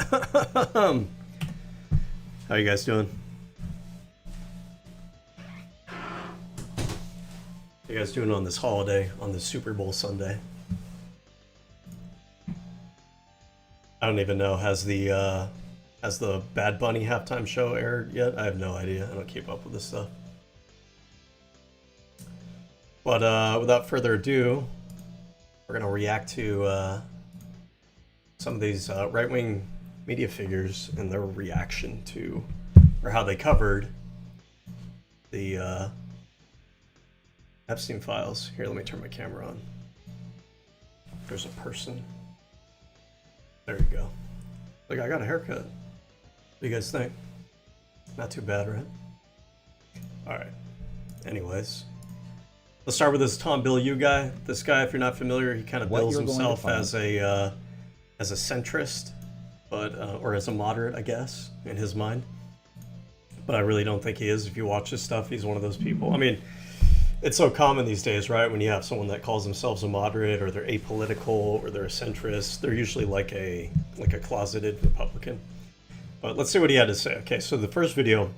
How you guys doing? How you guys doing on this holiday, on this Super Bowl Sunday? I don't even know. Has the Bad Bunny halftime show aired yet? I have no idea. I don't keep up with this stuff. But without further ado, we're gonna react to some of these right-wing media figures and their reaction to, or how they covered the Epstein files. Here, let me turn my camera on. There's a person. There you go. Look, I got a haircut. What do you guys think? Not too bad, right? Alright. Anyways. Let's start with this Tom Bilyeu guy. This guy, if you're not familiar, he kind of bills himself as a centrist, but or as a moderate, I guess, in his mind. But I really don't think he is. If you watch his stuff, he's one of those people. I mean, it's so common these days, right? When you have someone that calls themselves a moderate, or they're apolitical, or they're a centrist, they're usually like a closeted Republican. But let's see what he had to say. Okay, so the first video,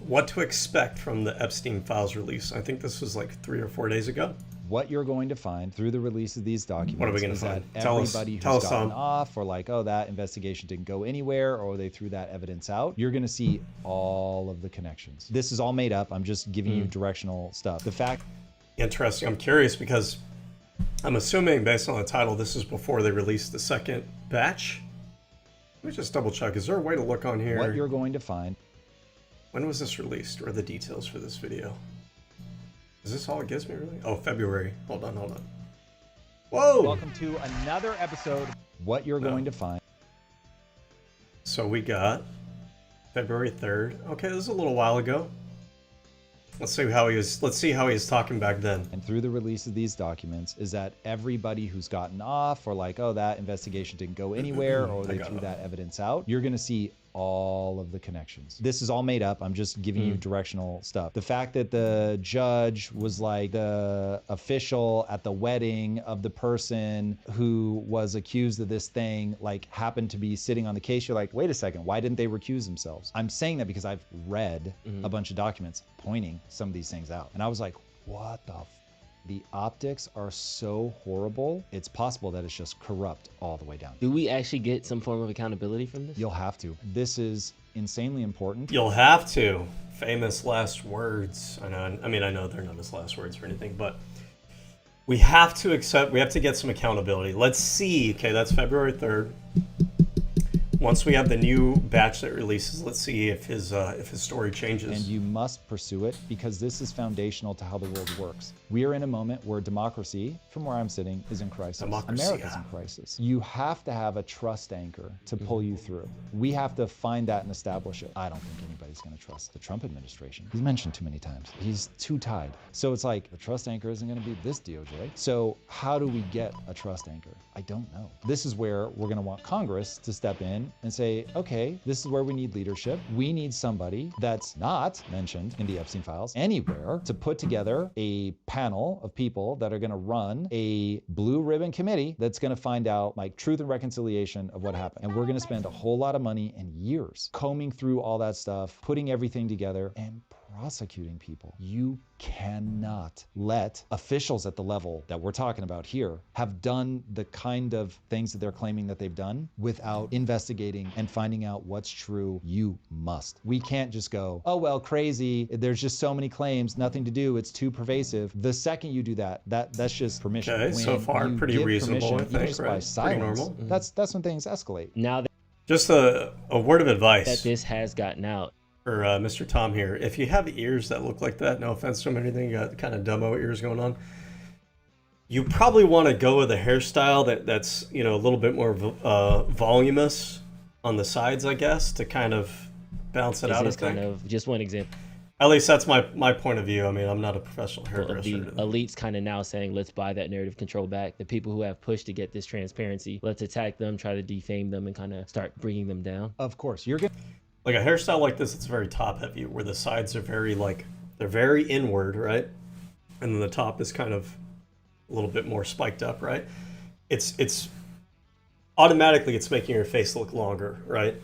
what to expect from the Epstein files release. I think this was like 3 or 4 days ago. What you're going to find through the release of these documents What are we gonna is find? that Tell everybody us, who's gotten off, or like, oh, that investigation didn't go anywhere, or they threw that evidence out, you're going to see all of the connections. This is all made up. I'm just giving you directional stuff. The fact... Interesting. I'm curious because I'm assuming, based on the title, this is before they released the second batch. Let me just double check. Is there a way to look on here? What you're going to find... When was this released? Or the details for this video? Is this all it gives me, really? Oh, February. Hold on. Whoa! Welcome to another episode. What you're going to find. So we got February 3rd. Okay, this is a little while ago. Let's see how he was talking back then. And through the release of these documents is that everybody who's gotten off, or like, oh, that investigation didn't go anywhere, or they threw that evidence out, you're going to see all of the connections. This is all made up. I'm just giving you directional stuff. The fact that the judge was like the official at the wedding of the person who was accused of this thing, like happened to be sitting on the case, you're like, wait a second, why didn't they recuse themselves? I'm saying that because I've read a bunch of documents pointing some of these things out. And I was like, what the The optics are so horrible, it's possible that it's just corrupt all the way down. Do we actually get some form of accountability from this? You'll have to. This is insanely important. You'll have to. Famous last words. I know they're not his last words or anything, but we have to get some accountability. Let's see. Okay, that's February 3rd. Once we have the new batch that releases, let's see if his story changes. And you must pursue it, because this is foundational to how the world works. We are in a moment where democracy, from where I'm sitting, is in crisis. America's in crisis. You have to have a trust anchor to pull you through. We have to find that and establish it. I don't think anybody's going to trust the Trump administration. He's mentioned too many times. He's too tied. So it's like, the trust anchor isn't going to be this DOJ. So how do we get a trust anchor? I don't know. This is where we're going to want Congress to step in and say, okay, this is where we need leadership. We need somebody that's not mentioned in the Epstein files anywhere to put together a panel of people that are going to run a blue ribbon committee that's going to find out like truth and reconciliation of what happened. And we're going to spend a whole lot of money and years combing through all that stuff, putting everything together, and prosecuting people. You cannot let officials at the level that we're talking about here have done the kind of things that they're claiming that they've done without investigating and finding out what's true. You must. We can't just go, oh, well, crazy. There's just so many claims, nothing to do. It's too pervasive. The second you do that, that's just permission. Okay, so far pretty reasonable, I think, just right? by silence, pretty normal. That's when things escalate. Now that Just a word of advice. that this has gotten out, For Mr. Tom here, if you have ears that look like that, no offense to him or anything, you got kind of dumbo ears going on, you probably want to go with a hairstyle that's a little bit more voluminous on the sides, I guess, to kind of balance it out. is kind of just one example At least that's my point of view. I mean, I'm not a professional of hairdresser. the elites kind of now saying, let's buy that narrative control back. The people who have pushed to get this transparency, let's attack them, try to defame them, and kind of start bringing them down. Of course, you're going to... Like a hairstyle like this, it's very top heavy, where the sides are very they're very inward, right? And then the top is kind of a little bit more spiked up, right? It's automatically it's making your face look longer, right?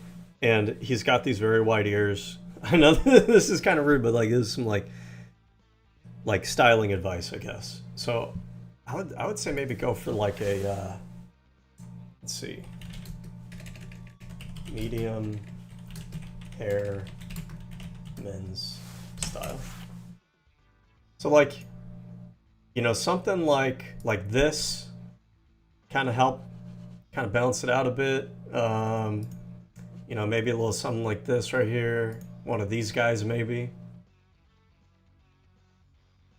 And he's got these very wide ears. I know this is kind of rude, but like this is some like styling advice, I guess. So I would say maybe go for like a let's see, medium hair men's style. So like, you know, something like this kind of balance it out a bit. You know, maybe a little something like this right here. One of these guys maybe.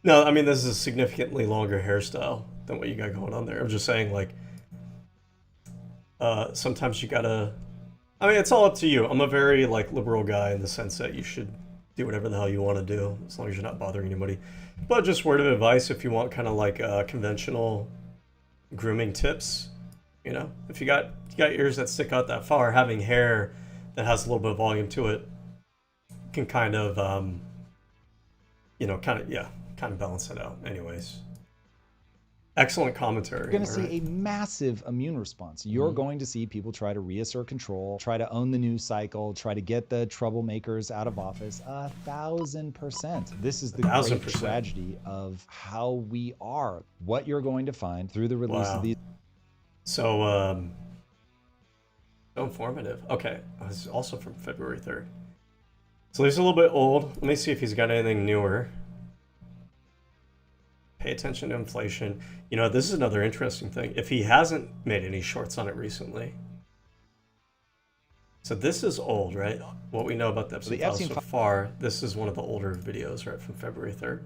No, I mean, this is a significantly longer hairstyle than what you got going on there. I'm just saying, like, sometimes you gotta, I mean, it's all up to you. I'm a very, like, liberal guy in the sense that you should do whatever the hell you want to do, as long as you're not bothering anybody. But just word of advice, if you want kind of like conventional grooming tips, you know, if you got ears that stick out that far, having hair that has a little bit of volume to it can kind of, you know, kind of balance it out. Anyways, excellent commentary. You're going to see a massive immune response. You're going to see people try to reassert control, try to own the news cycle, try to get the troublemakers out of office. 1,000%. This is the great tragedy of how we are. What you're going to find through the release of these. So, so informative. Okay, this is also from February 3rd. So he's a little bit old. Let me see if he's got anything newer. Pay attention to inflation. You know, this is another interesting thing. If he hasn't made any shorts on it recently. So this is old, right? What we know about the Epstein files so far, this is one of the older videos, right, from February 3rd.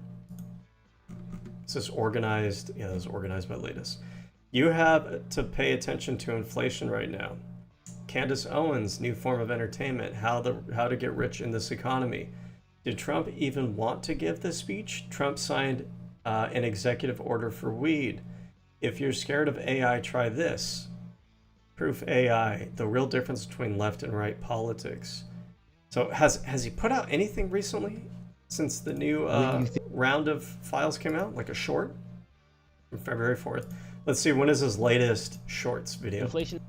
This is organized. Yeah, this is organized by latest. You have to pay attention to inflation right now. Candace Owens' new form of entertainment, how to get rich in this economy. Did Trump even want to give this speech? Trump signed an executive order for weed. If you're scared of AI, try this. Proof AI, the real difference between left and right politics. So has he put out anything recently since the new round of files came out? Like a short? From February 4th. Let's see, when is his latest shorts video? Inflation.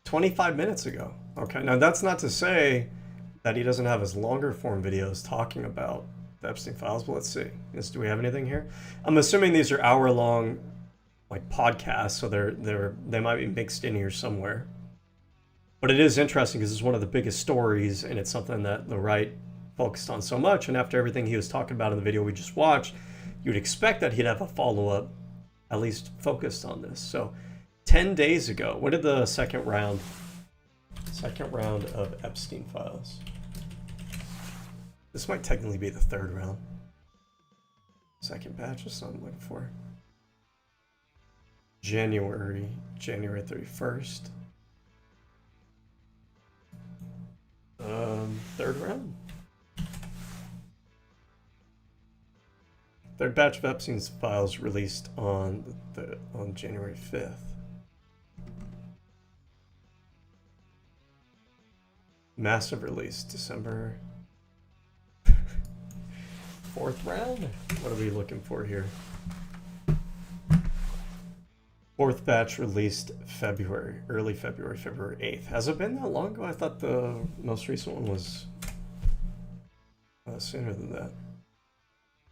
25 minutes ago. Okay, now that's not to say that he doesn't have his longer form videos talking about the Epstein files, but let's see. Do we have anything here? I'm assuming these are hour-long like podcasts, so they might be mixed in here somewhere. But it is interesting because it's one of the biggest stories, and it's something that the right focused on so much. And after everything he was talking about in the video we just watched, you'd expect that he'd have a follow-up, at least focused on this. So 10 days ago, when did the second round of Epstein files? This might technically be the third round. Second batch is what I'm looking for. January 31st. Third round? Third batch of Epstein's files released on January 5th. Massive release, December 4th round? What are we looking for here? Fourth batch released early February 8th. Has it been that long ago? I thought the most recent one was sooner than that.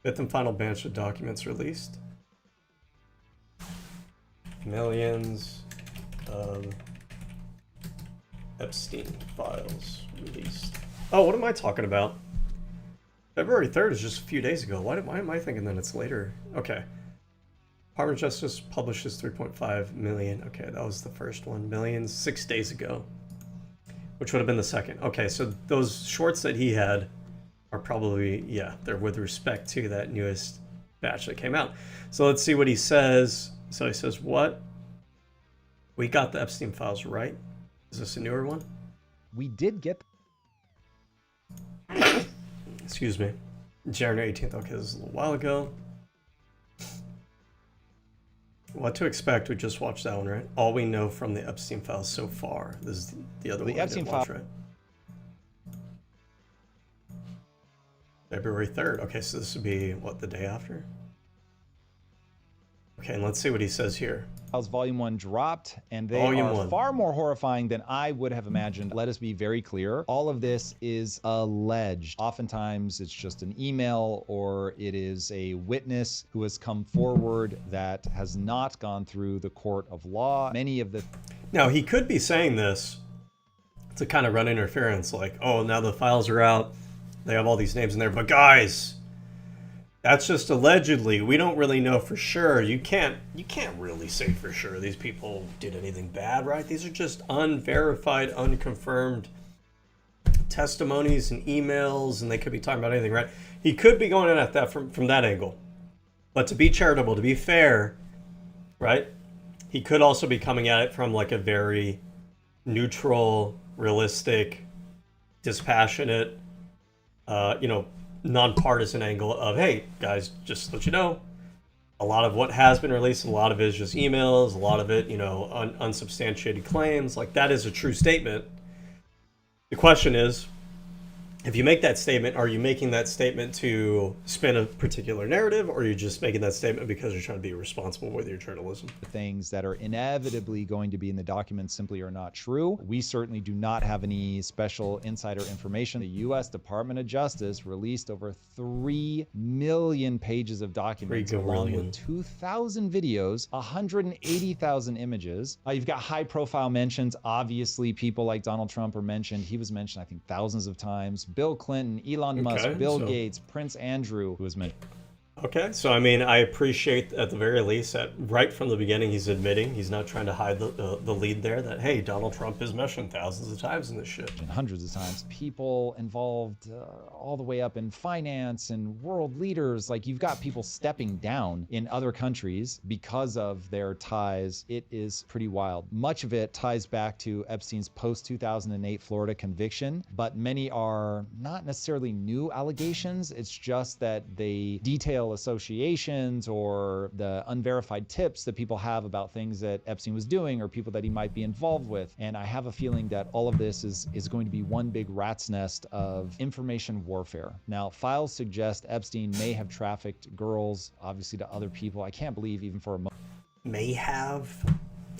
Fifth and final batch of documents released. Millions of Epstein files released. Oh, what am I talking about? February 3rd is just a few days ago. Why am I thinking that it's later? Okay. Department of Justice publishes 3.5 million. Okay, that was the first one. Millions 6 days ago, which would have been the second. Okay, so those shorts that he had are probably, yeah, they're with respect to that newest batch that came out. So let's see what he says. So he says, what? We got the Epstein files right. Is this a newer one? We did get. Excuse me. January 18th. Okay, this is a little while ago. What to expect? We just watched that one, right? All we know from the Epstein files so far. This is the other one. The Epstein files, right? February 3rd. Okay, so this would be what, the day after? Okay, and let's see what he says here. Files Volume 1 dropped, and they Volume are 1. far more horrifying than I would have imagined. Let us be very clear. All of this is alleged. Oftentimes, it's just an email, or it is a witness who has come forward that has not gone through the court of law. Many of the... Now, he could be saying this to kind of run interference, like, oh, now the files are out. They have all these names in there. But guys, that's just allegedly. We don't really know for sure. You can't really say for sure these people did anything bad, right? These are just unverified, unconfirmed testimonies and emails, and they could be talking about anything, right? He could be going in at that from that angle. But to be charitable, to be fair, right? He could also be coming at it from like a very neutral, realistic, dispassionate, nonpartisan angle of, hey, guys, just to let you know, a lot of what has been released, a lot of it is just emails, a lot of it, unsubstantiated claims. Like, that is a true statement. The question is, if you make that statement, are you making that statement to spin a particular narrative, or are you just making that statement because you're trying to be responsible with your journalism? Things that are inevitably going to be in the documents simply are not true. We certainly do not have any special insider information. The U.S. Department of Justice released over 3 million pages of documents, along with 2,000 videos, 180,000 images. You've got high-profile mentions. Obviously, people like Donald Trump are mentioned. He was mentioned, I think, thousands of times. Bill Clinton, Elon Musk, Bill Gates, Prince Andrew, who was mentioned. Okay, so I mean, I appreciate at the very least that right from the beginning he's admitting, he's not trying to hide the lead there, that, hey, Donald Trump is mentioned thousands of times in this shit. And hundreds of times. People involved all the way up in finance and world leaders. Like, you've got people stepping down in other countries because of their ties. It is pretty wild. Much of it ties back to Epstein's post-2008 Florida conviction, but many are not necessarily new allegations. It's just that they detail associations or the unverified tips that people have about things that Epstein was doing or people that he might be involved with. And I have a feeling that all of this is going to be one big rat's nest of information warfare. Now, files suggest Epstein may have trafficked girls, obviously, to other people. I can't believe even for a moment. May have?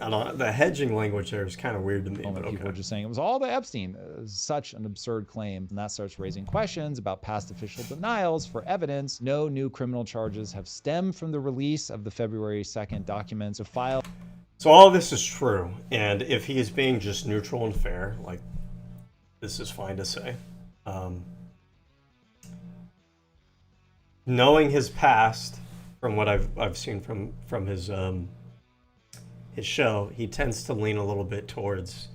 I don't know. The hedging language there is kind of weird to me. But people were just saying it was all the Epstein. Such an absurd claim. And that starts raising questions about past official denials for evidence. No new criminal charges have stemmed from the release of the February 2nd documents. So all of this is true. And if he is being just neutral and fair, like, this is fine to say. Knowing his past, from what I've seen from his show, he tends to lean a little bit towards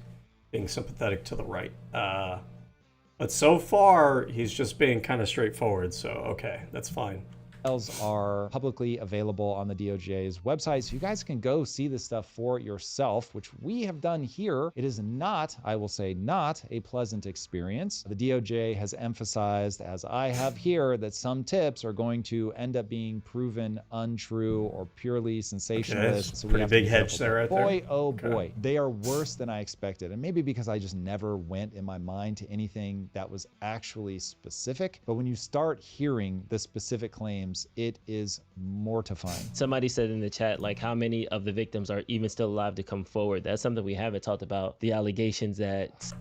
being sympathetic to the right. But so far, he's just being kind of straightforward. So, okay, that's fine. Files are publicly available on the DOJ's website, so you guys can go see this stuff for yourself, which we have done here. It is not, I will say, not a pleasant experience. The DOJ has emphasized, as I have here, that some tips are going to end up being proven untrue or purely sensationalist. Okay, so pretty big hedge there, right there. Boy, oh boy, they are worse than I expected. And maybe because I just never went in my mind to anything that was actually specific. But when you start hearing the specific claims, it is mortifying. Somebody said in the chat, like, how many of the victims are even still alive to come forward? That's something we haven't talked about. The allegations that...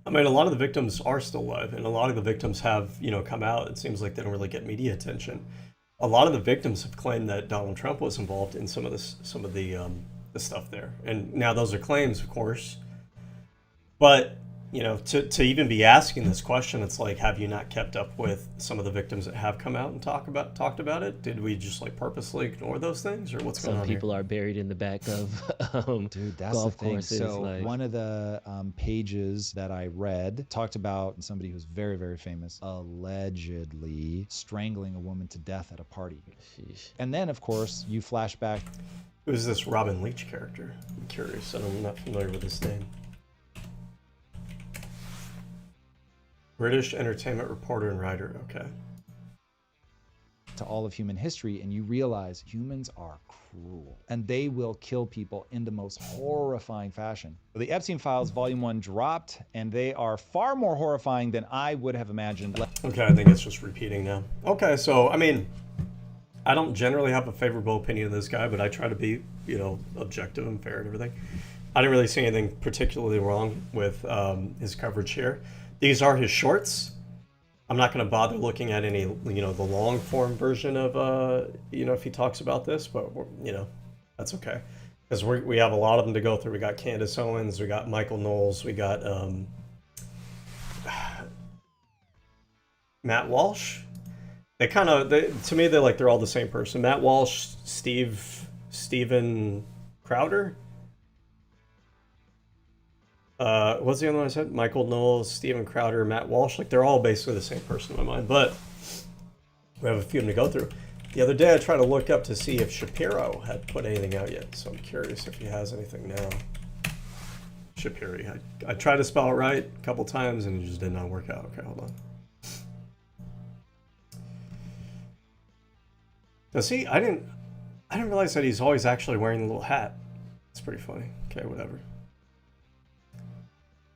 I mean, a lot of the victims are still alive, and a lot of the victims have, come out. It seems like they don't really get media attention. A lot of the victims have claimed that Donald Trump was involved in some of the stuff there. And now those are claims, of course. But to even be asking this question, it's like, have you not kept up with some of the victims that have come out and talked about it? Did we just purposely ignore those things, or what's going on? Some people are buried in the back of dude, that's golf the thing. courses. So one of the pages that I read talked about somebody who's very, very famous allegedly strangling a woman to death at a party. Sheesh. And then, of course, you flash back. Who's this Robin Leach character? I'm curious. I'm not familiar with this name. British entertainment reporter and writer. Okay. To all of human history, and you realize humans are cruel and they will kill people in the most horrifying fashion. The Epstein Files Volume 1 dropped, and they are far more horrifying than I would have imagined. Okay, I think it's just repeating now. Okay, so I mean, I don't generally have a favorable opinion of this guy, but I try to be, you know, objective and fair and everything. I didn't really see anything particularly wrong with his coverage here. These are his shorts. I'm not going to bother looking at any, you know, the long form version of, you know, if he talks about this, but, you know, that's okay. Because we have a lot of them to go through. We got Candace Owens, we got Michael Knowles, we got Matt Walsh. They kind of, to me, they're all the same person. Matt Walsh, Steven Crowder. What's the other one I said? Michael Knowles, Steven Crowder, Matt Walsh. Like, they're all basically the same person in my mind. But we have a few of them to go through. The other day, I tried to look up to see if Shapiro had put anything out yet. So I'm curious if he has anything now. Shapiro. I tried to spell it right a couple times, and it just did not work out. Okay, hold on. Does he? I didn't realize that he's always actually wearing the little hat. It's pretty funny. Okay, whatever.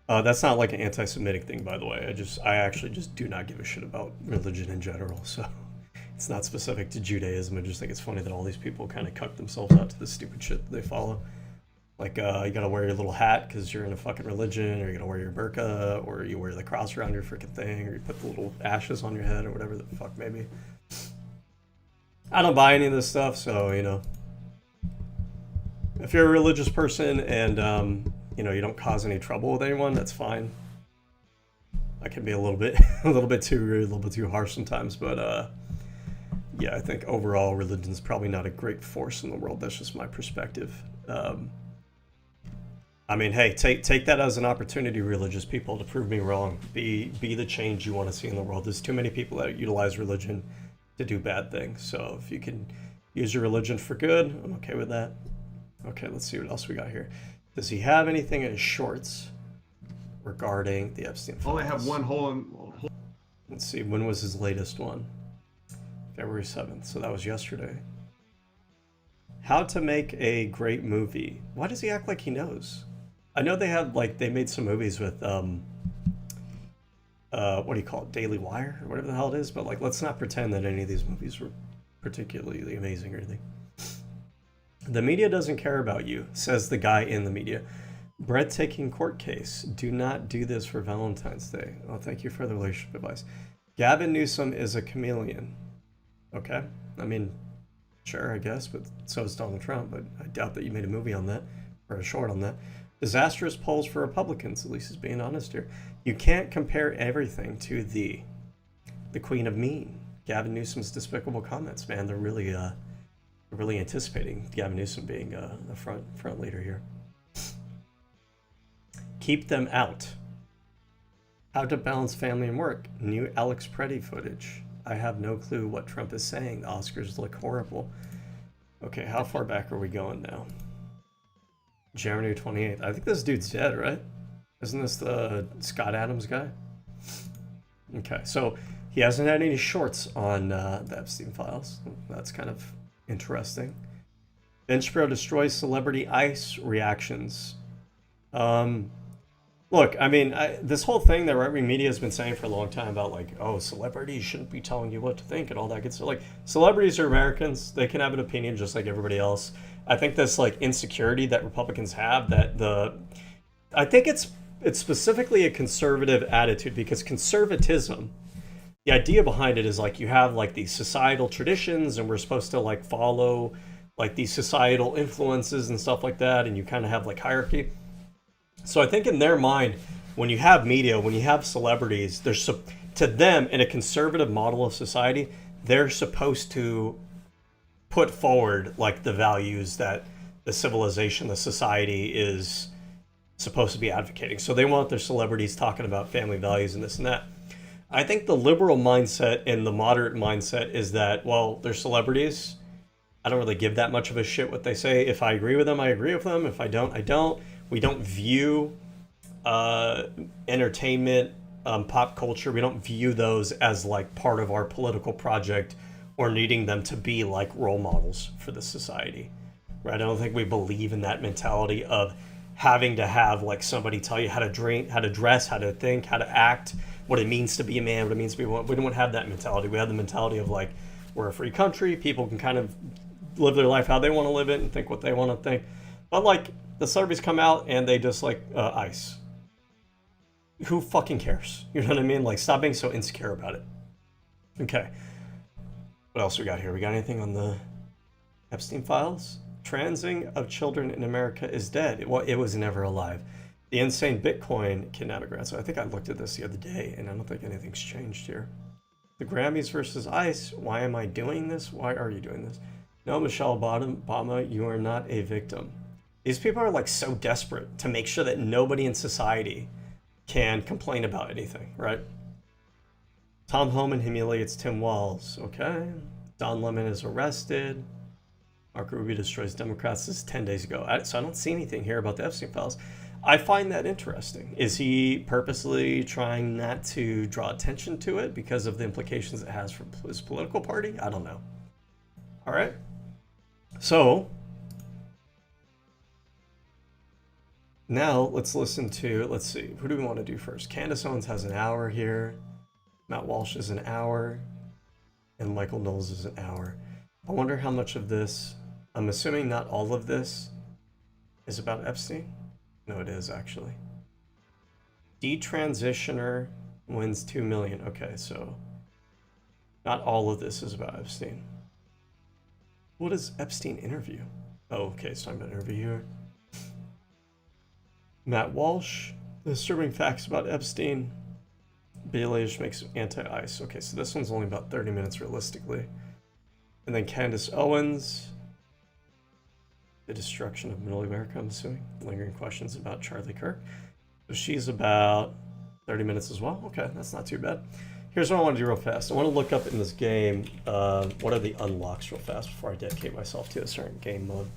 That's not like an anti-Semitic thing, by the way. I actually just do not give a shit about religion in general. So it's not specific to Judaism. I just think it's funny that all these people kind of cuck themselves out to the stupid shit that they follow. Like, you gotta wear your little hat because you're in a fucking religion, or you gotta wear your burqa, or you wear the cross around your freaking thing, or you put the little ashes on your head, or whatever the fuck, maybe. I don't buy any of this stuff, so, you know. If you're a religious person and, you know, you don't cause any trouble with anyone, that's fine. I can be a little bit too rude, a little bit too harsh sometimes, but yeah, I think overall religion's probably not a great force in the world. That's just my perspective. I mean, hey, take that as an opportunity, religious people, to prove me wrong. Be the change you want to see in the world. There's too many people that utilize religion to do bad things. So if you can use your religion for good, I'm okay with that. Okay, let's see what else we got here. Does he have anything in his shorts regarding the Epstein files? Only have one hole. Let's see, when was his latest one? February 7th, so that was yesterday. How to make a great movie. Why does he act like he knows? I know they have, like, they made some movies with, what do you call it, Daily Wire, or whatever the hell it is, but, like, let's not pretend that any of these movies were particularly amazing or anything. The media doesn't care about you, says the guy in the media. Breathtaking court case. Do not do this for Valentine's Day. Oh, thank you for the relationship advice. Gavin Newsom is a chameleon. Okay. I mean, sure, I guess, but so is Donald Trump, but I doubt that you made a movie on that, or a short on that. Disastrous polls for Republicans, at least he's being honest here. You can't compare everything to the Queen of Mean. Gavin Newsom's despicable comments, man. They're really anticipating Gavin Newsom being the front leader here. Keep them out. How to balance family and work. New Alex Preddy footage. I have no clue what Trump is saying. The Oscars look horrible. Okay, how far back are we going now? January 28th. I think this dude's dead, right? Isn't this the Scott Adams guy? Okay, so he hasn't had any shorts on the Epstein files. That's kind of interesting. Ben Shapiro destroys celebrity ice reactions. Look, I mean, this whole thing that right-wing media has been saying for a long time about, like, oh, celebrities shouldn't be telling you what to think and all that good stuff. Like, celebrities are Americans. They can have an opinion just like everybody else. I think this, like, insecurity that Republicans have, I think it's specifically a conservative attitude, because conservatism, the idea behind it is, like, you have, like, these societal traditions, and we're supposed to, like, follow, like, these societal influences and stuff like that, and you kind of have, like, hierarchy. So I think in their mind, when you have media, when you have celebrities, to them, in a conservative model of society, they're supposed to put forward, like, the values that the civilization, the society is supposed to be advocating. So they want their celebrities talking about family values and this and that. I think the liberal mindset and the moderate mindset is that, well, they're celebrities. I don't really give that much of a shit what they say. If I agree with them, I agree with them. If I don't, I don't. We don't view entertainment, pop culture, we don't view those as, like, part of our political project or needing them to be, like, role models for the society, right? I don't think we believe in that mentality of having to have, like, somebody tell you how to drink, how to dress, how to think, how to act, what it means to be a man, what it means to be a woman. We don't have that mentality. We have the mentality of, like, we're a free country. People can kind of live their life how they want to live it and think what they want to think. But like the celebrities come out and they just like ICE. Who fucking cares? You know what I mean? Like, stop being so insecure about it. Okay. What else we got here? We got anything on the Epstein files? Transing of children in America is dead. It was never alive. The insane Bitcoin kidnapping grant. So I think I looked at this the other day, and I don't think anything's changed here. The Grammys versus ICE. Why am I doing this? Why are you doing this? No, Michelle Obama, you are not a victim. These people are like so desperate to make sure that nobody in society can complain about anything, right? Tom Homan humiliates Tim Walz. Okay. Don Lemon is arrested. Marco Rubio destroys Democrats. This is 10 days ago. So I don't see anything here about the Epstein files. I find that interesting. Is he purposely trying not to draw attention to it because of the implications it has for his political party? I don't know. All right. So now let's listen to, let's see, who do we want to do first? Candace Owens has an hour here. Matt Walsh is an hour. And Michael Knowles is an hour. I wonder how much of this, I'm assuming not all of this is about Epstein. No, it is actually. Detransitioner wins 2 million. Okay, so not all of this is about Epstein. What is Epstein interview? Oh, okay, it's talking about interview here. Matt Walsh, the disturbing facts about Epstein. Billie Eilish makes anti-ICE. Okay, so this one's only about 30 minutes realistically. And then Candace Owens, the destruction of Middle America, I'm assuming. Lingering questions about Charlie Kirk. So she's about 30 minutes as well. Okay, that's not too bad. Here's what I want to do real fast. I want to look up in this game, what are the unlocks real fast before I dedicate myself to a certain game mode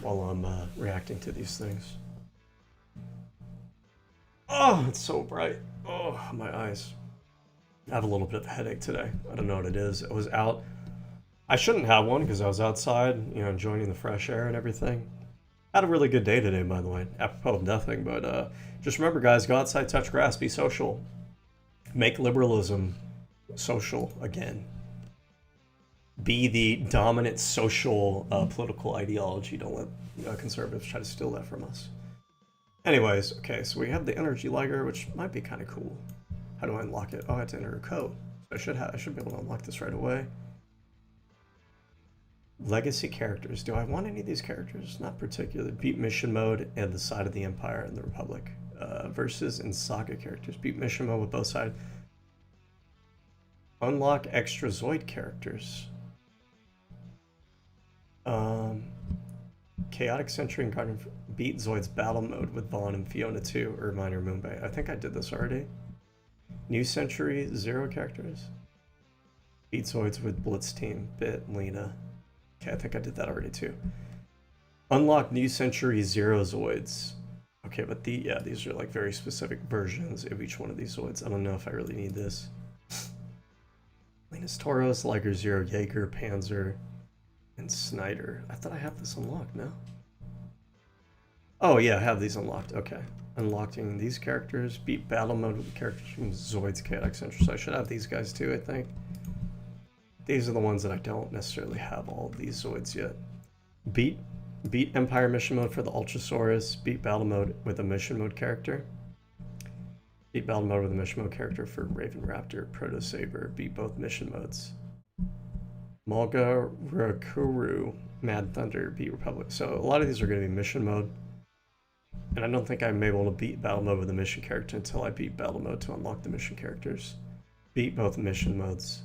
while I'm reacting to these things. Oh, it's so bright. Oh, my eyes. I have a little bit of a headache today. I don't know what it is. I was out. I shouldn't have one because I was outside, enjoying the fresh air and everything. Had a really good day today, by the way. Apropos of nothing, but just remember, guys, go outside, touch grass, be social. Make liberalism social again. Be the dominant social political ideology. Don't let conservatives try to steal that from us. Anyways, okay, so we have the energy liger, which might be kind of cool. How do I unlock it? Oh, I have to enter a code. So I should be able to unlock this right away. Legacy characters. Do I want any of these characters? Not particularly. Beat mission mode and the side of the Empire and the Republic. Versus and saga characters. Beat mission mode with both sides. Unlock extra Zoid characters. Chaotic Century and Garden. Beat Zoids battle mode with Vaughn and Fiona 2 or Minor Moonbay. I think I did this already. New Century 0 characters. Beat Zoids with Blitz Team, Bit, Lena. Okay, I think I did that already too. Unlock New Century 0 Zoids. Okay, but these are like very specific versions of each one of these Zoids. I don't know if I really need this. Lena's Tauros, Liger 0, Jaeger, Panzer, and Snyder. I thought I have this unlocked, no? Oh yeah, I have these unlocked. Okay. Unlocking these characters. Beat battle mode with the characters from Zoids Chaotic Century. So I should have these guys too, I think. These are the ones that I don't necessarily have all of these Zoids yet. Beat Empire mission mode for the Ultrasaurus. Beat battle mode with a mission mode character. Beat battle mode with a mission mode character for Raven Raptor, Proto Saber. Beat both mission modes. Mulga Rakuru, Mad Thunder, beat Republic. So a lot of these are going to be mission mode. And I don't think I'm able to beat battle mode with a mission character until I beat battle mode to unlock the mission characters. Beat both mission modes.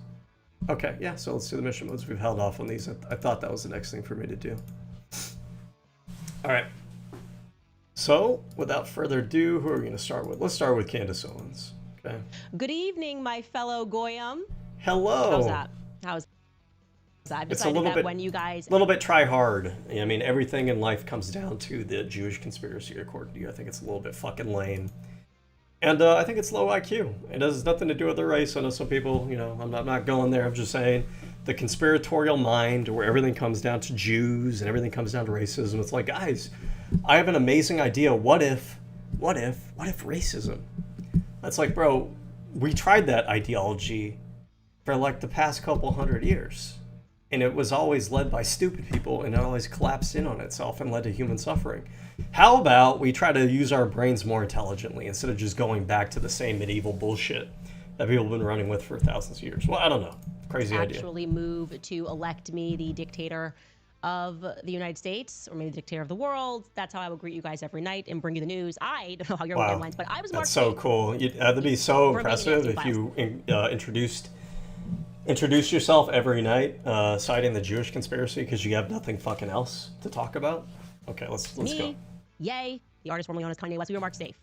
Okay, yeah, so let's do the mission modes. We've held off on these. I thought that was the next thing for me to do. All right. So, without further ado, who are we going to start with? Let's start with Candace Owens. Okay. Good evening, my fellow Goyim. Hello. How's that? I've decided that when you guys... A little bit try hard. I mean, everything in life comes down to the Jewish conspiracy, according to you. I think it's a little bit fucking lame. And I think it's low IQ. It has nothing to do with the race. I know some people, I'm not going there. I'm just saying the conspiratorial mind where everything comes down to Jews and everything comes down to racism. It's like, guys, I have an amazing idea. What if racism? That's like, bro, we tried that ideology for like the past couple 100 years. And it was always led by stupid people, and it always collapsed in on itself and led to human suffering. How about we try to use our brains more intelligently instead of just going back to the same medieval bullshit that people have been running with for thousands of years? Well, I don't know. Crazy idea. Actually move to elect me the dictator of the United States, or maybe the dictator of the world. That's how I would greet you guys every night and bring you the news. I don't know how your weekend went, but I was more. That's so cool. That'd be so impressive if you introduce yourself every night, citing the Jewish conspiracy because you have nothing fucking else to talk about. Okay, let's go. Yay, the artist formerly known as Kanye West. We were marked safe.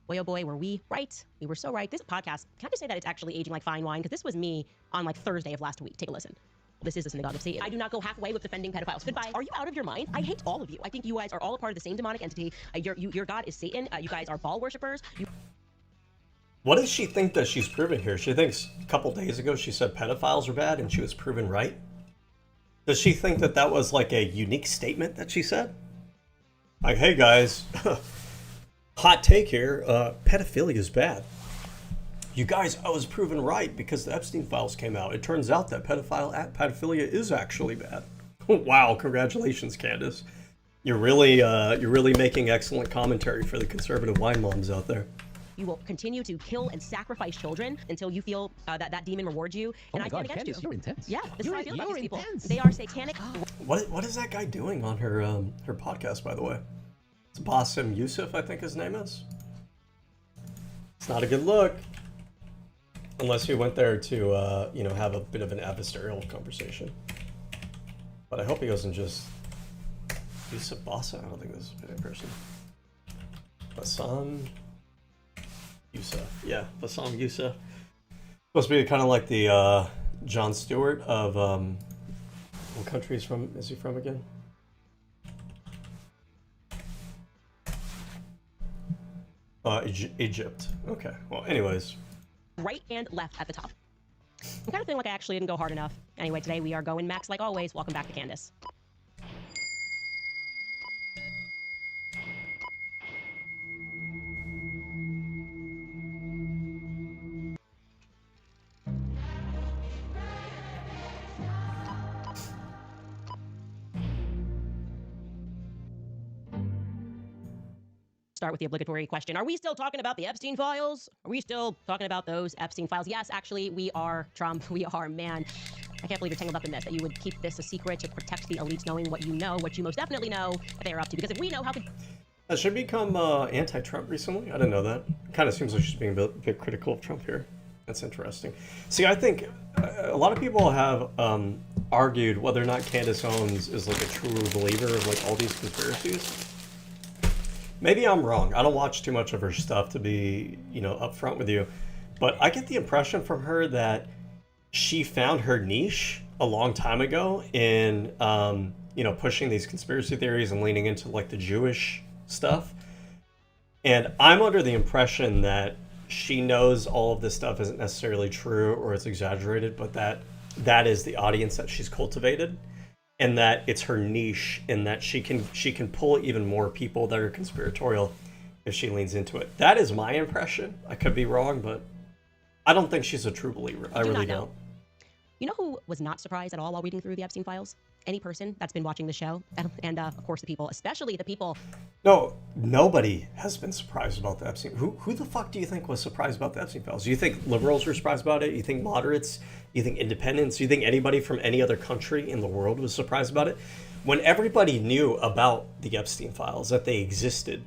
Boy, oh boy, were we right? We were so right. This podcast, can I just say that it's actually aging like fine wine? Because this was me on like Thursday of last week. Take a listen. This is the synagogue of Satan. I do not go halfway with defending pedophiles. Goodbye. Are you out of your mind? I hate all of you. I think you guys are all a part of the same demonic entity. Your God is Satan. You guys are Baal worshippers. What does she think that she's proven here? She thinks a couple days ago she said pedophiles are bad and she was proven right. Does she think that that was like a unique statement that she said? Like, hey guys, hot take here, pedophilia is bad. You guys, I was proven right because the Epstein files came out. It turns out that pedophilia is actually bad. Wow, congratulations, Candace. You're really making excellent commentary for the conservative wine moms out there. You will continue to kill and sacrifice children until you feel that demon rewards you. And I stand against you. You're intense. Yeah, this is how I feel about these people. They are satanic. What is that guy doing on her podcast, by the way? It's Bassem Youssef, I think his name is. It's not a good look. Unless we went there to, have a bit of an adversarial conversation. But I hope he doesn't just... Yusuf Bassa? I don't think this is a bad person. Bassam Youssef. Yeah, Bassam Youssef. Supposed to be kind of like the Jon Stewart of... what country is he from again? Egypt. Okay, well, anyways... Right and left at the top. I'm kind of feeling like I actually didn't go hard enough. Anyway, today we are going max like always. Welcome back to Candace. Start with the obligatory question. Are we still talking about the Epstein files? Are we still talking about those Epstein files? Yes, actually, we are, Trump. We are, man. I can't believe you're tangled up in this, that you would keep this a secret to protect the elites knowing what you most definitely know that they are up to. Because if we know, how could... Has she become anti-Trump recently? I didn't know that. Kind of seems like she's being a bit critical of Trump here. That's interesting. See, I think a lot of people have argued whether or not Candace Owens is like a true believer of like all these conspiracies. Maybe I'm wrong. I don't watch too much of her stuff to be, upfront with you. But I get the impression from her that she found her niche a long time ago in, pushing these conspiracy theories and leaning into like the Jewish stuff. And I'm under the impression that she knows all of this stuff isn't necessarily true or it's exaggerated, but that is the audience that she's cultivated. And that it's her niche, and that she can pull even more people that are conspiratorial if she leans into it. That is my impression. I could be wrong, but I don't think she's a true believer. I really don't. You know who was not surprised at all while reading through the Epstein files? Any person that's been watching the show, and of course the people, especially the people. No, nobody has been surprised about the Epstein. Who the fuck do you think was surprised about the Epstein files? Do you think liberals were surprised about it? You think moderates? You think independents? You think anybody from any other country in the world was surprised about it? When everybody knew about the Epstein files, that they existed,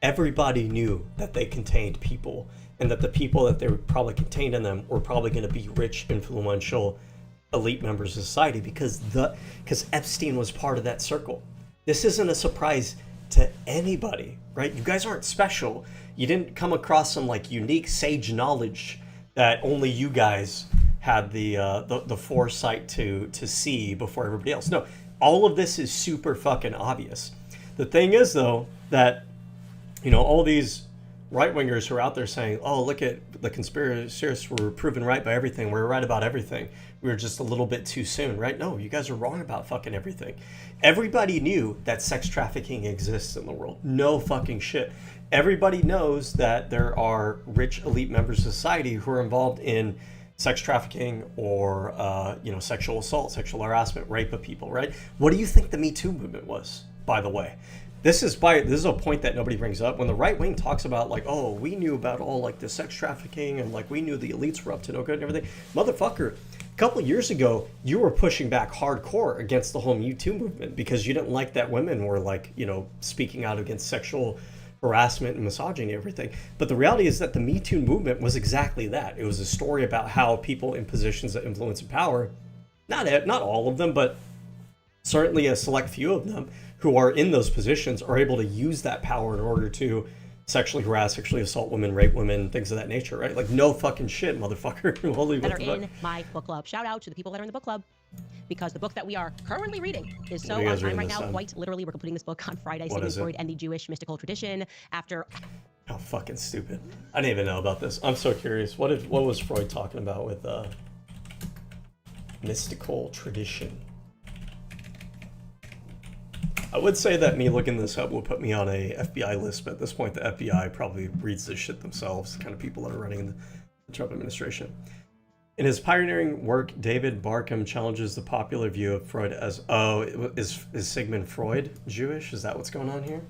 everybody knew that they contained people, and that the people that they were probably contained in them were probably going to be rich, influential, elite members of society because Epstein was part of that circle. This isn't a surprise to anybody, right? You guys aren't special. You didn't come across some like unique sage knowledge that only you guys had the foresight to see before everybody else. No, all of this is super fucking obvious. The thing is though that all these right-wingers who are out there saying, oh, look at the conspiracists were proven right by everything. We're right about everything. We were just a little bit too soon, right? No, you guys are wrong about fucking everything. Everybody knew that sex trafficking exists in the world. No fucking shit. Everybody knows that there are rich elite members of society who are involved in sex trafficking or sexual assault, sexual harassment, rape of people, right? What do you think the Me Too movement was, by the way? This is a point that nobody brings up. When the right wing talks about like, oh, we knew about all like the sex trafficking and like we knew the elites were up to no good and everything. Motherfucker, a couple of years ago, you were pushing back hardcore against the whole Me Too movement because you didn't like that women were like, speaking out against sexual harassment and misogyny and everything. But the reality is that the Me Too movement was exactly that. It was a story about how people in positions of influence and power, not all of them, but certainly a select few of them who are in those positions are able to use that power in order to sexually harass, sexually assault women, rape women, things of that nature, right? Like, no fucking shit, motherfucker. Holy that are in my book club. Shout out to the people that are in the book club, because the book that we are currently reading is so on time right now. Quite literally, we're completing this book on Friday, Sigmund Freud and the Jewish mystical tradition. After how fucking stupid! I didn't even know about this. I'm so curious. What was Freud talking about with mystical tradition? I would say that me looking this up will put me on a FBI list, but at this point, the FBI probably reads this shit themselves, the kind of people that are running the Trump administration. In his pioneering work, David Barkham challenges the popular view of Freud as, is Sigmund Freud Jewish? Is that what's going on here?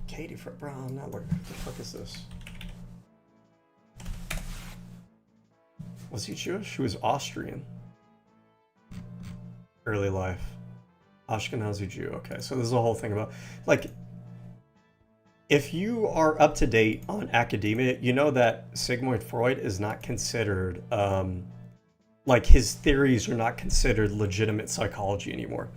Katie Brown, now what the fuck is this? Was he Jewish? He was Austrian. Early life. Ashkenazi Jew. Okay, so this is a whole thing about, like, if you are up to date on academia, you know that Sigmund Freud is not considered, like, his theories are not considered legitimate psychology anymore.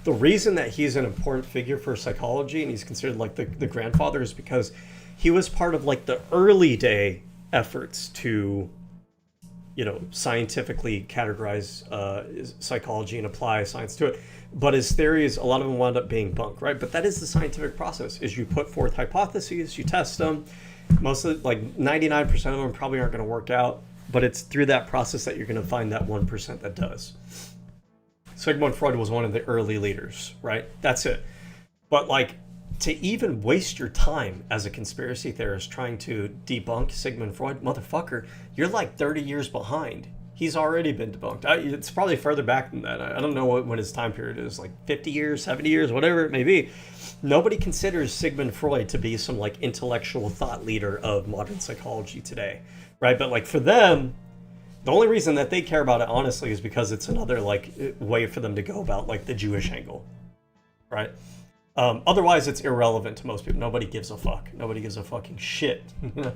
The reason that he's an important figure for psychology and he's considered like the grandfather is because he was part of like the early day efforts to, scientifically categorize psychology and apply science to it. But his theories, a lot of them wound up being bunk, right? But that is the scientific process, is you put forth hypotheses, you test them. Most of, like 99% of them probably aren't going to work out, but it's through that process that you're going to find that 1% that does. Sigmund Freud was one of the early leaders, right? That's it. But like, to even waste your time as a conspiracy theorist trying to debunk Sigmund Freud, motherfucker, you're like 30 years behind. He's already been debunked. It's probably further back than that. I don't know when his time period is, like 50 years, 70 years, whatever it may be. Nobody considers Sigmund Freud to be some like intellectual thought leader of modern psychology today, right? But like for them, the only reason that they care about it, honestly, is because it's another like way for them to go about like the Jewish angle, right? Otherwise, it's irrelevant to most people. Nobody gives a fuck. Nobody gives a fucking shit.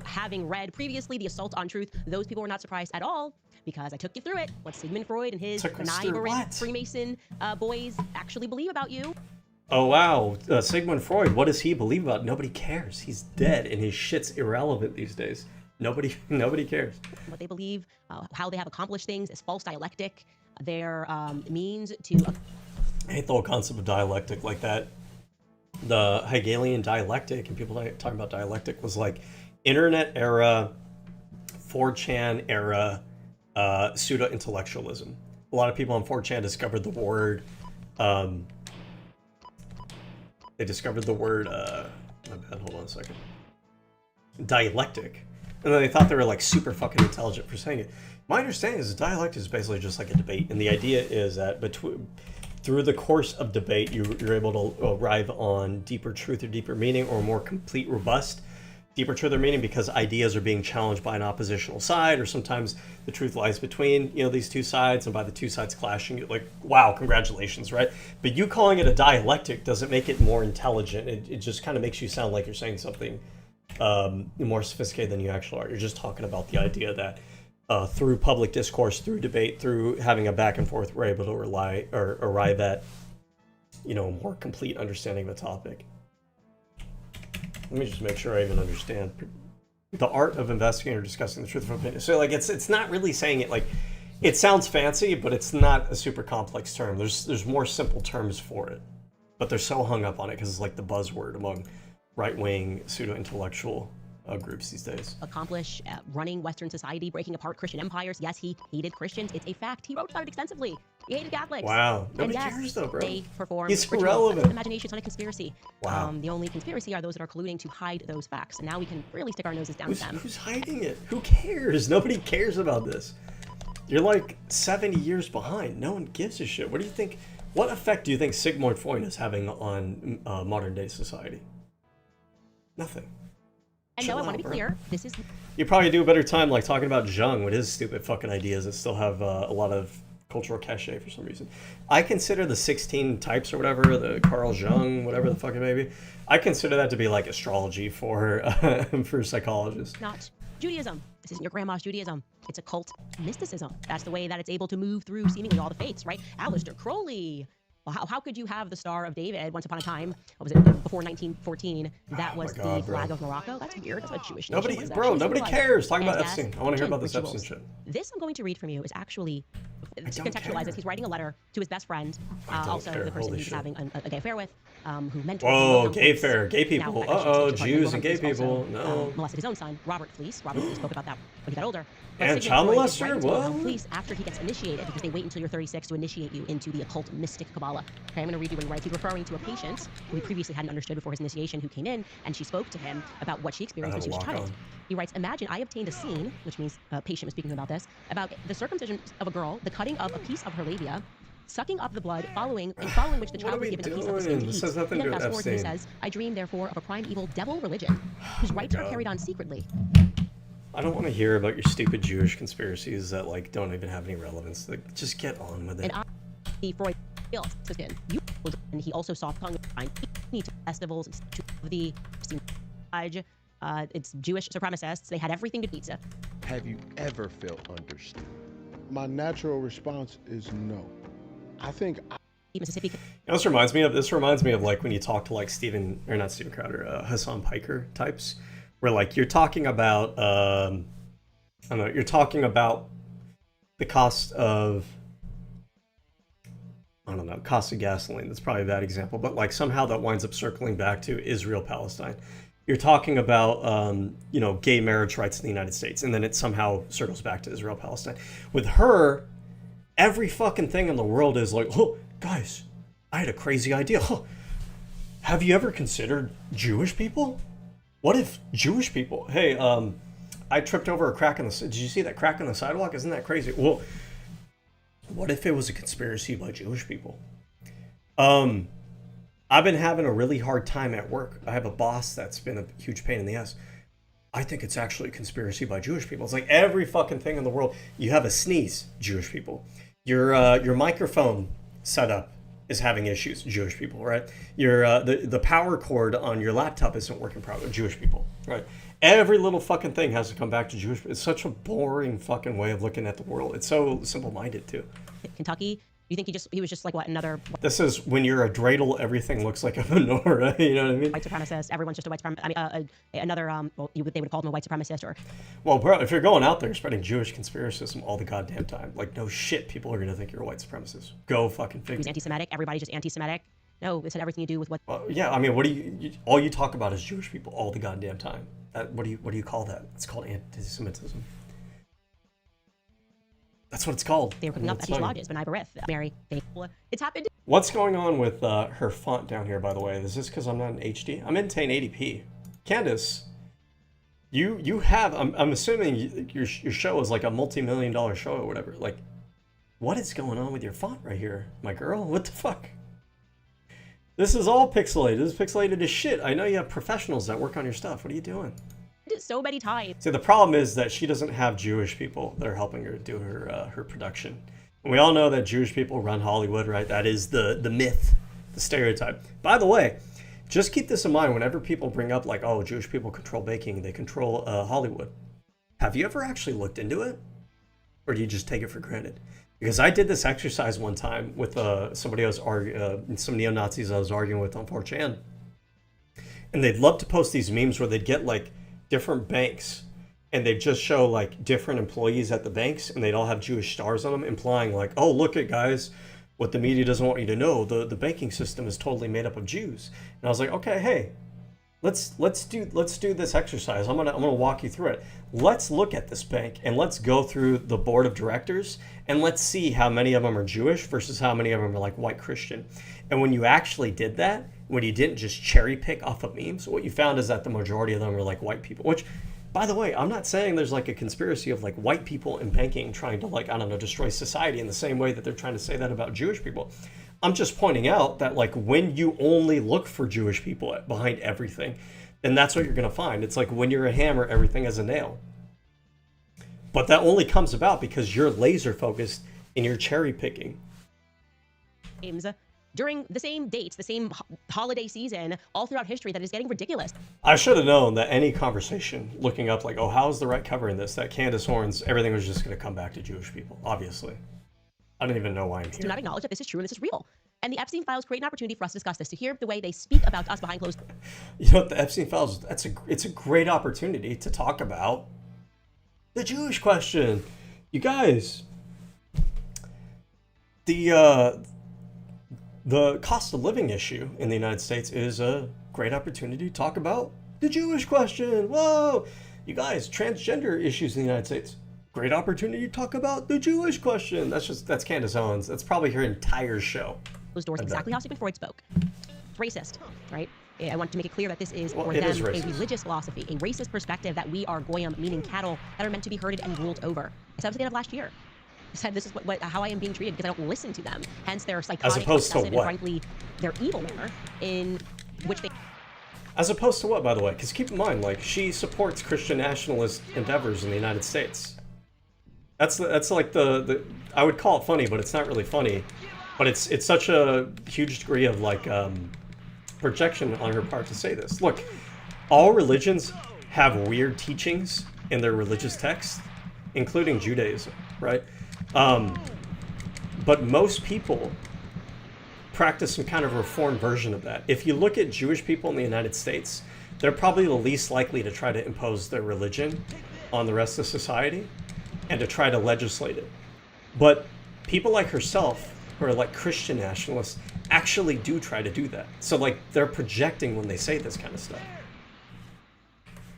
Having read previously The Assault on Truth, those people were not surprised at all, because I took you through it, what Sigmund Freud and his conniving Freemason boys actually believe about you. Oh, wow. Sigmund Freud, what does he believe about? Nobody cares. He's dead, and his shit's irrelevant these days. Nobody cares. What they believe, how they have accomplished things is false dialectic. Their means to... I hate the whole concept of dialectic like that. The Hegelian dialectic, and people talking about dialectic, was like internet era, 4chan era, pseudo-intellectualism. A lot of people on 4chan discovered the word, my bad, hold on a second, dialectic. And then they thought they were like super fucking intelligent for saying it. My understanding is dialectic is basically just like a debate. And the idea is that through the course of debate, you're able to arrive on deeper truth or deeper meaning, or more complete, robust, deeper truth or meaning, because ideas are being challenged by an oppositional side, or sometimes the truth lies between, these two sides, and by the two sides clashing, you're like, wow, congratulations, right? But you calling it a dialectic doesn't make it more intelligent. It just kind of makes you sound like you're saying something more sophisticated than you actually are. You're just talking about the idea that through public discourse, through debate, through having a back and forth, we're able to arrive at, a more complete understanding of a topic. Let me just make sure I even understand. The art of investigating or discussing the truth of opinion. So, like, it's not really saying it like, it sounds fancy, but it's not a super complex term. There's more simple terms for it, but they're so hung up on it because it's like the buzzword among right-wing pseudo-intellectual groups these days. Accomplish running Western society, breaking apart Christian empires. Yes, he hated Christians. It's a fact. He wrote about it extensively. He hated Catholics. Wow. And Nobody yes, cares though, bro. they perform He's rituals. irrelevant. That's imagination. It's not a conspiracy. Wow. The only conspiracy are those that are colluding to hide those facts. And now we can really stick our noses down them. Who's hiding it? Who cares? Nobody cares about this. You're like 70 years behind. No one gives a shit. What do you think? What effect do you think Sigmund Freud is having on modern day society? Nothing. And no, I want to be clear. This is. You probably do a better time like talking about Jung with his stupid fucking ideas that still have a lot of cultural cachet for some reason. I consider the 16 types or whatever, the Carl Jung, whatever the fuck it may be, I consider that to be like astrology for psychologists. Not Judaism. This isn't your grandma's Judaism. It's a cult mysticism. That's the way that it's able to move through seemingly all the faiths, right? Aleister Crowley. Well, how could you have the Star of David once upon a time? What was it, before 1914? That was the flag of Morocco. That's weird. That's a Jewish nation. Nobody, bro, nobody cares. Talk about Epstein. I want to hear about this Epstein shit. This I'm going to read from you is actually, to contextualize this, he's writing a letter to his best friend, also the person he's having a gay affair with, who mentored him. Whoa, gay affair, gay people. Now, Uh-oh, Jews and gay people. No. Molested his own son, Robert Fleece. Robert Fleece spoke about that when he got older. And child molester? What? Fleece after he gets initiated, because they wait until you're 36 to initiate you into the occult mystic Kabbalah. Okay, I'm going to read you what he writes. He's referring to a patient who he previously hadn't understood before his initiation, who came in, and she spoke to him about what she experienced when she was a child. He writes, imagine I obtained a scene, which means a patient was speaking about this, about the circumcision of a girl, the cutting of a piece of her labia, sucking up the blood, following which the child was given a piece of the skin to eat. This has nothing And to then do with fast forward, he Epstein. says, I dream, therefore, of a primeval devil religion, whose rites are carried on secretly. I don't want to hear about your stupid Jewish conspiracies that like don't even have any relevance. Like, just get on with it. And the Freud and he also saw festivals and the it's Jewish supremacists. They had everything to pizza. Have you ever felt understood? My natural response is no. I think Mississippi. This reminds me of like when you talk to like Hassan Piker types, where like you're talking about I don't know, you're talking about the cost of cost of gasoline. That's probably a bad example, but like somehow that winds up circling back to Israel Palestine. You're talking about gay marriage rights in the United States, and then it somehow circles back to Israel Palestine. With her, every fucking thing in the world is like, oh, guys, I had a crazy idea. Oh, have you ever considered Jewish people? What if Jewish people? Hey, I tripped over a crack in the. Did you see that crack in the sidewalk? Isn't that crazy? Well, what if it was a conspiracy by Jewish people? I've been having a really hard time at work. I have a boss that's been a huge pain in the ass. I think it's actually a conspiracy by Jewish people. It's like every fucking thing in the world. You have a sneeze, Jewish people. Your microphone setup is having issues, Jewish people, right? The power cord on your laptop isn't working properly, Jewish people, right? Every little fucking thing has to come back to Jewish people. It's such a boring fucking way of looking at the world. It's so simple-minded too. Kentucky. You think he was just like what, another? This is when you're a dreidel, everything looks like a menorah. You know what I mean? White supremacist. Everyone's just a white supremacist. I mean, another. Well, they would call him a white supremacist, or. Well, bro, if you're going out there spreading Jewish conspiracism all the goddamn time, like no shit, people are gonna think you're a white supremacist. Go fucking figure. He's anti-Semitic. Everybody's just anti-Semitic. No, this had everything to do with what. Yeah, I mean, what do you all you talk about is Jewish people all the goddamn time. What do you call that? It's called anti-Semitism. That's what it's called. They were cooking up at these lodges, B'nai B'rith, Mary, it's happened. What's going on with her font down here, by the way? Is this because I'm not in HD? I'm in 1080p. Candace, you have, I'm assuming your show is like a multi-million-dollar show or whatever. Like, what is going on with your font right here, my girl? What the fuck? This is all pixelated. This is pixelated as shit. I know you have professionals that work on your stuff. What are you doing? So many times. See, the problem is that she doesn't have Jewish people that are helping her do her production. And we all know that Jewish people run Hollywood, right? That is the myth, the stereotype. By the way, just keep this in mind whenever people bring up like, oh, Jewish people control baking, they control Hollywood. Have you ever actually looked into it? Or do you just take it for granted? Because I did this exercise one time with somebody I was some neo-Nazis I was arguing with on 4chan. And they'd love to post these memes where they'd get like different banks and they'd just show like different employees at the banks and they'd all have Jewish stars on them, implying like, oh, look at guys, what the media doesn't want you to know, the banking system is totally made up of Jews. And I was like, okay, hey, let's do this exercise. I'm gonna walk you through it. Let's look at this bank and let's go through the board of directors and let's see how many of them are Jewish versus how many of them are like white Christian. And when you actually did that, when you didn't just cherry pick off of memes, what you found is that the majority of them were like white people. Which, by the way, I'm not saying there's like a conspiracy of like white people in banking trying to like, I don't know, destroy society in the same way that they're trying to say that about Jewish people. I'm just pointing out that like when you only look for Jewish people behind everything, then that's what you're going to find. It's like when you're a hammer, everything is a nail. But that only comes about because you're laser focused and you're cherry picking. During the same dates, the same holiday season, all throughout history, that is getting ridiculous. I should have known that any conversation looking up like, oh, how's the right covering this, that Candace Owens, everything was just going to come back to Jewish people, obviously. I don't even know why I'm here. Do not acknowledge that this is true and this is real. And the Epstein files create an opportunity for us to discuss this, to hear the way they speak about us behind closed doors. You know what, the Epstein files, it's a great opportunity to talk about the Jewish question. You guys, the cost of living issue in the United States is a great opportunity to talk about the Jewish question. Whoa, you guys, transgender issues in the United States. Great opportunity to talk about the Jewish question. That's Candace Owens. That's probably her entire show. Those doors, exactly how Sigmund Freud spoke. Racist, right? I want to make it clear that this is for it them is a racist. Religious philosophy, a racist perspective that we are goyim, meaning cattle, that are meant to be herded and ruled over. I said at the end of last year. I said this is how I am being treated because I don't listen to them. Hence their psychotic, As opposed to obsessive, what? and frankly, their evil manner in which they... As opposed to what, by the way? Because keep in mind, like, she supports Christian nationalist endeavors in the United States. That's like the I would call it funny, but it's not really funny. But it's such a huge degree of like projection on her part to say this. Look, all religions have weird teachings in their religious texts, including Judaism, right? But most people practice some kind of reformed version of that. If you look at Jewish people in the United States, they're probably the least likely to try to impose their religion on the rest of society and to try to legislate it. But people like herself, who are like Christian nationalists, actually do try to do that. So like they're projecting when they say this kind of stuff.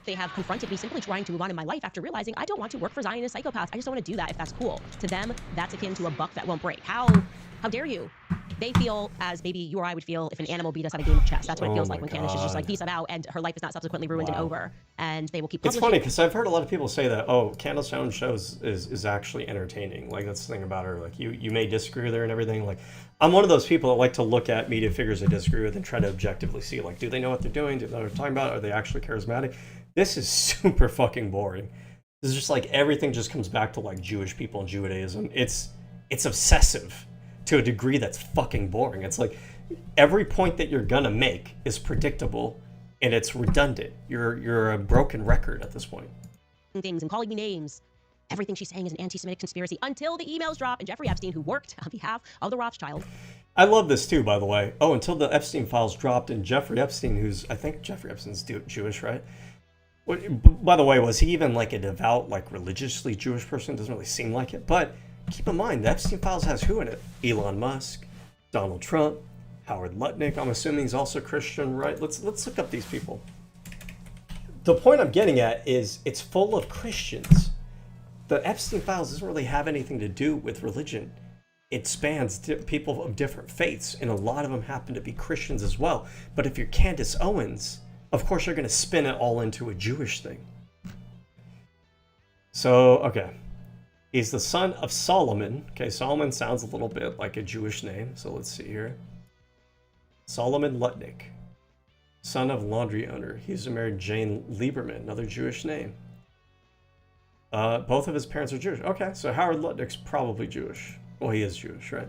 They have confronted me simply trying to move on in my life after realizing I don't want to work for Zionist psychopaths. I just don't want to do that if that's cool. To them, that's akin to a buck that won't break. How dare you? They feel as maybe you or I would feel if an animal beat us at a game of chess. That's what it feels like when Candace is just like, peace, I'm out, and her life is not subsequently ruined and over. And they will keep It's publishing. funny because I've heard a lot of people say that, oh, Candace Owens shows is actually entertaining. Like, that's the thing about her. Like, you may disagree with her and everything. Like, I'm one of those people that like to look at media figures I disagree with and try to objectively see, like, do they know what they're doing? Do they know what they're talking about? Are they actually charismatic? This is super fucking boring. This is just like everything just comes back to like Jewish people and Judaism. It's obsessive to a degree that's fucking boring. It's like every point that you're gonna make is predictable and it's redundant. You're a broken record at this point. Things and calling me names. Everything she's saying is an anti-Semitic conspiracy until the emails drop and Jeffrey Epstein, who worked on behalf of the Rothschild. I love this too, by the way. Oh, until the Epstein files dropped and Jeffrey Epstein, I think Jeffrey Epstein's Jewish, right? By the way, was he even like a devout, like religiously Jewish person? Doesn't really seem like it. But keep in mind, the Epstein files has who in it? Elon Musk, Donald Trump, Howard Lutnick. I'm assuming he's also Christian, right? Let's look up these people. The point I'm getting at is it's full of Christians. The Epstein files doesn't really have anything to do with religion. It spans people of different faiths, and a lot of them happen to be Christians as well. But if you're Candace Owens, of course you're going to spin it all into a Jewish thing. So, okay. He's the son of Solomon. Okay, Solomon sounds a little bit like a Jewish name, so let's see here. Solomon Lutnick, son of laundry owner. He's married Jane Lieberman, another Jewish name. Both of his parents are Jewish. Okay, so Howard Lutnick's probably Jewish. Well, he is Jewish, right?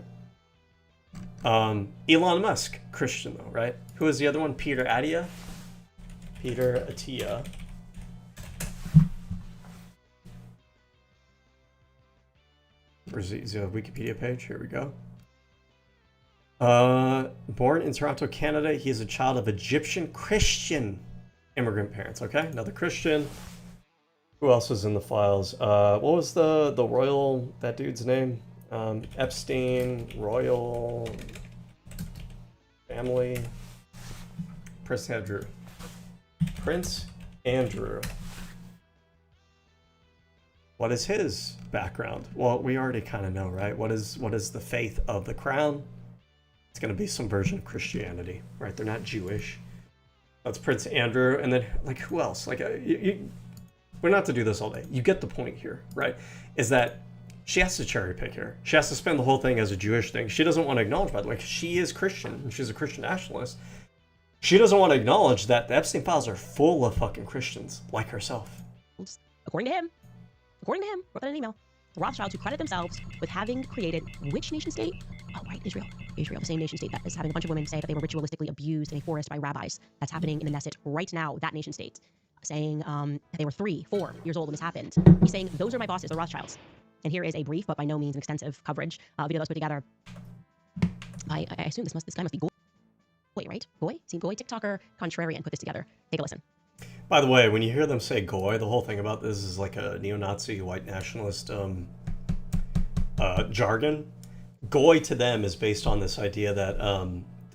Elon Musk, Christian though, right? Who is the other one? Peter Attia. Peter Attia. Where's the Wikipedia page? Here we go. Born in Toronto, Canada, he is a child of Egyptian Christian immigrant parents. Okay, another Christian. Who else is in the files? What was the royal, that dude's name? Epstein, royal family. Prince Andrew. Prince Andrew. What is his background? Well, we already kind of know, right? What is the faith of the crown? It's going to be some version of Christianity, right? They're not Jewish. That's Prince Andrew. And then, like, who else? Like, we're not to do this all day. You get the point here, right? Is that she has to cherry pick here. She has to spend the whole thing as a Jewish thing. She doesn't want to acknowledge, by the way, 'cause she is Christian and she's a Christian nationalist. She doesn't want to acknowledge that the Epstein files are full of fucking Christians like herself. According to him, wrote that in an email, the Rothschilds, who credit themselves with having created which nation state? Oh, right, Israel, the same nation state that is having a bunch of women say that they were ritualistically abused in a forest by rabbis. That's happening in the Knesset right now, that nation state, saying that they were 3, 4 years old when this happened. He's saying, those are my bosses, the Rothschilds. And here is a brief, but by no means an extensive coverage video that was put together. I assume this guy must be Goy, right? Goy? See, Goy, TikToker, contrarian, put this together. Take a listen. By the way, when you hear them say Goy, the whole thing about this is like a neo-Nazi, white nationalist jargon. Goy to them is based on this idea that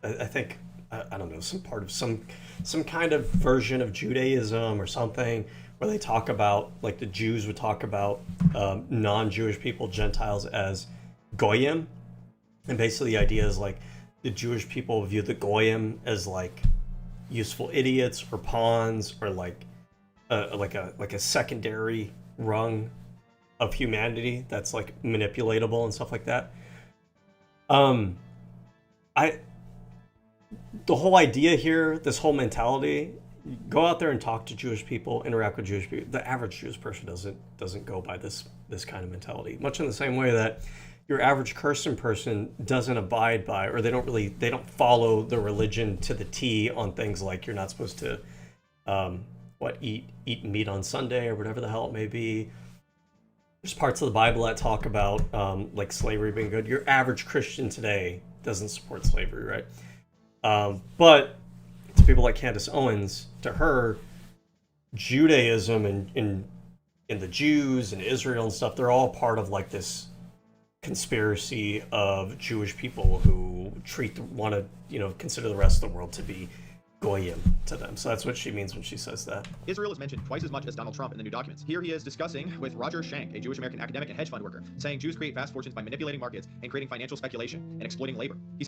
I think, I don't know, some part of some kind of version of Judaism or something, where they talk about, like the Jews would talk about non-Jewish people, Gentiles, as Goyim. And basically the idea is like the Jewish people view the Goyim as like useful idiots or pawns or like a secondary rung of humanity that's like manipulatable and stuff like that. The whole idea here, this whole mentality, go out there and talk to Jewish people, interact with Jewish people. The average Jewish person doesn't go by this kind of mentality. Much in the same way that your average Christian person doesn't abide by, or they don't follow the religion to the T on things like you're not supposed to eat meat on Sunday or whatever the hell it may be. There's parts of the Bible that talk about like slavery being good. Your average Christian today doesn't support slavery, right? But to people like Candace Owens, to her, Judaism and the Jews and Israel and stuff, they're all part of like this conspiracy of Jewish people who want to consider the rest of the world to be Goyim to them. So that's what she means when she says that. Israel is mentioned twice as much as Donald Trump in the new documents. Here he is discussing with Roger Schenck, a Jewish American academic and hedge fund worker, saying Jews create vast fortunes by manipulating markets and creating financial speculation and exploiting labor. He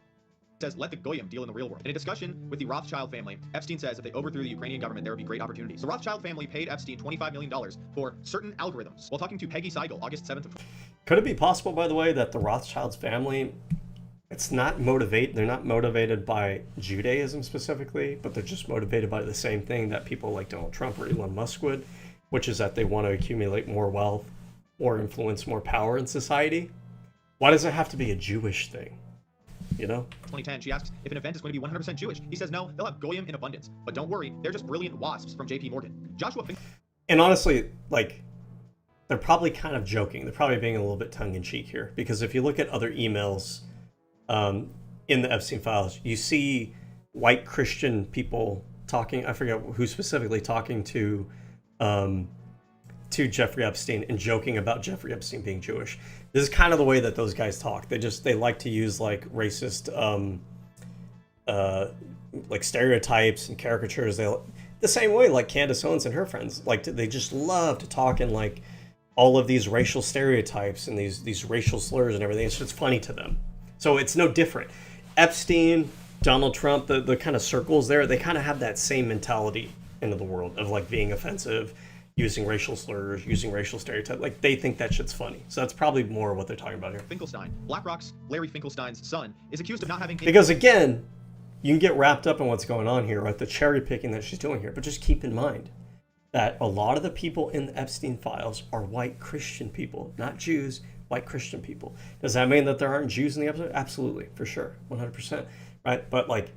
says, let the Goyim deal in the real world. In a discussion with the Rothschild family, Epstein says if they overthrew the Ukrainian government, there would be great opportunities. The Rothschild family paid Epstein $25 million for certain algorithms. While talking to Peggy Seigel, August 7th. Could it be possible, by the way, that the Rothschilds family, they're not motivated by Judaism specifically, but they're just motivated by the same thing that people like Donald Trump or Elon Musk would, which is that they want to accumulate more wealth, more influence, more power in society? Why does it have to be a Jewish thing? 2010, she asks if an event is going to be 100% Jewish. He says no, they'll have Goyim in abundance. But don't worry, they're just brilliant wasps from JP Morgan. And honestly, like, they're probably kind of joking. They're probably being a little bit tongue-in-cheek here. Because if you look at other emails in the Epstein files, you see white Christian people talking, I forget who specifically, talking to Jeffrey Epstein and joking about Jeffrey Epstein being Jewish. This is kind of the way that those guys talk. They like to use like racist like stereotypes and caricatures. The same way like Candace Owens and her friends, like they just love to talk in like all of these racial stereotypes and these racial slurs and everything. It's just funny to them. So it's no different. Epstein, Donald Trump, the kind of circles there, they kind of have that same mentality into the world of like being offensive, using racial slurs, using racial stereotypes. Like they think that shit's funny. So that's probably more what they're talking about here. Finkelstein, BlackRock's Larry Finkelstein's son, is accused of not having... Because again, you can get wrapped up in what's going on here, right? The cherry picking that she's doing here. But just keep in mind that a lot of the people in the Epstein files are white Christian people, not Jews, white Christian people. Does that mean that there aren't Jews in the episode? Absolutely, for sure, 100%, right? But like,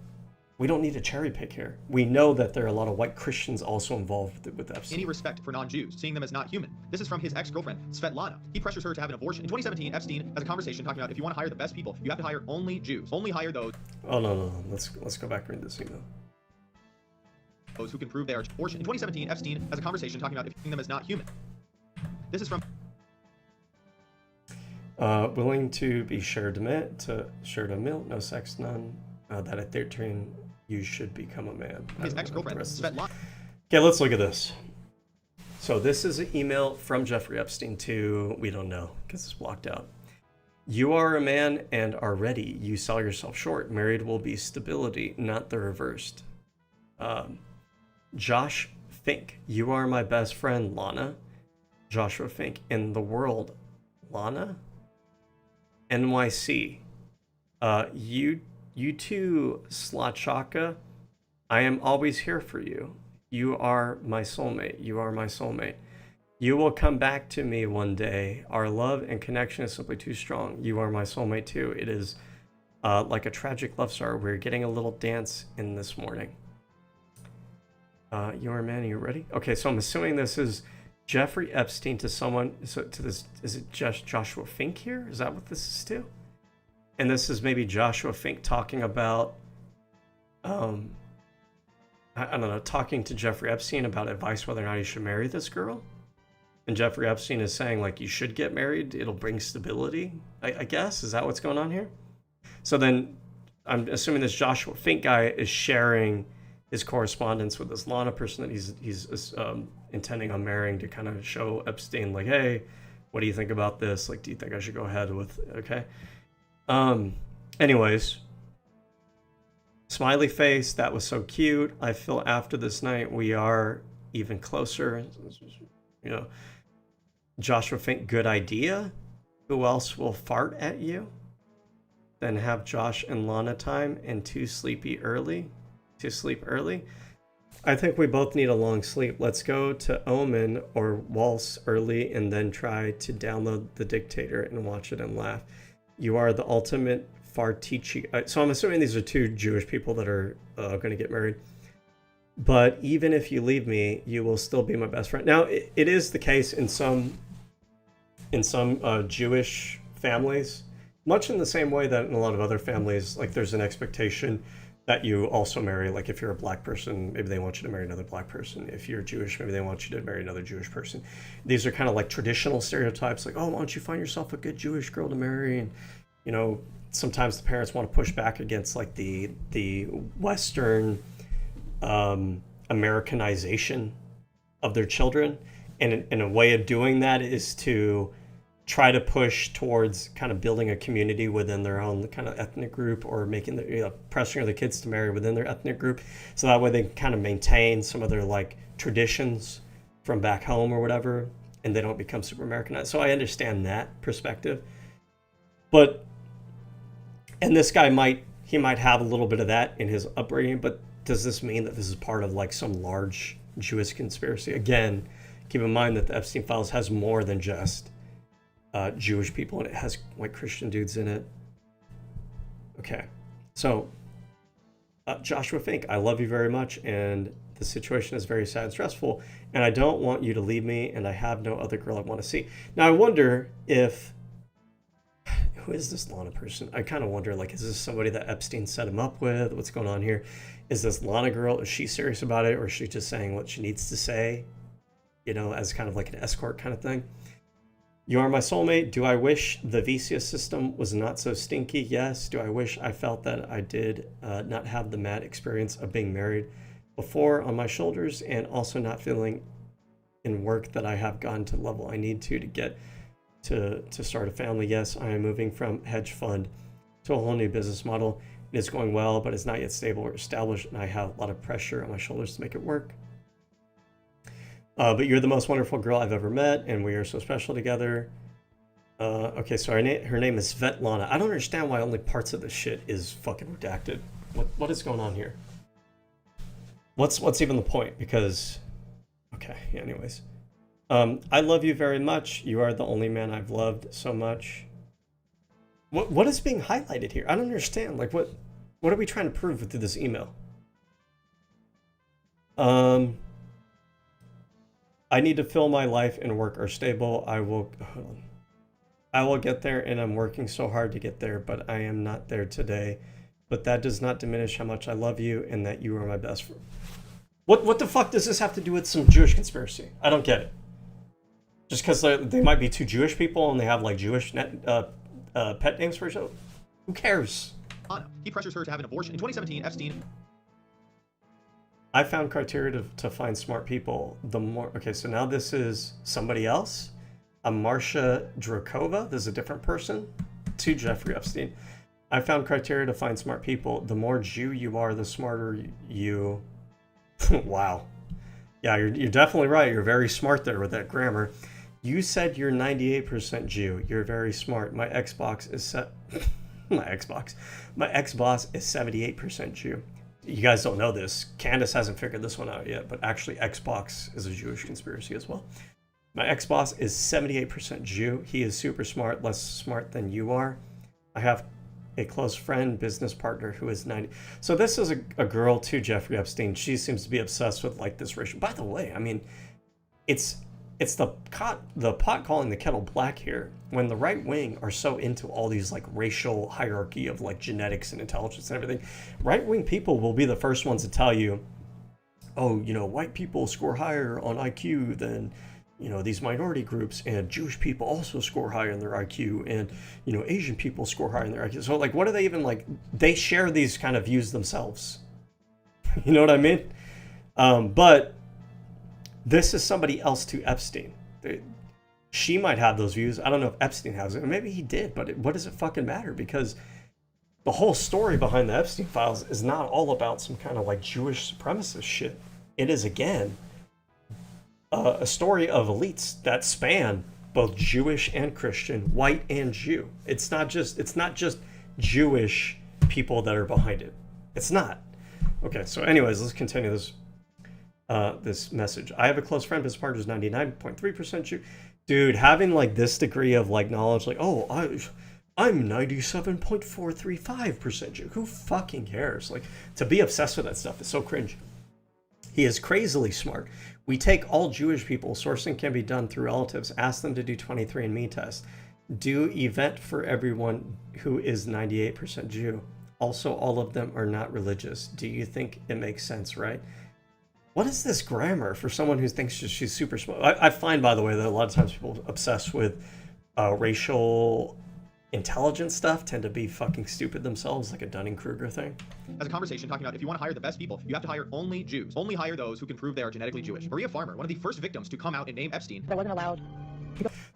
we don't need to cherry pick here. We know that there are a lot of white Christians also involved with Epstein. Any respect for non-Jews, seeing them as not human. This is from his ex-girlfriend, Svetlana. He pressures her to have an abortion. In 2017, Epstein has a conversation talking about if you want to hire the best people, you have to hire only Jews. Only hire those. Oh, no. Let's go back and read this email. Those who can prove they are abortion. In 2017, Epstein has a conversation talking about if seeing them as not human. This is from... willing to be shared a meal, no sex, none. That at 13, you should become a man. His ex-girlfriend, Svetlana. Okay, let's look at this. So this is an email from Jeffrey Epstein to, we don't know because it's blocked out. You are a man and are ready. You sell yourself short. Married will be stability, not the reversed. Josh Fink. You are my best friend, Lana. Joshua Fink. In the world, Lana? NYC. You too, Slachaka. I am always here for you. You are my soulmate. You are my soulmate. You will come back to me one day. Our love and connection is simply too strong. You are my soulmate too. It is like a tragic love story. We're getting a little dance in this morning. You are a man. Are you ready? Okay, so I'm assuming this is Jeffrey Epstein to someone. So to this, is it just Joshua Fink here? Is that what this is to? And this is maybe Joshua Fink talking about, I don't know, talking to Jeffrey Epstein about advice whether or not he should marry this girl. And Jeffrey Epstein is saying, like, you should get married. It'll bring stability, I guess. Is that what's going on here? So then I'm assuming this Joshua Fink guy is sharing his correspondence with this Lana person that he's intending on marrying to kind of show Epstein, like, hey, what do you think about this? Like, do you think I should go ahead with, okay? Anyways, smiley face. That was so cute. I feel after this night we are even closer. You know, Joshua Fink, good idea. Who else will fart at you? Then have Josh and Lana time and to sleep early. I think we both need a long sleep. Let's go to Omen or Waltz early and then try to download The Dictator and watch it and laugh. You are the ultimate fartici. So I'm assuming these are two Jewish people that are going to get married. But even if you leave me, you will still be my best friend. Now, it is the case in some Jewish families, much in the same way that in a lot of other families, like there's an expectation that you also marry. Like if you're a black person, maybe they want you to marry another black person. If you're Jewish, maybe they want you to marry another Jewish person. These are kind of like traditional stereotypes, like, oh, why don't you find yourself a good Jewish girl to marry? And, you know, sometimes the parents want to push back against like the Western Americanization of their children, and in a way of doing that is to try to push towards kind of building a community within their own kind of ethnic group, or making the, you know, pressuring the kids to marry within their ethnic group, so that way they can kind of maintain some of their like traditions from back home or whatever, and they don't become super Americanized. So I understand that perspective, but and this guy might have a little bit of that in his upbringing, but does this mean that this is part of like some large Jewish conspiracy? Again, keep in mind that the Epstein Files has more than just Jewish people, and it has like Christian dudes in it. Okay, so Joshua Fink, I love you very much, and the situation is very sad and stressful, and I don't want you to leave me, and I have no other girl I want to see. Now I wonder if, who is this Lana person? I kind of wonder, like, is this somebody that Epstein set him up with? What's going on here? Is this Lana girl, is she serious about it, or is she just saying what she needs to say, you know, as kind of like an escort kind of thing? You are my soulmate. Do I wish the Visa system was not so stinky? Yes. Do I wish I felt that I did not have the mad experience of being married before on my shoulders, and also not feeling in work that I have gotten to the level I need to get to start a family? Yes, I am moving from hedge fund to a whole new business model. It is going well, but it's not yet stable or established, and I have a lot of pressure on my shoulders to make it work. But you're the most wonderful girl I've ever met, and we are so special together. Okay, so her name is Svetlana. I don't understand why only parts of this shit is fucking redacted. What is going on here? What's even the point? Because, okay, yeah, anyways. I love you very much. You are the only man I've loved so much. What is being highlighted here? I don't understand. Like, what are we trying to prove through this email? I need to feel my life and work are stable. I will get there, and I'm working so hard to get there, but I am not there today. But that does not diminish how much I love you and that you are my best friend. What the fuck does this have to do with some Jewish conspiracy? I don't get it. Just because they might be two Jewish people and they have like Jewish pet names for each other? Who cares? He pressures her to have an abortion. In 2017, Epstein... I found criteria to find smart people. The more, okay, so now this is somebody else. A Marcia Drakova. This is a different person. To Jeffrey Epstein. I found criteria to find smart people. The more Jew you are, the smarter you. Wow. Yeah, you're definitely right. You're very smart there with that grammar. You said you're 98% Jew. You're very smart. My Xbox is my ex-boss is 78% Jew. You guys don't know this. Candace hasn't figured this one out yet, but actually Xbox is a Jewish conspiracy as well. My ex-boss is 78% Jew. He is super smart, less smart than you are. I have a close friend, business partner who is 90. So this is a girl too, Jeffrey Epstein. She seems to be obsessed with like this racial. By the way, I mean, it's the pot calling the kettle black here. When the right wing are so into all these like racial hierarchy of like genetics and intelligence and everything, right wing people will be the first ones to tell you, oh, you know, white people score higher on IQ than, you know, these minority groups, and Jewish people also score higher in their IQ, and, you know, Asian people score higher in their IQ. So like, what are they even like? They share these kind of views themselves. You know what I mean? But this is somebody else to Epstein. She might have those views. I don't know if Epstein has it. Maybe he did, but what does it fucking matter? Because the whole story behind the Epstein files is not all about some kind of like Jewish supremacist shit. It is, again, a story of elites that span both Jewish and Christian, white and Jew. It's not just Jewish people that are behind it. It's not. Okay, so anyways, let's continue this message. I have a close friend, his partner is 99.3% Jew. Dude, having like this degree of like knowledge, like, oh, I'm 97.435% Jew. Who fucking cares? Like, to be obsessed with that stuff is so cringe. He is crazily smart. We take all Jewish people. Sourcing can be done through relatives. Ask them to do 23andMe tests. Do event for everyone who is 98% Jew. Also, all of them are not religious. Do you think it makes sense, right? What is this grammar for someone who thinks she's super smart? I find, by the way, that a lot of times people obsessed with racial intelligence stuff tend to be fucking stupid themselves, like a Dunning-Kruger thing. As a conversation talking about if you want to hire the best people, you have to hire only Jews. Only hire those who can prove they are genetically Jewish. Maria Farmer, one of the first victims to come out and name Epstein. I wasn't allowed.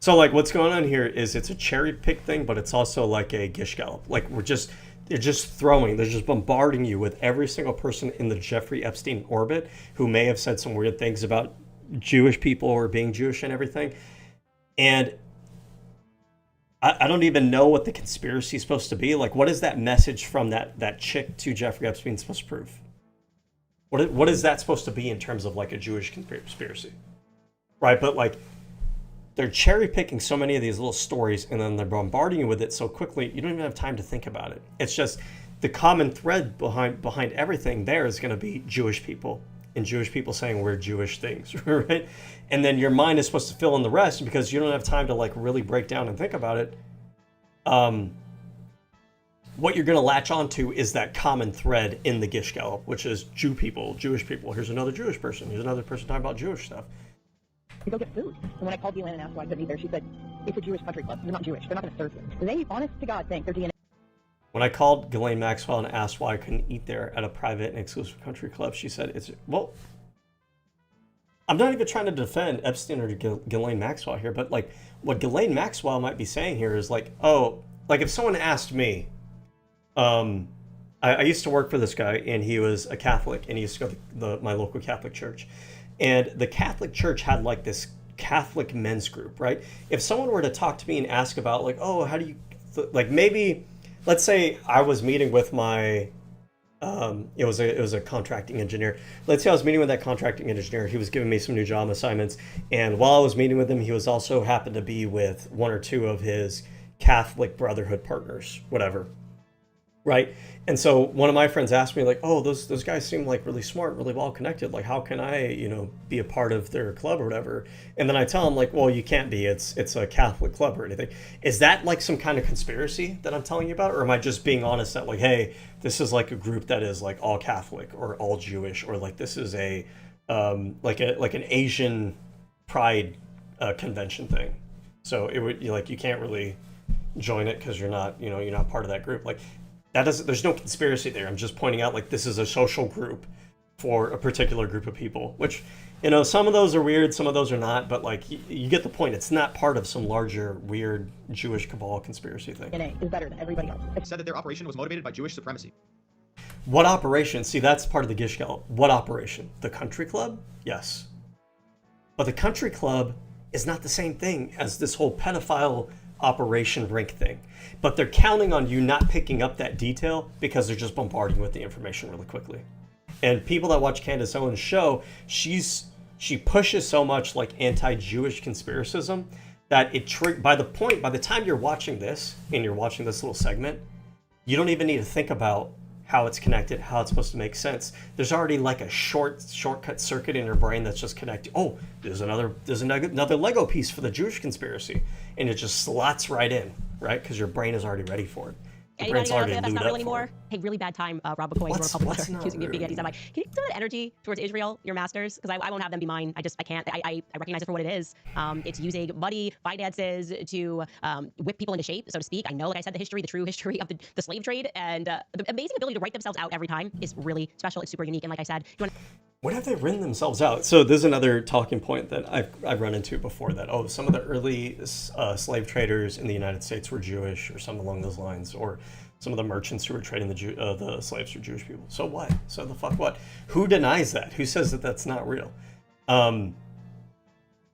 So like what's going on here is it's a cherry pick thing, but it's also like a gish gallop. Like they're just bombarding you with every single person in the Jeffrey Epstein orbit who may have said some weird things about Jewish people or being Jewish and everything. And I don't even know what the conspiracy is supposed to be. Like, what is that message from that chick to Jeffrey Epstein supposed to prove? What is that supposed to be in terms of like a Jewish conspiracy? Right, but like they're cherry picking so many of these little stories and then they're bombarding you with it so quickly you don't even have time to think about it. It's just the common thread behind everything there is going to be Jewish people and Jewish people saying we're Jewish things, right? And then your mind is supposed to fill in the rest because you don't have time to like really break down and think about it. What you're going to latch onto is that common thread in the Gish Gallop, which is Jew people, Jewish people. Here's another Jewish person. Here's another person talking about Jewish stuff. To go get food. And when I called Deanne and asked why I couldn't eat there, she said, it's a Jewish country club. You're not Jewish. They're not going to serve you. They, honest to God, think their DNA. When I called Ghislaine Maxwell and asked why I couldn't eat there at a private and exclusive country club, she said, well, I'm not even trying to defend Epstein or Ghislaine Maxwell here, but like what Ghislaine Maxwell might be saying here is like, oh, like if someone asked me, I used to work for this guy and he was a Catholic and he used to go to my local Catholic church. And the Catholic church had like this Catholic men's group, right? If someone were to talk to me and ask about like, oh, how do you, like maybe, let's say I was meeting with my, it was a contracting engineer. Let's say I was meeting with that contracting engineer. He was giving me some new job assignments. And while I was meeting with him, he was also happened to be with one or two of his Catholic Brotherhood partners, whatever. Right. And so one of my friends asked me like, oh, those guys seem like really smart, really well connected. Like, how can I, be a part of their club or whatever? And then I tell him like, well, you can't be. It's a Catholic club or anything. Is that like some kind of conspiracy that I'm telling you about? Or am I just being honest that like, hey, this is like a group that is like all Catholic or all Jewish, or like this is a like an Asian pride convention thing. So it would you can't really join it because you're not part of that group. Like, that doesn't, there's no conspiracy there. I'm just pointing out like this is a social group for a particular group of people, which, you know, some of those are weird, some of those are not, but like you get the point. It's not part of some larger weird Jewish cabal conspiracy thing. DNA is better than everybody else. Said that their operation was motivated by Jewish supremacy. What operation? See, that's part of the Gishkel. What operation? The country club? Yes. But the country club is not the same thing as this whole pedophile Operation Rink thing. But they're counting on you not picking up that detail because they're just bombarding with the information really quickly. And people that watch Candace Owens' show, she pushes so much like anti-Jewish conspiracism that by the time you're watching this and you're watching this little segment, you don't even need to think about how it's connected, how it's supposed to make sense. There's already like a shortcut circuit in your brain that's just connected. Oh, there's another Lego piece for the Jewish conspiracy, and it just slots right in, right? Because your brain is already ready for it. Anybody know that's not real anymore? Hey, really bad time, Rob McCoy, wrote a couple letters accusing me of being anti-Semite. Can you give some of that energy towards Israel, your masters? Because I won't have them be mine. I can't. I recognize it for what it is. It's using money, finances to whip people into shape, so to speak. I know, like I said, the true history of the slave trade, and the amazing ability to write themselves out every time is really special. It's super unique, and like I said, what have they written themselves out? So there's another talking point that I've run into before, that some of the early slave traders in the United States were Jewish or something along those lines, or some of the merchants who were trading the slaves were Jewish people. So what? So the fuck what? Who denies that? Who says that that's not real? I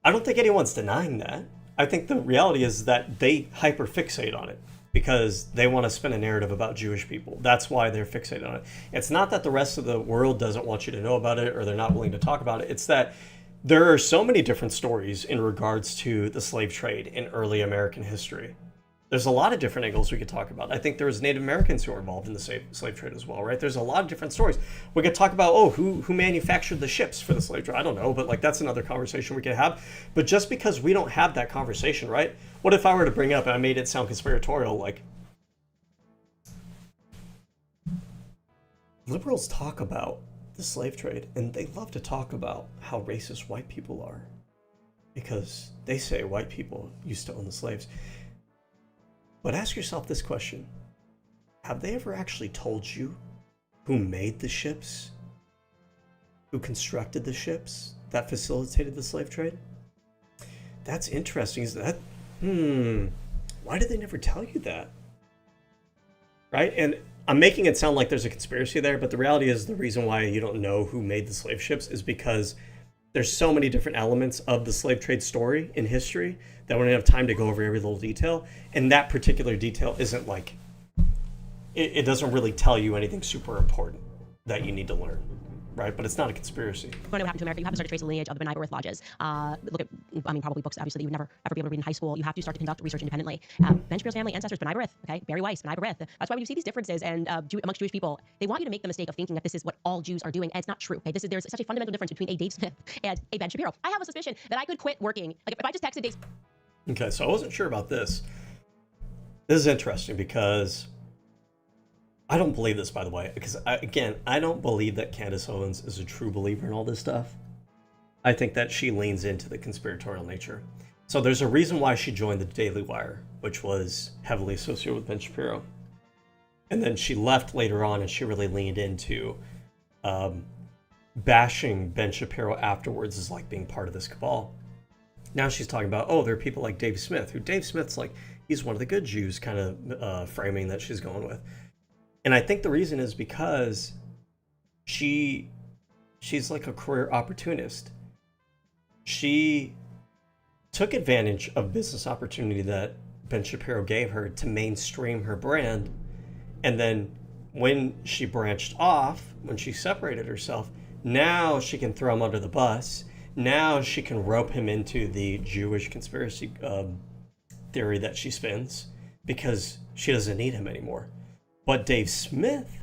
don't think anyone's denying that. I think the reality is that they hyperfixate on it because they want to spin a narrative about Jewish people. That's why they're fixated on it. It's not that the rest of the world doesn't want you to know about it or they're not willing to talk about it. It's that there are so many different stories in regards to the slave trade in early American history. There's a lot of different angles we could talk about. I think there was Native Americans who were involved in the slave trade as well, right? There's a lot of different stories. We could talk about, who manufactured the ships for the slave trade? I don't know, but like that's another conversation we could have. But just because we don't have that conversation, right? What if I were to bring up, and I made it sound conspiratorial, like liberals talk about the slave trade, and they love to talk about how racist white people are because they say white people used to own the slaves. But ask yourself this question. Have they ever actually told you who made the ships? Who constructed the ships that facilitated the slave trade? That's interesting. Is that, why did they never tell you that? Right? And I'm making it sound like there's a conspiracy there, but the reality is the reason why you don't know who made the slave ships is because there's so many different elements of the slave trade story in history that we don't have time to go over every little detail. And that particular detail isn't like, it doesn't really tell you anything super important that you need to learn, right? But it's not a conspiracy. You want to know what happened to America? You have to start to trace the lineage of the B'nai B'rith lodges. Look at, probably books, obviously, that you would never, ever be able to read in high school. You have to start to conduct research independently. Ben Shapiro's family ancestors, B'nai B'rith, okay? Barry Weiss, B'nai B'rith. That's why when you see these differences and amongst Jewish people, they want you to make the mistake of thinking that this is what all Jews are doing, and it's not true, okay? There's such a fundamental difference between a Dave Smith and a Ben Shapiro. I have a suspicion that I could quit working. Like, if I just texted Dave... Okay, so I wasn't sure about this. This is interesting because I don't believe this, by the way, because I don't believe that Candace Owens is a true believer in all this stuff. I think that she leans into the conspiratorial nature. So there's a reason why she joined the Daily Wire, which was heavily associated with Ben Shapiro. And then she left later on and she really leaned into bashing Ben Shapiro afterwards as like being part of this cabal. Now she's talking about, there are people like Dave Smith, who Dave Smith's like, he's one of the good Jews kind of framing that she's going with. And I think the reason is because she's like a career opportunist. She took advantage of business opportunity that Ben Shapiro gave her to mainstream her brand. And then when she branched off, when she separated herself, now she can throw him under the bus. Now she can rope him into the Jewish conspiracy theory that she spins because she doesn't need him anymore. But Dave Smith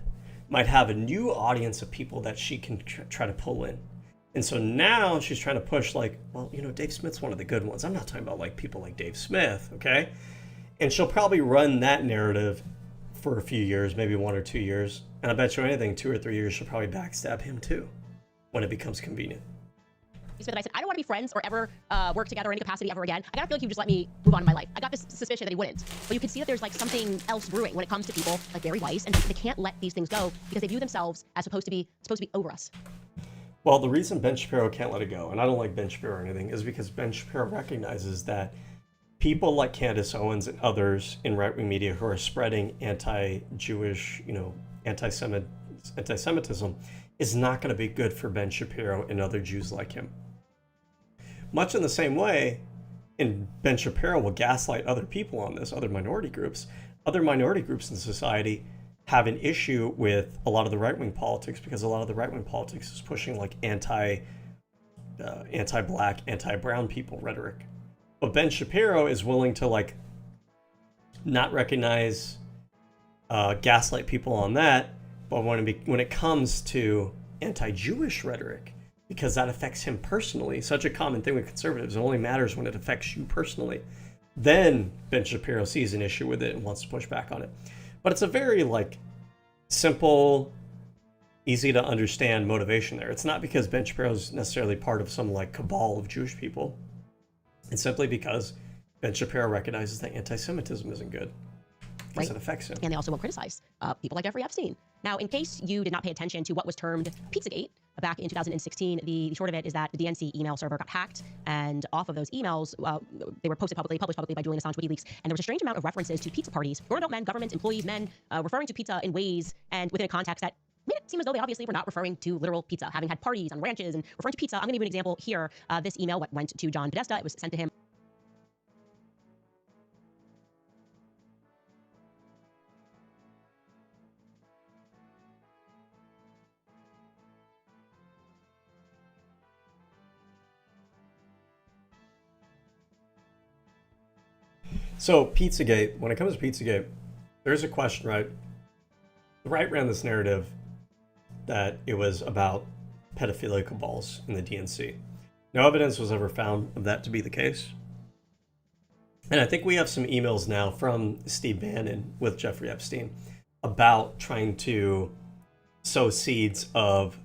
might have a new audience of people that she can try to pull in. And so now she's trying to push like, Dave Smith's one of the good ones. I'm not talking about like people like Dave Smith, okay? And she'll probably run that narrative for a few years, maybe 1 or 2 years. And I bet you anything, 2 or 3 years, she'll probably backstab him too when it becomes convenient. Smith, I said, I don't want to be friends or ever work together in any capacity ever again. I gotta feel like he would just let me move on in my life. I got this suspicion that he wouldn't. But you can see that there's like something else brewing when it comes to people like Barry Weiss, and they can't let these things go because they view themselves as supposed to be over us. Well, the reason Ben Shapiro can't let it go, and I don't like Ben Shapiro or anything, is because Ben Shapiro recognizes that people like Candace Owens and others in right-wing media who are spreading anti-Jewish, anti-Semitism is not going to be good for Ben Shapiro and other Jews like him. Much in the same way, and Ben Shapiro will gaslight other people on this, other minority groups in society have an issue with a lot of the right-wing politics because a lot of the right-wing politics is pushing like anti-black, anti-brown people rhetoric. But Ben Shapiro is willing to like not recognize, gaslight people on that, but when it comes to anti-Jewish rhetoric, because that affects him personally, such a common thing with conservatives, it only matters when it affects you personally, then Ben Shapiro sees an issue with it and wants to push back on it. But it's a very like simple, easy to understand motivation there. It's not because Ben Shapiro is necessarily part of some like cabal of Jewish people. It's simply because Ben Shapiro recognizes that anti-Semitism isn't good because it affects him. And they also won't criticize people like Jeffrey Epstein. Now, in case you did not pay attention to what was termed Pizzagate back in 2016, the short of it is that the DNC email server got hacked, and off of those emails, they were published publicly by Julian Assange WikiLeaks, and there was a strange amount of references to pizza parties, grown adult men, government employees, men, referring to pizza in ways and within a context that made it seem as though they obviously were not referring to literal pizza, having had parties on ranches and referring to pizza. I'm going to give you an example here. This email went to John Podesta. It was sent to him. So Pizzagate, when it comes to Pizzagate, there's a question, right? The right ran this narrative that it was about pedophilia cabals in the DNC. No evidence was ever found of that to be the case. And I think we have some emails now from Steve Bannon with Jeffrey Epstein about trying to sow seeds of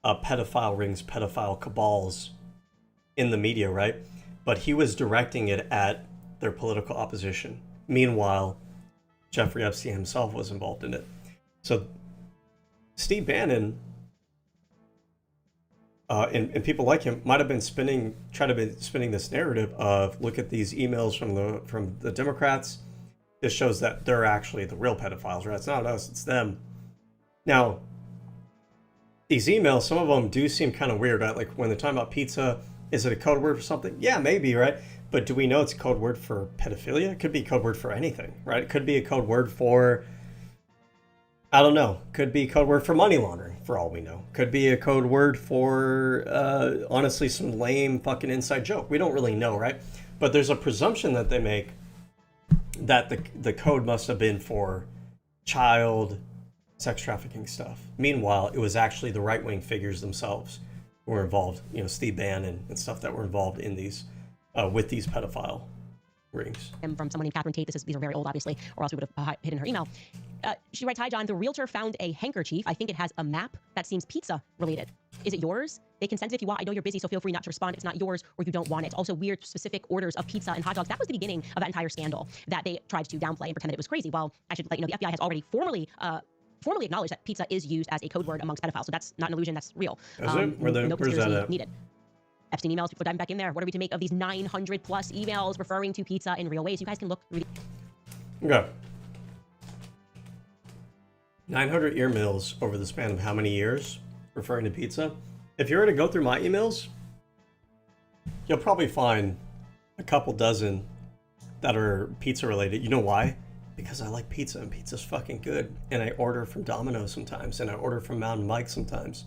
pedophile rings, pedophile cabals in the media, right? But he was directing it at their political opposition. Meanwhile, Jeffrey Epstein himself was involved in it. So Steve Bannon and people like him might have been spinning this narrative of, look at these emails from the Democrats. This shows that they're actually the real pedophiles, right? It's not us, it's them. Now, these emails, some of them do seem kind of weird, right? Like when they're talking about pizza, is it a code word for something? Yeah, maybe, right? But do we know it's a code word for pedophilia? It could be a code word for anything, right? It could be a code word for, I don't know. Could be a code word for money laundering, for all we know. Could be a code word for, honestly, some lame fucking inside joke. We don't really know, right? But there's a presumption that they make that the code must have been for child sex trafficking stuff. Meanwhile, it was actually the right-wing figures themselves who were involved, Steve Bannon and stuff that were involved in these, with these pedophile rings. From someone named Catherine Tate. These are very old, obviously, or else we would have hidden her email. She writes, "Hi, John. The realtor found a handkerchief. I think it has a map that seems pizza related. Is it yours? They can send it if you want. I know you're busy, so feel free not to respond. It's not yours or you don't want it. Also, weird specific orders of pizza and hot dogs." That was the beginning of that entire scandal that they tried to downplay and pretend that it was crazy. Well, I should let you know the FBI has already formally acknowledged that pizza is used as a code word amongst pedophiles. So that's not an illusion. That's real. Is it? No Where's that at? needed. Epstein emails, people diving back in there. What are we to make of these 900 plus emails referring to pizza in real ways? You guys can look through. Okay. 900 emails over the span of how many years referring to pizza? If you were to go through my emails, you'll probably find a couple dozen that are pizza related. You know why? Because I like pizza and pizza's fucking good. And I order from Domino's sometimes, and I order from Mountain Mike sometimes.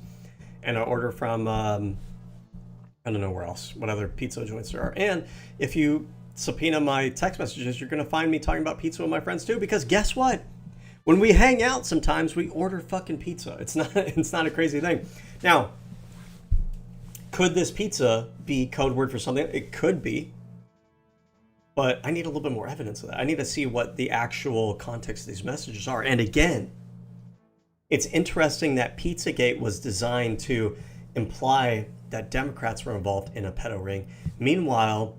And I order from, I don't know where else, what other pizza joints there are. And if you subpoena my text messages, you're going to find me talking about pizza with my friends too, because guess what? When we hang out, sometimes we order fucking pizza. It's not a crazy thing. Now, could this pizza be code word for something? It could be, but I need a little bit more evidence of that. I need to see what the actual context of these messages are. And again, it's interesting that Pizzagate was designed to imply that Democrats were involved in a pedo ring. Meanwhile,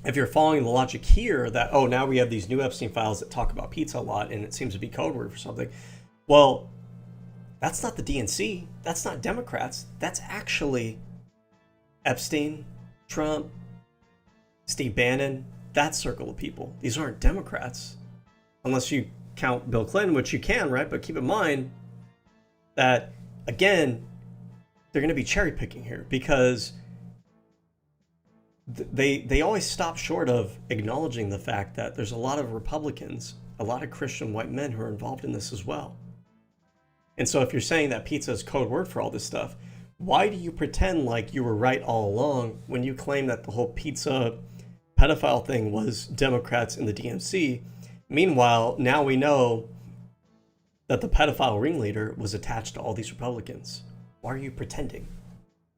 if you're following the logic here that, oh, now we have these new Epstein files that talk about pizza a lot and it seems to be code word for something. Well, That's not the DNC. That's not Democrats. That's actually Epstein, Trump, Steve Bannon, that circle of people. These aren't Democrats. Unless you count Bill Clinton, which you can, right? But keep in mind that, again, they're going to be cherry picking here because they always stop short of acknowledging the fact that there's a lot of Republicans, a lot of Christian white men who are involved in this as well. And so if you're saying that pizza is code word for all this stuff, why do you pretend like you were right all along when you claim that the whole pizza pedophile thing was Democrats in the DNC? Meanwhile, now we know that the pedophile ringleader was attached to all these Republicans. Why are you pretending?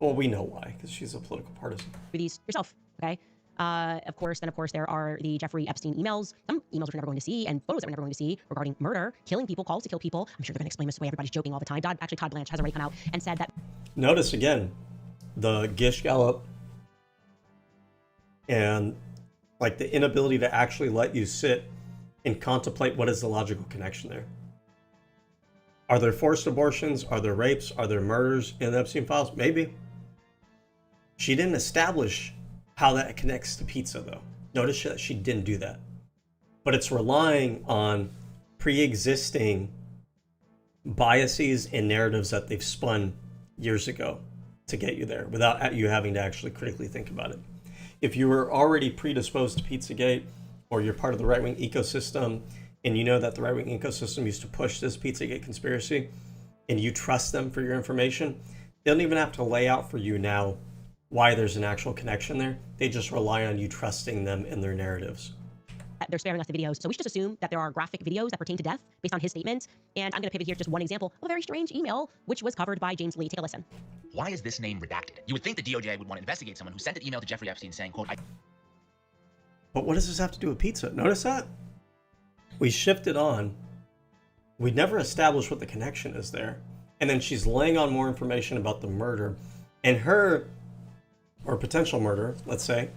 Well, we know why, because she's a political partisan. These yourself, okay? Of course, there are the Jeffrey Epstein emails, some emails we're never going to see, and photos that we're never going to see regarding murder, killing people, calls to kill people. I'm sure they're going to explain this away. Everybody's joking all the time. Todd Blanche has already come out and said that. Notice again, the Gish Gallop and like the inability to actually let you sit and contemplate what is the logical connection there. Are there forced abortions? Are there rapes? Are there murders in the Epstein files? Maybe. She didn't establish how that connects to pizza, though. Notice that she didn't do that. But it's relying on pre-existing biases and narratives that they've spun years ago to get you there without you having to actually critically think about it. If you were already predisposed to Pizzagate, or you're part of the right-wing ecosystem, and you know that the right-wing ecosystem used to push this Pizzagate conspiracy, and you trust them for your information, they don't even have to lay out for you now why there's an actual connection there. They just rely on you trusting them in their narratives. They're sparing us the videos. So we should just assume that there are graphic videos that pertain to death based on his statements. And I'm going to pivot here to just one example of a very strange email, which was covered by James Lee. Take a listen. Why is this name redacted? You would think the DOJ would want to investigate someone who sent an email to Jeffrey Epstein saying, quote, But what does this have to do with pizza? Notice that? We shifted on. We never established what the connection is there. And then she's laying on more information about the murder. And her, or potential murder, let's say.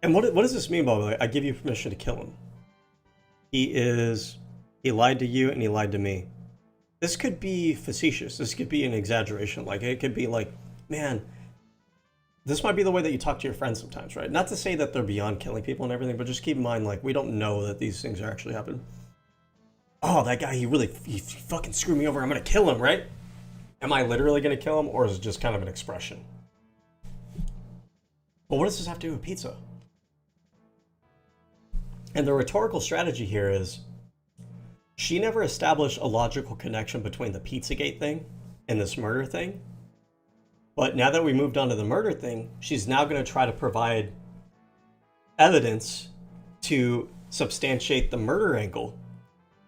And what does this mean, by the way? I give you permission to kill him. He lied to you and he lied to me. This could be facetious. This could be an exaggeration. Like, it could be like, man, this might be the way that you talk to your friends sometimes, right? Not to say that they're beyond killing people and everything, but just keep in mind, like, we don't know that these things are actually happening. Oh, that guy, he fucking screwed me over. I'm going to kill him, right? Am I literally going to kill him, or is it just kind of an expression? But what does this have to do with pizza? And the rhetorical strategy here is she never established a logical connection between the Pizzagate thing and this murder thing. But now that we moved on to the murder thing, she's now going to try to provide evidence to substantiate the murder angle.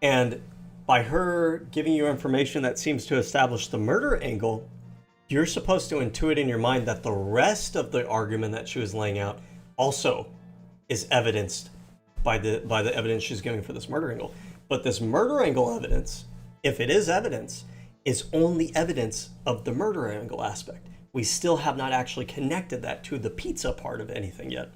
And by her giving you information that seems to establish the murder angle, you're supposed to intuit in your mind that the rest of the argument that she was laying out also is evidenced by the evidence she's giving for this murder angle. But this murder angle evidence, if it is evidence, is only evidence of the murder angle aspect. We still have not actually connected that to the pizza part of anything yet.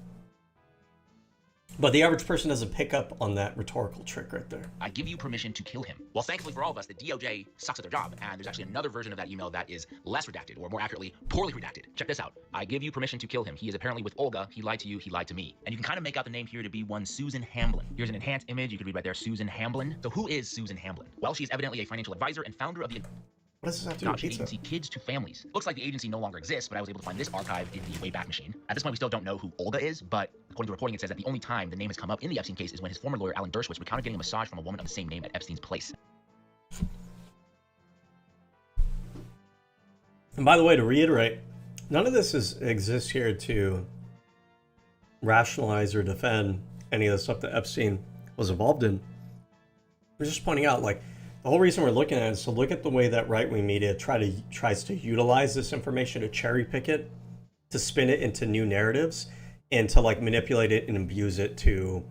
But the average person doesn't pick up on that rhetorical trick right there. I give you permission to kill him. Well, thankfully for all of us, the DOJ sucks at their job, and there's actually another version of that email that is less redacted, or more accurately, poorly redacted. Check this out. I give you permission to kill him. He is apparently with Olga. He lied to you. He lied to me. And you can kind of make out the name here to be one Susan Hamblin. Here's an enhanced image. You can read right there, Susan Hamblin. So who is Susan Hamblin? Well, she's evidently a financial advisor and founder of the What does this have to do with pizza? agency Kids to Families. Looks like the agency no longer exists, but I was able to find this archive in the Wayback Machine. At this point, we still don't know who Olga is, but according to reporting, it says that the only time the name has come up in the Epstein case is when his former lawyer, Alan Dershowitz, recounted getting a massage from a woman of the same name at Epstein's place. And by the way, to reiterate, none of this exists here to rationalize or defend any of the stuff that Epstein was involved in. We're just pointing out, like, the whole reason we're looking at it is to look at the way that right-wing media tries to utilize this information to cherry pick it, to spin it into new narratives, and to like manipulate it and abuse it to,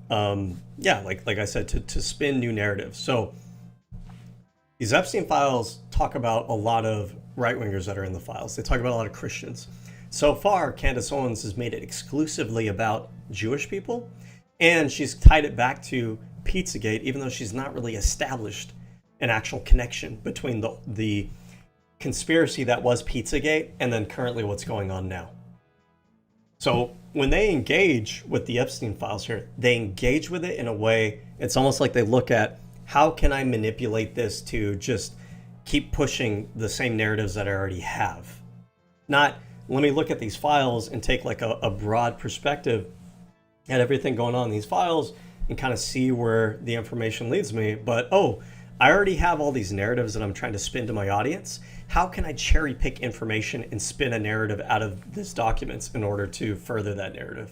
like I said, to spin new narratives. So these Epstein files talk about a lot of right-wingers that are in the files. They talk about a lot of Christians. So far, Candace Owens has made it exclusively about Jewish people, and she's tied it back to Pizzagate, even though she's not really established an actual connection between the conspiracy that was Pizzagate and then currently what's going on now. So when they engage with the Epstein files here, they engage with it in a way, it's almost like they look at, how can I manipulate this to just keep pushing the same narratives that I already have? Not, let me look at these files and take like a broad perspective at everything going on in these files and kind of see where the information leads me. But, oh, I already have all these narratives that I'm trying to spin to my audience. How can I cherry pick information and spin a narrative out of these documents in order to further that narrative?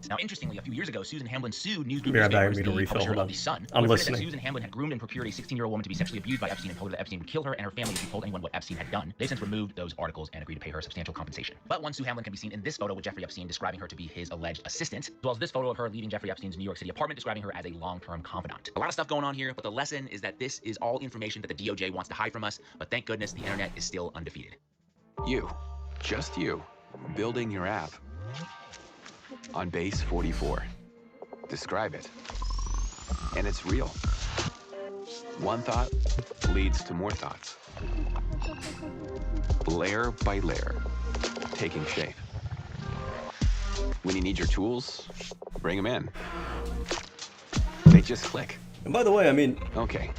Now, interestingly, a few years ago, Susan Hamlin sued newsgroup Yeah, I newspapers, need to the refill. publisher Hold of on. The Sun. I'm Who listening. That Susan Hamlin had groomed and procured a 16-year-old woman to be sexually abused by Epstein and told her that Epstein would kill her and her family if she told anyone what Epstein had done. They've since removed those articles and agreed to pay her substantial compensation. But one Sue Hamlin can be seen in this photo with Jeffrey Epstein describing her to be his alleged assistant, as well as this photo of her leaving Jeffrey Epstein's New York City apartment describing her as a long-term confidant. A lot of stuff going on here, but the lesson is that this is all information that the DOJ wants to hide from us, but thank goodness the internet is still undefeated. You, just you, building your app on base 44. Describe it. And it's real. One thought leads to more thoughts. Layer by layer, taking shape. When you need your tools, bring them in. They just click. And by the way, I mean, okay.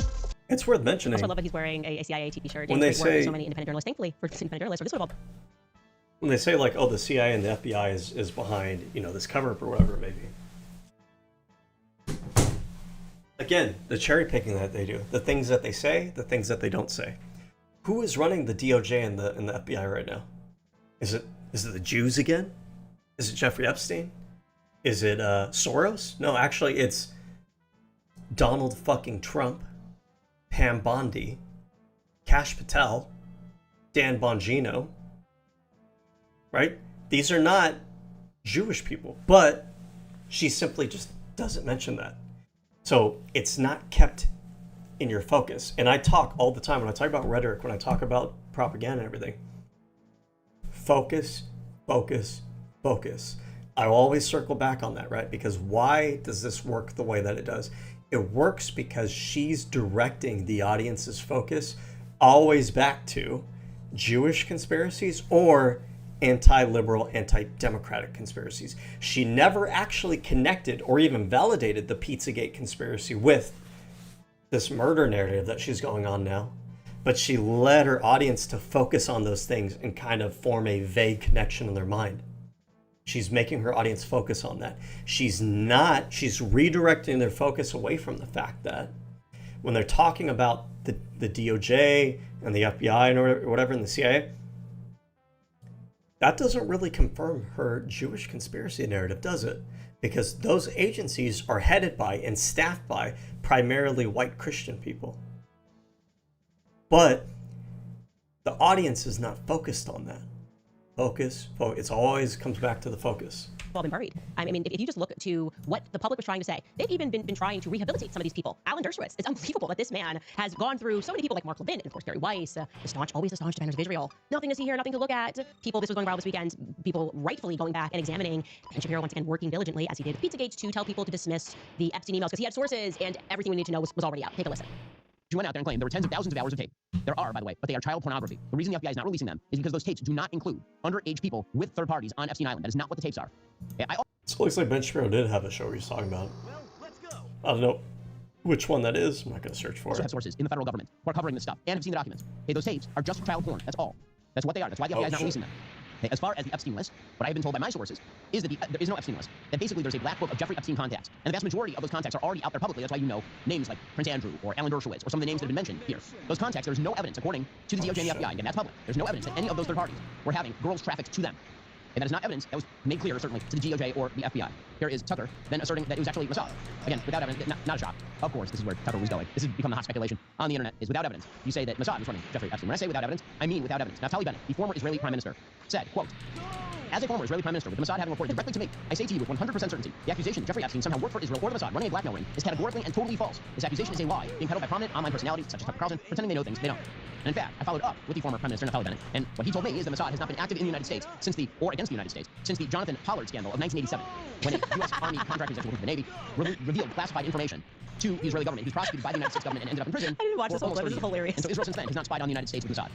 It's worth mentioning. Also, I love that he's wearing a CIA t-shirt. When Doing they great work for say- so many independent journalists, thankfully for independent journalists, or this would have all When they say like, oh, the CIA and the FBI is behind, this cover-up or whatever it may be. Again, the cherry picking that they do, the things that they say, the things that they don't say. Who is running the DOJ and the FBI right now? Is it the Jews again? Is it Jeffrey Epstein? Is it Soros? No, actually, it's Donald fucking Trump, Pam Bondi, Kash Patel, Dan Bongino. Right? These are not Jewish people, but she simply just doesn't mention that. So it's not kept in your focus. And I talk all the time when I talk about rhetoric, when I talk about propaganda and everything. Focus, focus, focus. I always circle back on that, right? Because why does this work the way that it does? It works because she's directing the audience's focus always back to Jewish conspiracies or anti-liberal, anti-democratic conspiracies. She never actually connected or even validated the Pizzagate conspiracy with this murder narrative that she's going on now. But she led her audience to focus on those things and kind of form a vague connection in their mind. She's making her audience focus on that. She's redirecting their focus away from the fact that when they're talking about the DOJ and the FBI and whatever in the CIA, that doesn't really confirm her Jewish conspiracy narrative, does it? Because those agencies are headed by and staffed by primarily white Christian people. But the audience is not focused on that. Focus. It always comes back to the focus. all been buried. I mean, if you just look to what the public was trying to say, they've even been trying to rehabilitate some of these people. Alan Dershowitz, it's unbelievable that this man has gone through so many people like Mark Levin and of course Gary Weiss, always the staunch defenders of Israel. Nothing to see here, nothing to look at. People, this was going viral this weekend, people rightfully going back and examining. Ben Shapiro once again working diligently as he did with Pizzagate to tell people to dismiss the Epstein emails because he had sources and everything we need to know was already out. Take a listen. She went out there and claimed there were tens of thousands of hours of tape. There are, by the way, but they are child pornography. The reason the FBI is not releasing them is because those tapes do not include underage people with third parties on Epstein Island. That is not what the tapes are. So it looks like Ben Shapiro did have a show where he's talking about. Well, let's go. I don't know which one that is. I'm not going to search for Also it. have sources in the federal government who are covering this stuff and have seen the documents. Okay, those tapes are just child porn. That's all. That's what they are. That's why the FBI is not releasing them. Okay, as far as the Epstein list, what I have been told by my sources is that there is no Epstein list. That basically there's a black book of Jeffrey Epstein contacts. And the vast majority of those contacts are already out there publicly. That's why you know names like Prince Andrew or Alan Dershowitz or some of the names that have been mentioned here. Those contacts, there's no evidence, according to the DOJ and the FBI, and that's public. There's no evidence that any of those third parties were having girls trafficked to them. And that is not evidence that was made clear, certainly, to the DOJ or the FBI. Here is Tucker then asserting that it was actually Mossad. Again, without evidence, not a shock. Of course, this is where Tucker was going. This has become the hot speculation on the internet, is without evidence. You say that Mossad was running Jeffrey Epstein. When I say without evidence, I mean without evidence. Naftali Bennett, the former Israeli prime minister, said, quote, As a former Israeli prime minister, with the Mossad having reported directly to me, I say to you with 100% certainty, the accusation Jeffrey Epstein somehow worked for Israel or the Mossad running a blackmail ring is categorically and totally false. This accusation is a lie, being peddled by prominent online personalities such as Tucker Carlson, pretending they know things they don't. And in fact, I followed up with the former Prime Minister Naftali Bennett, and what he told me is the Mossad has not been active in the United States or against the United States since the Jonathan Pollard scandal of 1987, when a U.S. Army contractor executive working for the Navy revealed classified information to the Israeli government, who's prosecuted by the United States government and ended up in prison. I didn't watch this whole clip. This is years. hilarious. And so Israel since then has not spied on the United States with Mossad.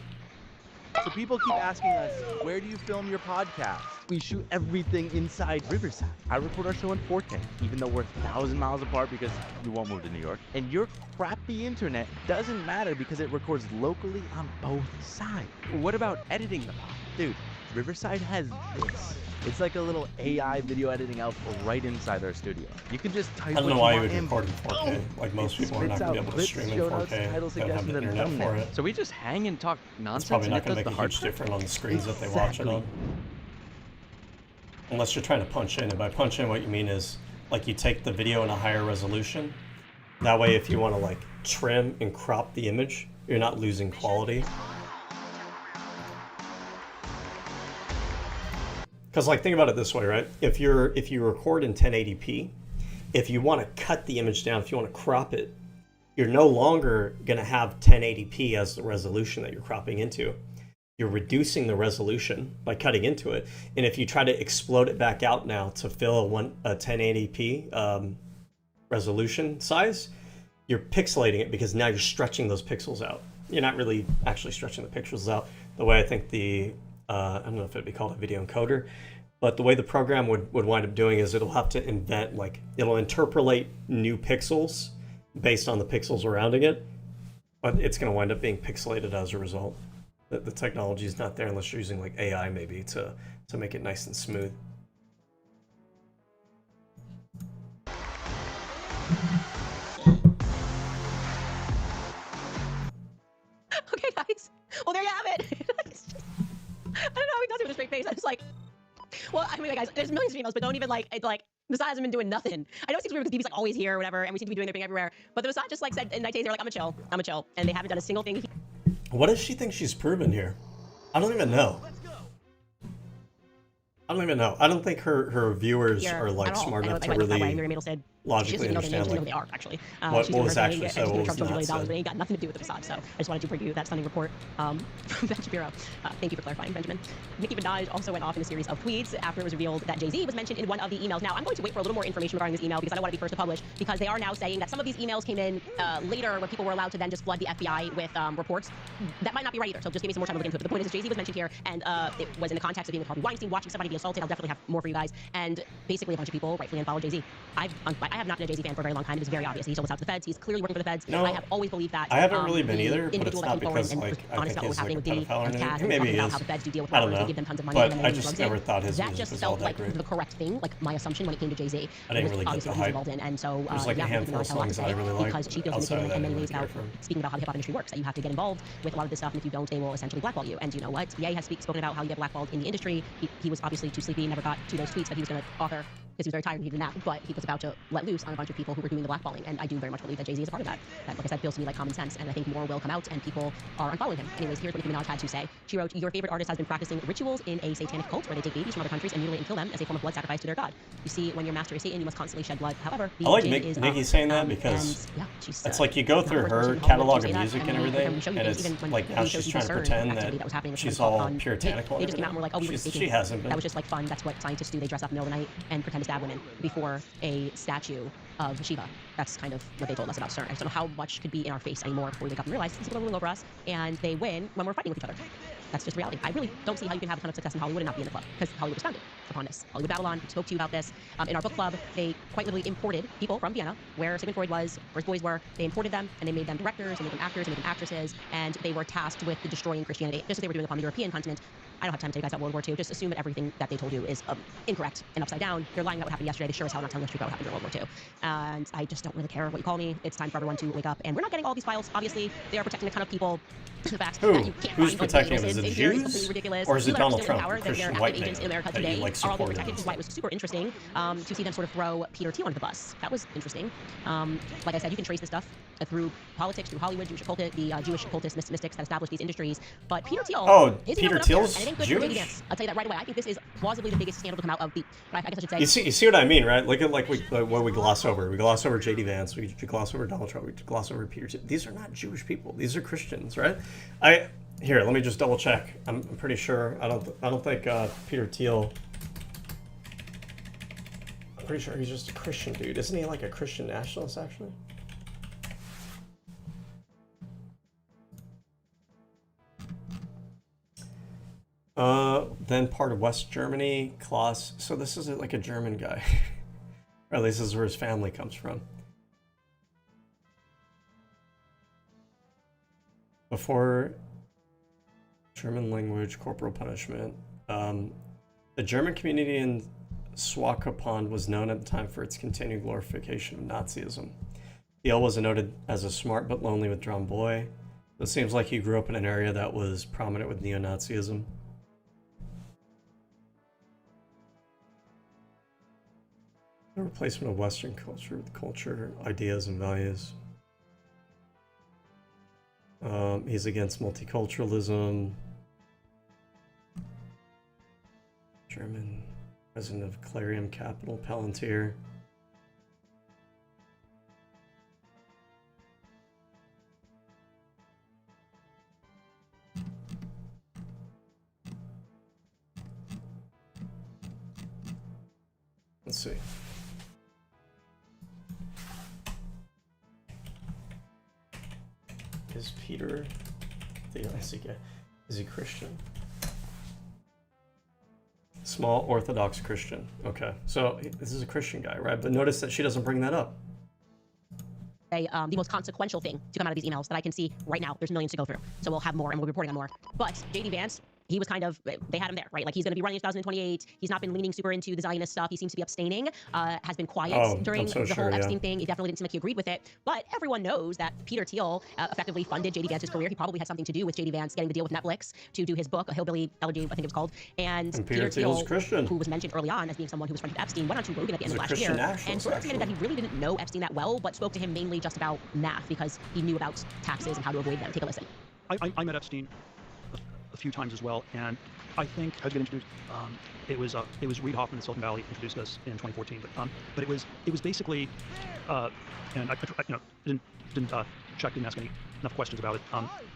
So people keep asking us, where do you film your podcast? We shoot everything inside Riverside. I record our show in 4K, even though we're 1,000 miles apart because we won't move to New York. And your crappy internet doesn't matter because it records locally on both sides. What about editing the pod? Dude, Riverside has this. It's like a little AI video editing outfit right inside our studio. You can just type. I don't know why you would record in 4K. Like most people are not going to be able to stream in 4K. They don't have the internet for it. So we just hang and talk nonsense. It's probably not and going to make a huge difference on the screens that they watch it on. Unless you're trying to punch in. And by punch in, what you mean is like you take the video in a higher resolution. That way, if you want to like trim and crop the image, you're not losing quality. Because like think about it this way, right? If you record in 1080p, if you want to cut the image down, if you want to crop it, you're no longer going to have 1080p as the resolution that you're cropping into. You're reducing the resolution by cutting into it. And if you try to explode it back out now to fill a 1080p resolution size, you're pixelating it because now you're stretching those pixels out. You're not really actually stretching the pixels out the way I think I don't know if it'd be called a video encoder, but the way the program would wind up doing is it'll have to invent, like, it'll interpolate new pixels based on the pixels surrounding it, but it's going to wind up being pixelated as a result. The technology is not there unless you're using, like, AI maybe to make it nice and smooth. Okay, guys. Well, there you have it. I don't know how he does it with a straight face. I'm just like, well, I mean, guys, there's millions of emails, but don't even like, it's like, Mossad hasn't been doing nothing. I know it seems weird because BB's like always here or whatever, and we seem to be doing their thing everywhere, but the Mossad just like said in 9 days, they're like, I'm a chill, and they haven't done a single thing. What does she think she's proven here? I don't even know. I don't even know. I don't think her viewers are like smart enough to really logically understand like, they are actually. What was actually said, what was not said. They ain't got nothing to do with the Mossad. So I just wanted to bring you that stunning report from Ben Shapiro. Thank you for clarifying, Benjamin. Nicki Minaj also went off in a series of tweets after it was revealed that Jay-Z was mentioned in one of the emails. Now I'm going to wait for a little more information regarding this email because I don't want to be first to publish, because they are now saying that some of these emails came in later when people were allowed to then just flood the FBI with reports. That might not be right either. So just give me some more time to look into it. But the point is, Jay-Z was mentioned here, and it was in the context of being with Harvey Weinstein, watching somebody be assaulted. I'll definitely have more for you guys. And basically a bunch of people rightfully unfollowed Jay-Z. I have not been a Jay-Z fan for a very long time. It is very obvious. He sold us out to the feds. He's clearly working for the feds. No, I have always believed that. I haven't really been either, but it's not because like I think he's like a pedophile or anything. Maybe he is. How the feds do deal with I don't know. They give them tons of money, but and then I just never thought his music was all that like great. The correct thing, like my assumption when it came to Jay-Z. I didn't really get the hype. Involved in, and so there's like a handful of songs that I really like. Because she feels indicated in many ways about speaking about how the hip hop industry works. That you have to get involved with a lot of this stuff, and if you don't, they will essentially blackball you. And you know what? Ye has spoken about how you get blackballed in the industry. He was obviously too sleepy, never got to those tweets that he was going to author because he was very tired and he did that. But he was about to let loose on a bunch of people who were doing the blackballing, and I do very much believe that Jay-Z is a part of that. That, like I said, feels to me like common sense, and I think more will come out, and people are unfollowing him. Anyways, here's what Nicki Minaj had to say. She wrote, "Your favorite artist has been practicing rituals in a satanic cult where they take babies from other countries and mutilate and kill them as a form of blood sacrifice to their god. You see, when your master is Satan, you must constantly shed blood. However, the I like is Nicki saying that because and, yeah, it's like you go through her catalog of music and everything, and it's like now she's trying to pretend that she's all puritanical. They just came out and were like, oh, we were just she hasn't been. That was just like fun. That's what scientists do. They dress up in the middle of the night and pretend to stab women before a statue of Shiva. That's kind of what they told us about CERN. I just don't know how much could be in our face anymore before we wake up and realize these people are ruling over us, and they win when we're fighting with each other. That's just reality. I really don't see how you can have a ton of success in Hollywood and not be in the club, because Hollywood responded upon this. Hollywood Babylon spoke to you about this. In our book club, they quite literally imported people from Vienna, where Sigmund Freud was, where his boys were. They imported them, and they made them directors, and made them actors, and made them actresses, and they were tasked with destroying Christianity, just as they were doing upon the European continent. I don't have time to tell you guys about World War II. Just assume that everything that they told you is incorrect and upside down. They're lying about what happened yesterday. They sure as hell not telling us the truth about what happened during World War II. And I just don't really care what you call me. It's time for everyone to wake up. And we're not getting all these files. Obviously, they are protecting a ton of people. The fact that you can't Who's find protecting them? Is it Jews? Jews? Ridiculous. Or is it Donald Trump, power, the Christian active white agents man in America that today you like are all being supporting? protected, which is why it was super interesting to see them sort of throw Peter Thiel under the bus. That was interesting. Like I said, you can trace this stuff through politics, through Hollywood, Jewish occultists, mystics that established these industries. But Peter Thiel, Peter Thiel's Jewish? I'll tell you that right away. I think this is plausibly the biggest scandal to come out of the. I guess I should say. You see what I mean, right? Look at what we gloss over. We gloss over J.D. Vance. We gloss over Donald Trump. We gloss over Peter Thiel. These are not Jewish people. These are Christians, right? Here, let me just double check. I'm pretty sure. I don't think Peter Thiel. I'm pretty sure he's just a Christian dude. Isn't he like a Christian nationalist actually? Then part of West Germany, Klaus. So this is like a German guy. Or at least this is where his family comes from. Before German language, corporal punishment. The German community in Swakopmund was known at the time for its continued glorification of Nazism. Thiel was noted as a smart but lonely withdrawn boy. It seems like he grew up in an area that was prominent with neo-Nazism. The replacement of Western culture with culture, ideas, and values. He's against multiculturalism. German president of Clarium Capital, Palantir. Let's see. Is Peter Thiel, is he Christian? Small Orthodox Christian. Okay, so this is a Christian guy, right? But notice that she doesn't bring that up. The most consequential thing to come out of these emails that I can see right now. There's millions to go through, so we'll have more and we'll be reporting on more. But J.D. Vance, he was kind of, they had him there, right? Like he's going to be running in 2028. He's not been leaning super into the Zionist stuff. He seems to be abstaining, has been quiet during the whole Epstein thing. He definitely didn't seem like he agreed with it. But everyone knows that Peter Thiel effectively funded J.D. Vance's career. He probably had something to do with J.D. Vance getting the deal with Netflix to do his book, A Hillbilly Elegy, I think it was called. And Peter Thiel, Christian, who was mentioned early on as being someone who was friends with Epstein, went on to Rogan at the end of last year and sort of stated that he really didn't know Epstein that well, but spoke to him mainly just about math because he knew about taxes and how to avoid them. Take a listen. I met Epstein a few times as well, and I think how'd you get introduced? It was Reid Hoffman at Silicon Valley introduced us in 2014, but it was basically, and I didn't didn't ask enough questions about it.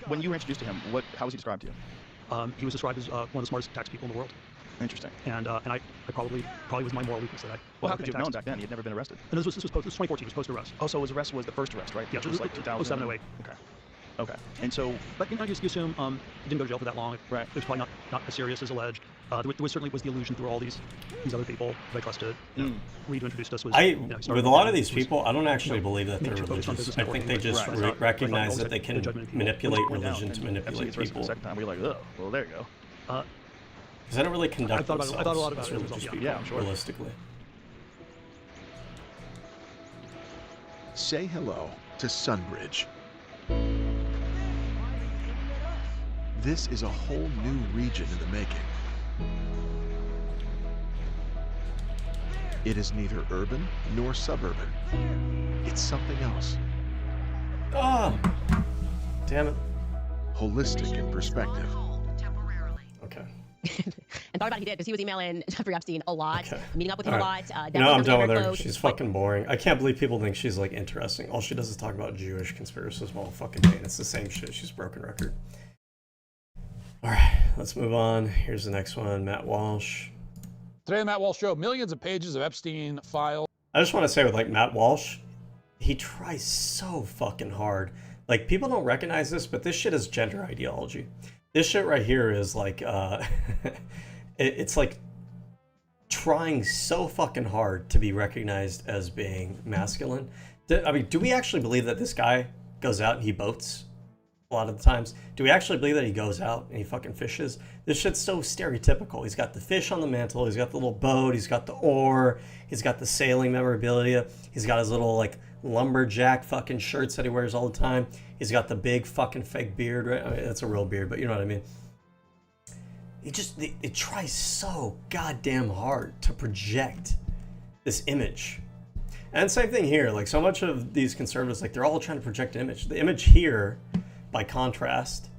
When you were introduced to him, how was he described to you? He was described as one of the smartest tax people in the world. Interesting. And I probably was my moral weakness that I. Well, how could you have known back then? He had never been arrested. And this was 2014. It was post arrest. Oh, so his arrest was the first arrest, right? Yeah, it was like 2007, 08. Okay. And so, but you assume he didn't go to jail for that long. Right. It was probably not as serious as alleged. There certainly was the illusion through all these other people that I trusted. Reid, who introduced us, was. With a lot of these people, I don't actually believe that they're religious. I think they just recognize that they can manipulate religion to manipulate people. The second time, we were like, oh, well, there you go. Because they don't really conduct themselves. I thought a lot about as it. religious people, yeah, I'm sure. Realistically. Say hello to Sunbridge. This is a whole new region in the making. It is neither urban nor suburban. It's something else. Oh, damn it. Holistic in perspective. Okay. And thought about it, he did, because he was emailing Jeffrey Epstein a lot, meeting up with him a lot. No, I'm done with her. She's fucking boring. I can't believe people think she's like interesting. All she does is talk about Jewish conspiracies all fucking day, and it's the same shit. She's a broken record. All right, let's move on. Here's the next one, Matt Walsh. Today on the Matt Walsh Show, millions of pages of Epstein files. I just want to say with like Matt Walsh, he tries so fucking hard. Like people don't recognize this, but this shit is gender ideology. This shit right here is like, it's like trying so fucking hard to be recognized as being masculine. I mean, do we actually believe that this guy goes out and he boats a lot of the times? Do we actually believe that he goes out and he fucking fishes? This shit's so stereotypical. He's got the fish on the mantle, he's got the little boat, he's got the oar, he's got the sailing memorabilia, he's got his little like lumberjack fucking shirts that he wears all the time. He's got the big fucking fake beard, right? I mean, that's a real beard, but you know what I mean. It tries so goddamn hard to project this image. And same thing here. Like, so much of these conservatives, like, they're all trying to project an image. The image here, by contrast,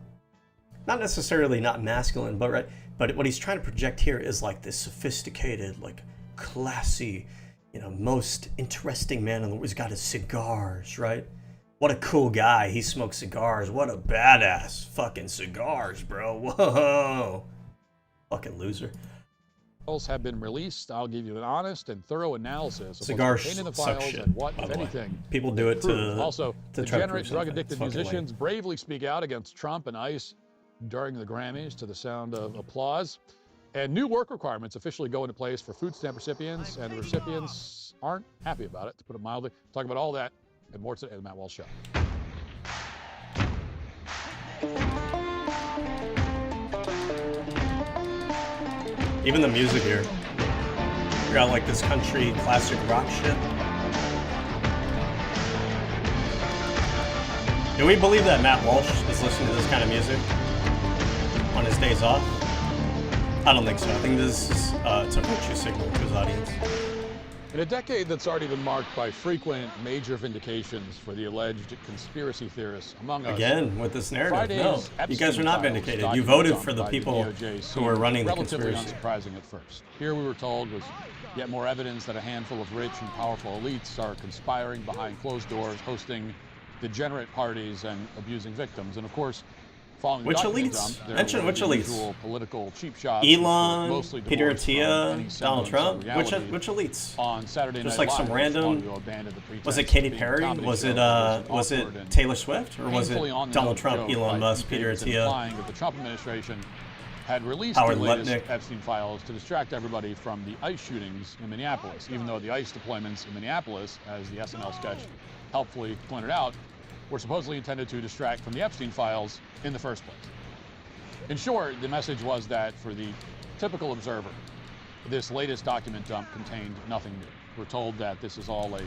not necessarily not masculine, but right, but what he's trying to project here is like this sophisticated, like classy, you know, most interesting man in the world. He's got his cigars, right? What a cool guy. He smokes cigars. What a badass fucking cigars, bro. Whoa. Fucking loser. Have been released. I'll give you an honest and thorough analysis of Cigars what's contained in the suck files shit, and what, by if the way. anything, People do it to also to try to degenerate, prove something. drug-addicted It's fucking musicians lame. bravely speak out against Trump and ICE during the Grammys to the sound of applause. And new work requirements officially go into place for food stamp recipients, and the recipients aren't happy about it, to put it mildly. Talk about all that and more today on the Matt Walsh Show. Even the music here. We got like this country classic rock shit. Do we believe that Matt Walsh is listening to this kind of music on his days off? I don't think so. I think this is it's a virtue signal to his audience. In a decade that's already been marked by frequent major vindications for the alleged conspiracy theorists among us. Again, with this narrative, Friday's no. You guys are not Epstein vindicated. files You voted document for the by people DOJ who were running the relatively conspiracy. unsurprising at first. Here we were told was yet more evidence that a handful of rich and powerful elites are conspiring behind closed doors, hosting degenerate parties and abusing victims. And of course, following the Which document elites? dump, there Mention were which the elites? usual political cheap shots, which were Elon, mostly Peter divorced from Attia, any Donald semblance Trump. of Which reality. elites? On Saturday Just Night like some Live, random. wanted to abandon the pretense Was it of Katy being a Perry? comedy Was show it that was it awkward and Taylor Swift, or was it painfully on the Donald nose Trump, joke Elon by Musk, Peter Pete Davidson Attia? implying that the Trump administration had released Howard the latest Lutnick. Epstein files to distract everybody from the ICE shootings in Minneapolis, even though the ICE deployments in Minneapolis, as the SNL sketch helpfully pointed out, were supposedly intended to distract from the Epstein files in the first place. In short, the message was that for the typical observer, this latest document dump contained nothing new. We're told that this is all a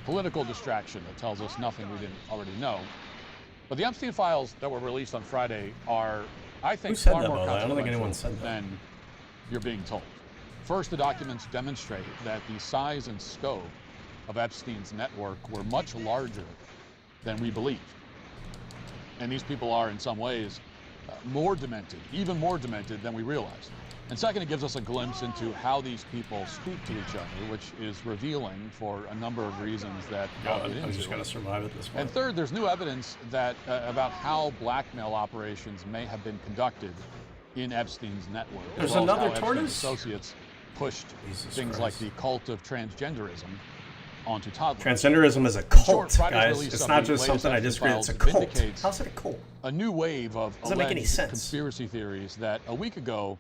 political distraction that tells us nothing we didn't already know. But the Epstein files that were released on Friday are, I think, Who said far that, more by the way? I don't think consequential anyone said that. than you're being told. First, the documents demonstrate that the size and scope of Epstein's network were much larger than we believed. And these people are, in some ways, more demented, even more demented than we realized. And second, it gives us a glimpse into how these people speak to each other, which is revealing for a number of reasons that I'll get I'm just into. gonna survive at this point. And third, there's new evidence that about how blackmail operations may have been conducted in Epstein's network. as There's well as another how Epstein's tortoise? associates pushed Jesus things Christ. like the cult of transgenderism onto toddlers. Transgenderism is a In cult, short, Friday's guys. release It's of not the just latest something I Epstein disagree. It's a files cult. vindicates How's it a cult? a new wave of Doesn't make any alleged sense. conspiracy theories that a week ago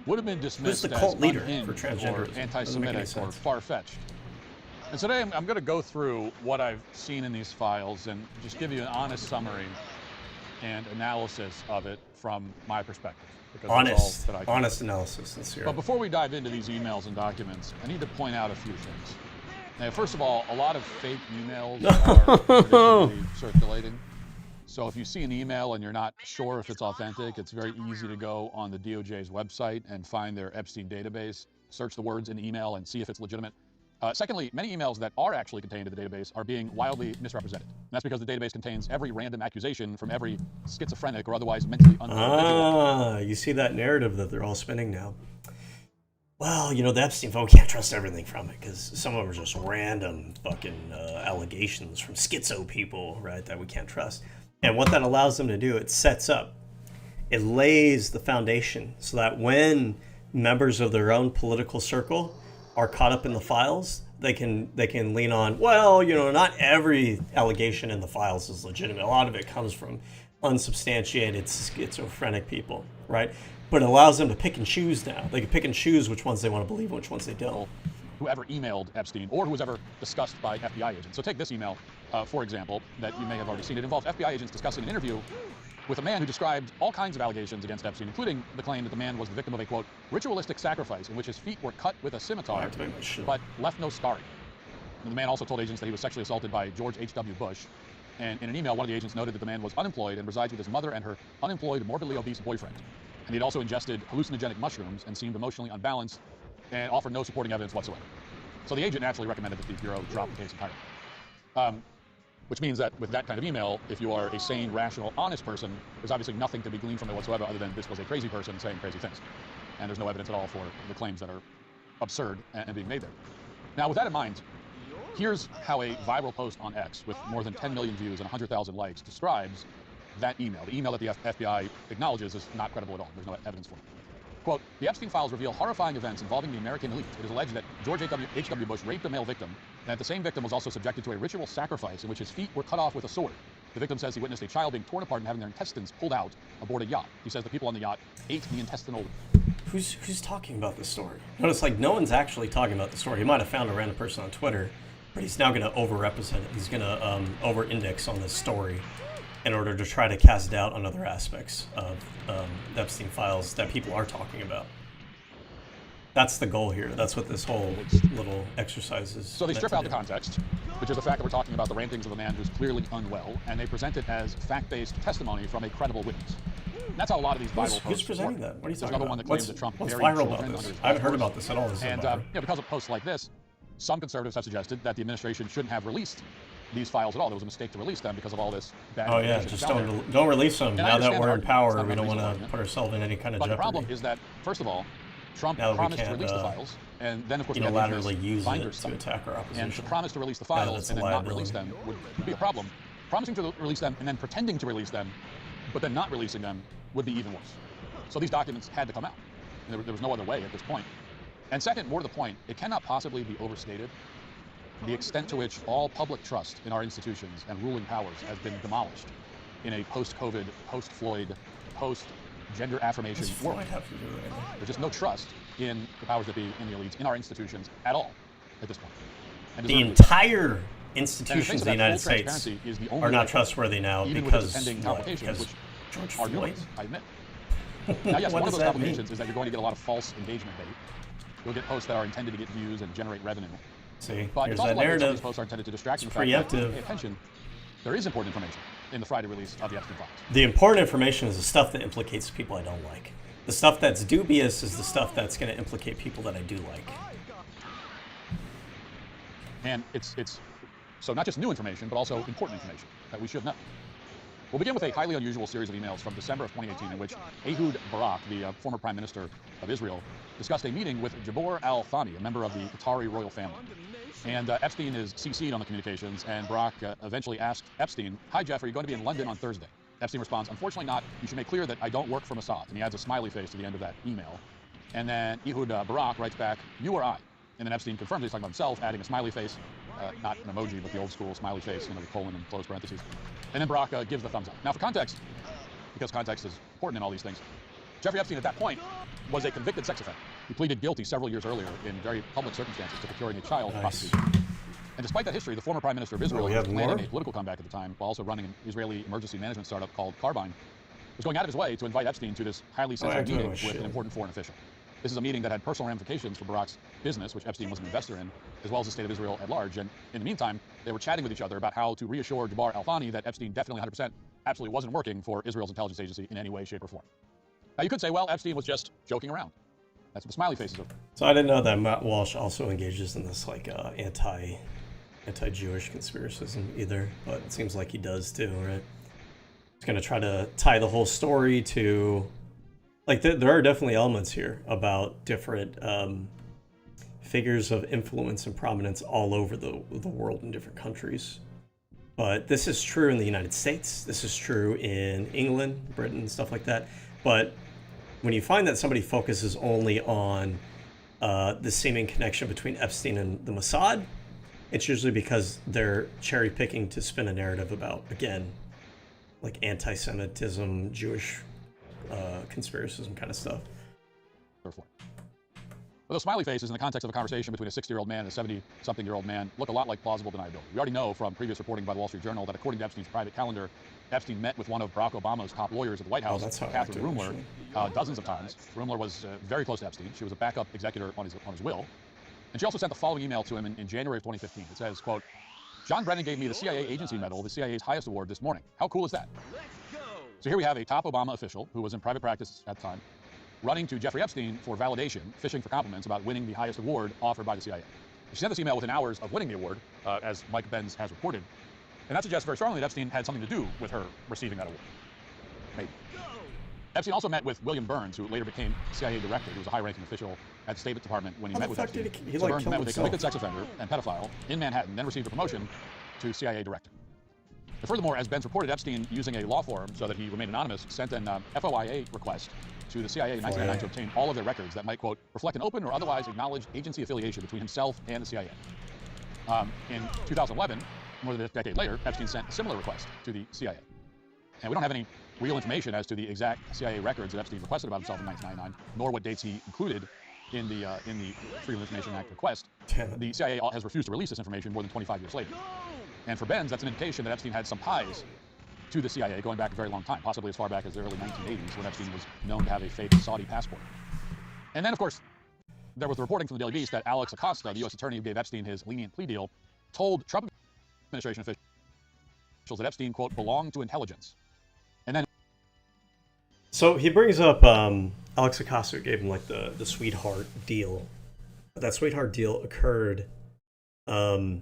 would have been dismissed the as cult leader unhinged for transgenderism? or Doesn't make any anti-Semitic or sense. far-fetched. And today I'm going to go through what I've seen in these files and just give you an honest summary and analysis of it from my perspective. because that's Honest, all that I can honest analysis, sincere. But before we dive into these emails and documents, I need to point out a few things. Now, first of all, a lot of fake emails are traditionally circulating. So if you see an email and you're not sure if it's authentic, it's very easy to go on the DOJ's website and find their Epstein database, search the words in the email and see if it's legitimate. Secondly, many emails that are actually contained in the database are being wildly misrepresented. And that's because the database contains every random accusation from every schizophrenic or otherwise mentally unwell individual. You see that narrative that they're all spinning now. Well, you know, the Epstein phone, we can't trust everything from it because some of them are just random fucking allegations from schizo people, right, that we can't trust. And what that allows them to do, it sets up, it lays the foundation so that when members of their own political circle are caught up in the files, they can lean on, well, you know, not every allegation in the files is legitimate. A lot of it comes from unsubstantiated schizophrenic people, right? But it allows them to pick and choose now. They can pick and choose which ones they want to believe and which ones they don't. Whoever emailed Epstein or who was ever discussed by FBI agents. So take this email, for example, that you may have already seen. It involves FBI agents discussing an interview with a man who described all kinds of allegations against Epstein, including the claim that the man was the victim of a, quote, ritualistic sacrifice in which his feet were cut with a scimitar, but left no scarring. And the man also told agents that he was sexually assaulted by George H.W. Bush. And in an email, one of the agents noted that the man was unemployed and resides with his mother and her unemployed, morbidly obese boyfriend. And he'd also ingested hallucinogenic mushrooms and seemed emotionally unbalanced and offered no supporting evidence whatsoever. So the agent naturally recommended that the Bureau drop the case entirely. Which means that with that kind of email, if you are a sane, rational, honest person, there's obviously nothing to be gleaned from it whatsoever other than this was a crazy person saying crazy things. And there's no evidence at all for the claims that are absurd and being made there. Now, with that in mind, here's how a viral post on X with more than 10 million views and 100,000 likes describes that email, the email that the FBI acknowledges is not credible at all. There's no evidence for it. Quote, the Epstein files reveal horrifying events involving the American elite. It is alleged that George H.W. Bush raped a male victim, and that the same victim was also subjected to a ritual sacrifice in which his feet were cut off with a sword. The victim says he witnessed a child being torn apart and having their intestines pulled out aboard a yacht. He says the people on the yacht ate the intestinal... Who's talking about this story? Notice, like, no one's actually talking about the story. He might have found a random person on Twitter, but he's now going to overrepresent it. He's going to over-index on this story in order to try to cast doubt on other aspects of the Epstein files that people are talking about. That's the goal here. That's what this whole little exercise is. So they strip out the context, which is the fact that we're talking about the rantings of a man who's clearly unwell, and they present it as fact-based testimony from a credible witness. And that's how a lot of these viral posts Who's presenting that? What are you talking another about? one that claims that Trump what's buried viral children about this? under his I haven't heard golf about this at all. This and because of posts like this, some conservatives have suggested that the administration shouldn't have released these files at all. There was a mistake to release them because of all this bad information. Just don't release them. Now that we're in power, we don't want to put ourselves in any kind of jeopardy. But the problem is that, first of all, Trump promised to release the files, and then of course unilaterally use it to attack our opposition. And to promise to release the files and then not release them would be a problem. Promising to release them and then pretending to release them, but then not releasing them would be even worse. So these documents had to come out. There was no other way at this point. And second, more to the point, it cannot possibly be overstated the extent to which all public trust in our institutions and ruling powers has been demolished in a post-COVID, post-Floyd, post-gender affirmation world. There's just no trust in the powers that be, in the elites, in our institutions at all at this point. And the entire institutions of the United States are not trustworthy now because George Floyd. I admit. Now, yes, one of those complications is that you're going to get a lot of false engagement bait. You'll get posts that are intended to get views and generate revenue. See, but here's it's also that like narrative. Some of these posts are intended to distract you from the fact that, pay attention, there is important information in the Friday release of the Epstein files. The important information is the stuff that implicates people I don't like. The stuff that's dubious is the stuff that's going to implicate people that I do like. And it's so not just new information, but also important information that we should know. We'll begin with a highly unusual series of emails from December of 2018 in which Ehud Barak, the former prime minister of Israel, discussed a meeting with Jabor al-Thani, a member of the Qatari royal family. And Epstein is CC'd on the communications, and Barak eventually asked Epstein, "Hi, Jeff, are you going to be in London on Thursday?" Epstein responds, "Unfortunately not. You should make clear that I don't work for Mossad." And he adds a smiley face to the end of that email. And then Ehud Barak writes back, "You or I?" And then Epstein confirms he's talking about himself, adding a smiley face, not an emoji, but the old school smiley face, with colon and close parentheses. And then Barak gives the thumbs up. Now, for context, because context is important in all these things, Jeffrey Epstein at that point was a convicted sex offender. He pleaded guilty several years earlier in very public circumstances to procuring a child prostitution. And despite that history, the former prime minister of Israel, who was planning a political comeback at the time, while also running an Israeli emergency management startup called Carbine, was going out of his way to invite Epstein to this highly sensitive meeting with an important foreign official. This is a meeting that had personal ramifications for Barak's business, which Epstein was an investor in, as well as the state of Israel at large. And in the meantime, they were chatting with each other about how to reassure Jabbar al-Thani that Epstein definitely 100% absolutely wasn't working for Israel's intelligence agency in any way, shape, or form. Now, you could say, well, Epstein was just joking around. That's what the smiley faces are. So I didn't know that Matt Walsh also engages in this like anti-Jewish conspiracism either, but it seems like he does too, right? He's going to try to tie the whole story to... Like, there are definitely elements here about different figures of influence and prominence all over the world in different countries. But this is true in the United States. This is true in England, Britain, stuff like that. But when you find that somebody focuses only on the seeming connection between Epstein and the Mossad, it's usually because they're cherry picking to spin a narrative about, again, like anti-Semitism, Jewish conspiracism kind of stuff. Well, those smiley faces in the context of a conversation between a 60-year-old man and a 70-something-year-old man look a lot like plausible deniability. We already know from previous reporting by the Wall Street Journal that according to Epstein's private calendar, Epstein met with one of Barack Obama's top lawyers at the White House, Catherine Rumler, dozens of times. Rumler was very close to Epstein. She was a backup executor on his will. And she also sent the following email to him in January of 2015. It says, quote, "John Brennan gave me the CIA Agency Medal, the CIA's highest award, this morning. How cool is that?" So here we have a top Obama official who was in private practice at the time, running to Jeffrey Epstein for validation, fishing for compliments about winning the highest award offered by the CIA. She sent this email within hours of winning the award, as Mike Benz has reported. And that suggests very strongly that Epstein had something to do with her receiving that award. Maybe. Epstein also met with William Burns, who later became CIA director. He was a high-ranking official at the State Department when he met with Epstein. So Burns met with a convicted sex offender and pedophile in Manhattan, then received a promotion to CIA director. And furthermore, as Benz reported, Epstein, using a law firm so that he remained anonymous, sent an FOIA request to the CIA in 1999 to obtain all of their records that might, quote, reflect an open or otherwise acknowledged agency affiliation between himself and the CIA. In 2011, more than a decade later, Epstein sent a similar request to the CIA. And we don't have any real information as to the exact CIA records that Epstein requested about himself in 1999, nor what dates he included in the Freedom of Information Act request. The CIA has refused to release this information more than 25 years later. And for Benz, that's an indication that Epstein had some ties to the CIA going back a very long time, possibly as far back as the early 1980s, when Epstein was known to have a fake Saudi passport. And then, of course, there was the reporting from the Daily Beast that Alex Acosta, the U.S. attorney who gave Epstein his lenient plea deal, told Trump administration officials that Epstein, quote, belonged to intelligence. And then... So he brings up Alex Acosta gave him like the sweetheart deal. That sweetheart deal occurred... didn't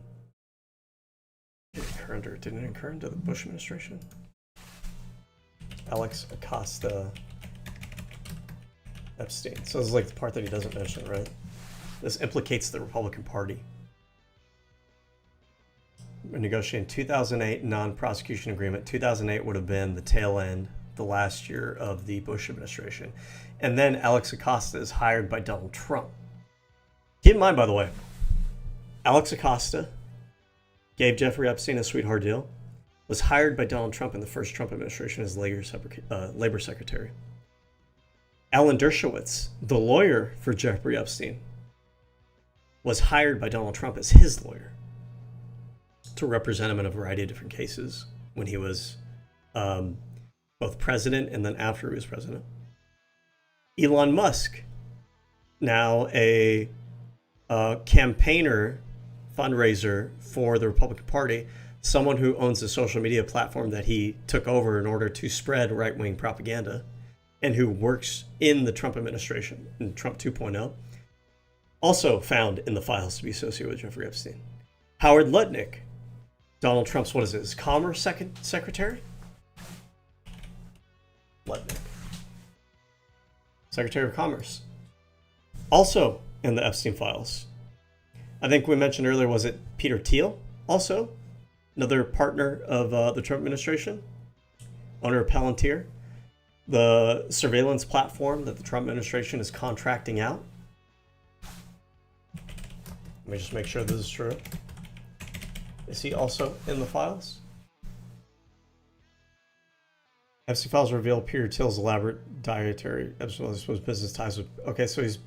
it occur under the Bush administration? Alex Acosta Epstein. So this is like the part that he doesn't mention, right? This implicates the Republican Party. We're negotiating 2008 non-prosecution agreement. 2008 would have been the tail end, the last year of the Bush administration. And then Alex Acosta is hired by Donald Trump. Keep in mind, by the way, Alex Acosta gave Jeffrey Epstein a sweetheart deal, was hired by Donald Trump in the first Trump administration as labor secretary. Alan Dershowitz, the lawyer for Jeffrey Epstein, was hired by Donald Trump as his lawyer to represent him in a variety of different cases when he was both president and then after he was president. Elon Musk, now a campaigner, fundraiser for the Republican Party, someone who owns a social media platform that he took over in order to spread right-wing propaganda, and who works in the Trump administration, in Trump 2.0, also found in the files to be associated with Jeffrey Epstein. Howard Lutnick, Donald Trump's, what is it, his Commerce Secretary? Lutnick. Secretary of Commerce. Also in the Epstein files. I think we mentioned earlier, was it Peter Thiel, also? Another partner of the Trump administration, owner of Palantir, the surveillance platform that the Trump administration is contracting out. Let me just make sure this is true. Is he also in the files? Epstein files reveal Peter Thiel's elaborate dietary, Epstein was business ties with, okay, so he's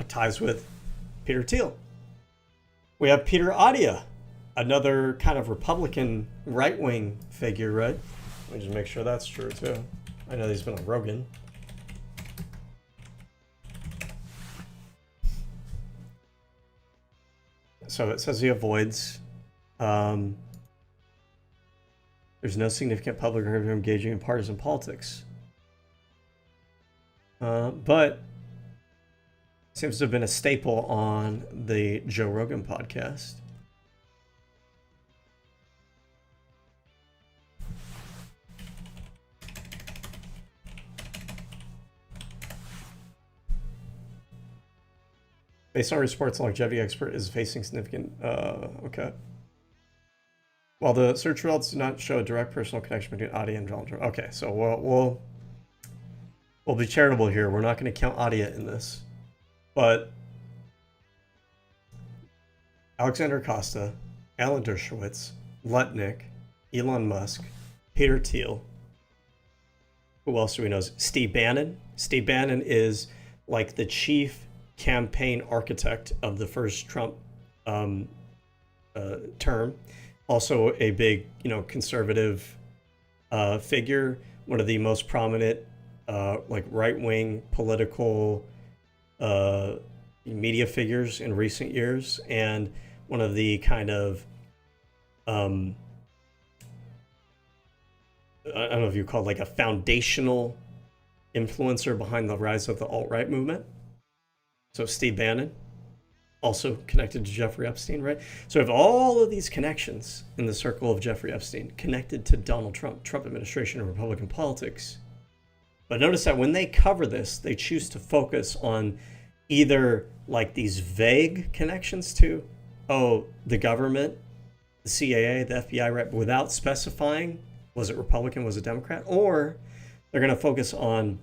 ties with Peter Thiel. We have Peter Adia, another kind of Republican right-wing figure, right? Let me just make sure that's true too. I know he's been on Rogan. So it says he avoids. There's no significant public record of engaging in partisan politics. But seems to have been a staple on the Joe Rogan podcast. Based on reports, a longevity expert is facing significant, okay. While the search results do not show a direct personal connection between Adia and Donald Trump. Okay, so we'll be charitable here. We're not going to count Adia in this. But Alexander Acosta, Alan Dershowitz, Lutnick, Elon Musk, Peter Thiel. Who else do we know? Steve Bannon. Steve Bannon is like the chief campaign architect of the first Trump term. Also a big, conservative figure. One of the most prominent, like right-wing political media figures in recent years, and one of the kind of I don't know if you call it like a foundational influencer behind the rise of the alt-right movement. So Steve Bannon. also connected to Jeffrey Epstein, right? So we have all of these connections in the circle of Jeffrey Epstein connected to Donald Trump, Trump administration, and Republican politics. But notice that when they cover this, they choose to focus on either like these vague connections to, oh, the government, the CIA, the FBI, right, without specifying, was it Republican, was it Democrat? Or they're going to focus on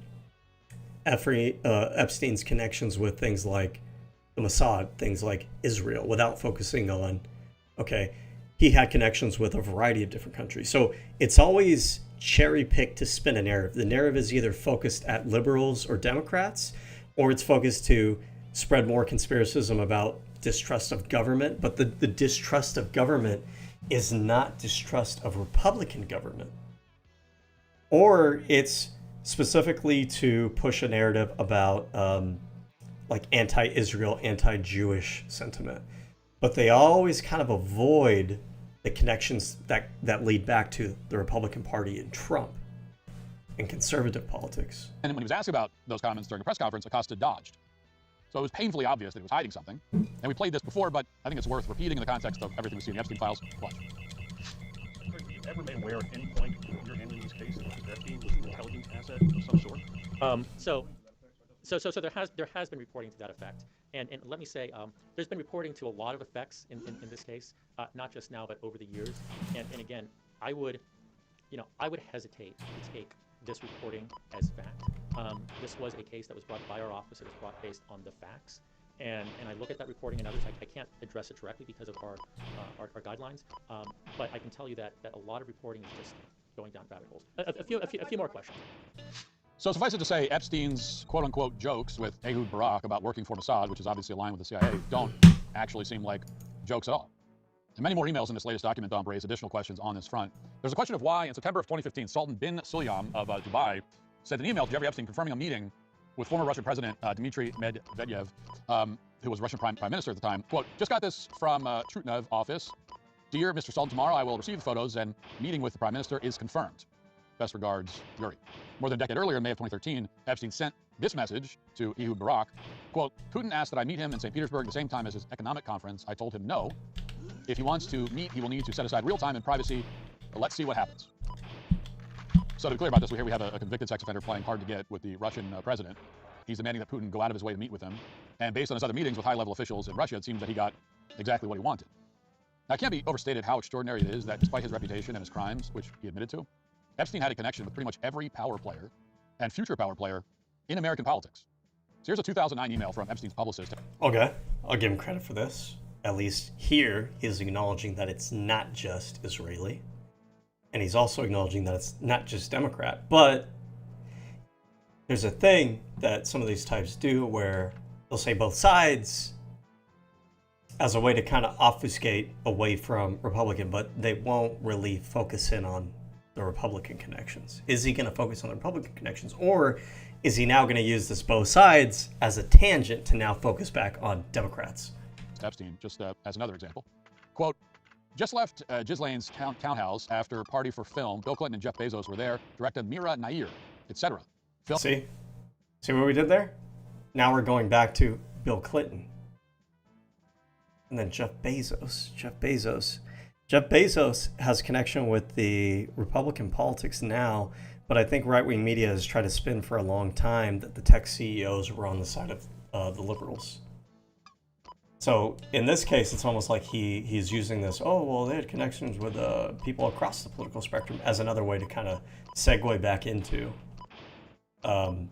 Epstein's connections with things like the Mossad, things like Israel, without focusing on, okay, he had connections with a variety of different countries. So it's always cherry picked to spin a narrative. The narrative is either focused at liberals or Democrats, or it's focused to spread more conspiracism about distrust of government. But the distrust of government is not distrust of Republican government. Or it's specifically to push a narrative about like anti-Israel, anti-Jewish sentiment. But they always kind of avoid the connections that lead back to the Republican Party and Trump and conservative politics. And when he was asked about those comments during a press conference, Acosta dodged. So it was painfully obvious that he was hiding something. And we played this before, but I think it's worth repeating in the context of everything we see in the Epstein files. Watch. Have you ever been aware at any point in your handling these cases that Epstein was an intelligence asset of some sort? So there has been reporting to that effect, and let me say there's been reporting to a lot of effects in this case, not just now but over the years. And again, I would hesitate to take this reporting as fact. This was a case that was brought by our office. It was brought based on the facts, and I look at that reporting and others. I can't address it directly because of our guidelines, but I can tell you that a lot of reporting is just going down rabbit holes. A few more questions. So suffice it to say, Epstein's quote-unquote jokes with Ehud Barak about working for Mossad, which is obviously aligned with the CIA, don't actually seem like jokes at all. And many more emails in this latest document, Dom, raise additional questions on this front. There's a question of why, in September of 2015, Sultan bin Sulayman of Dubai sent an email to Jeffrey Epstein confirming a meeting with former Russian President Dmitry Medvedev, who was Russian Prime Minister at the time. Quote, just got this from Trutnev office. Dear Mr. Sultan, tomorrow I will receive the photos and meeting with the Prime Minister is confirmed. Best regards, Yuri. More than a decade earlier, in May of 2013, Epstein sent this message to Ehud Barak. Quote, Putin asked that I meet him in St. Petersburg at the same time as his economic conference. I told him no. If he wants to meet, he will need to set aside real time and privacy. Let's see what happens. So to be clear about this, here we have a convicted sex offender playing hard to get with the Russian president. He's demanding that Putin go out of his way to meet with him. And based on his other meetings with high-level officials in Russia, it seems that he got exactly what he wanted. Now, it can't be overstated how extraordinary it is that despite his reputation and his crimes, which he admitted to, Epstein had a connection with pretty much every power player and future power player in American politics. So here's a 2009 email from Epstein's publicist. Okay, I'll give him credit for this. At least here, he's acknowledging that it's not just Israeli. And he's also acknowledging that it's not just Democrat. But there's a thing that some of these types do where they'll say both sides as a way to kind of obfuscate away from Republican, but they won't really focus in on the Republican connections. Is he going to focus on the Republican connections, or is he now going to use this both sides as a tangent to now focus back on Democrats? Epstein, just as another example. Quote, just left Ghislaine's townhouse after party for film. Bill Clinton and Jeff Bezos were there. Directed Mira Nair, etc. See what we did there? Now we're going back to Bill Clinton. And then Jeff Bezos has a connection with the Republican politics now, but I think right-wing media has tried to spin for a long time that the tech CEOs were on the side of the liberals. So in this case, it's almost like he's using this, oh, well, they had connections with people across the political spectrum as another way to kind of segue back into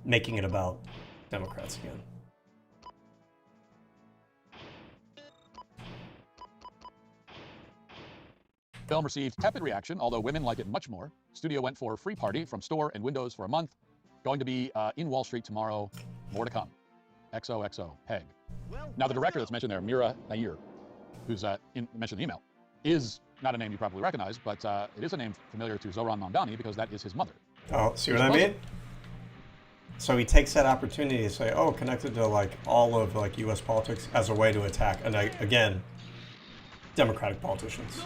making it about Democrats again. Film received tepid reaction, although women like it much more. Studio went for a free party from store and windows for a month. Going to be in Wall Street tomorrow. More to come. XOXO, Peg. Now, the director that's mentioned there, Mira Nair, who's mentioned in the email, is not a name you probably recognize, but it is a name familiar to Zohran Mamdani because that is his mother. Oh, see what I mean? So he takes that opportunity to say, oh, connected to like all of like U.S. politics as a way to attack, and again, Democratic politicians.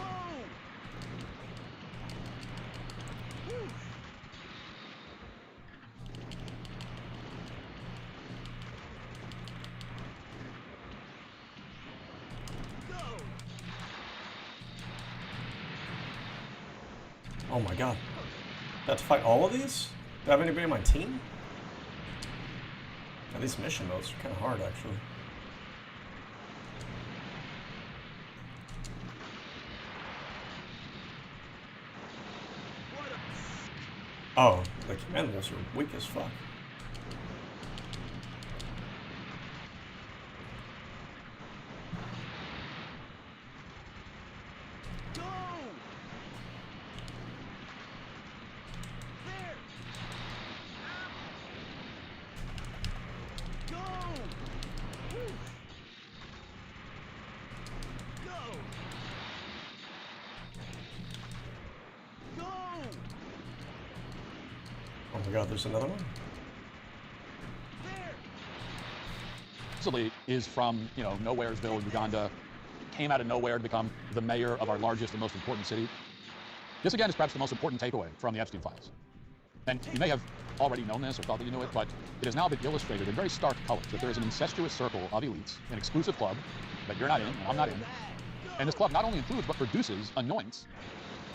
Oh my god. I have to fight all of these? Do I have anybody on my team? Now, these mission modes are kind of hard, actually. Oh, the command wolves are weak as fuck. Oh my god, there's another one? Supposedly is from, you know, Nowheresville, Uganda, came out of nowhere to become the mayor of our largest and most important city. This again is perhaps the most important takeaway from the Epstein files. And you may have already known this or thought that you knew it, but it has now been illustrated in very stark colors that there is an incestuous circle of elites, an exclusive club that you're not in and I'm not in. And this club not only includes but produces, anoints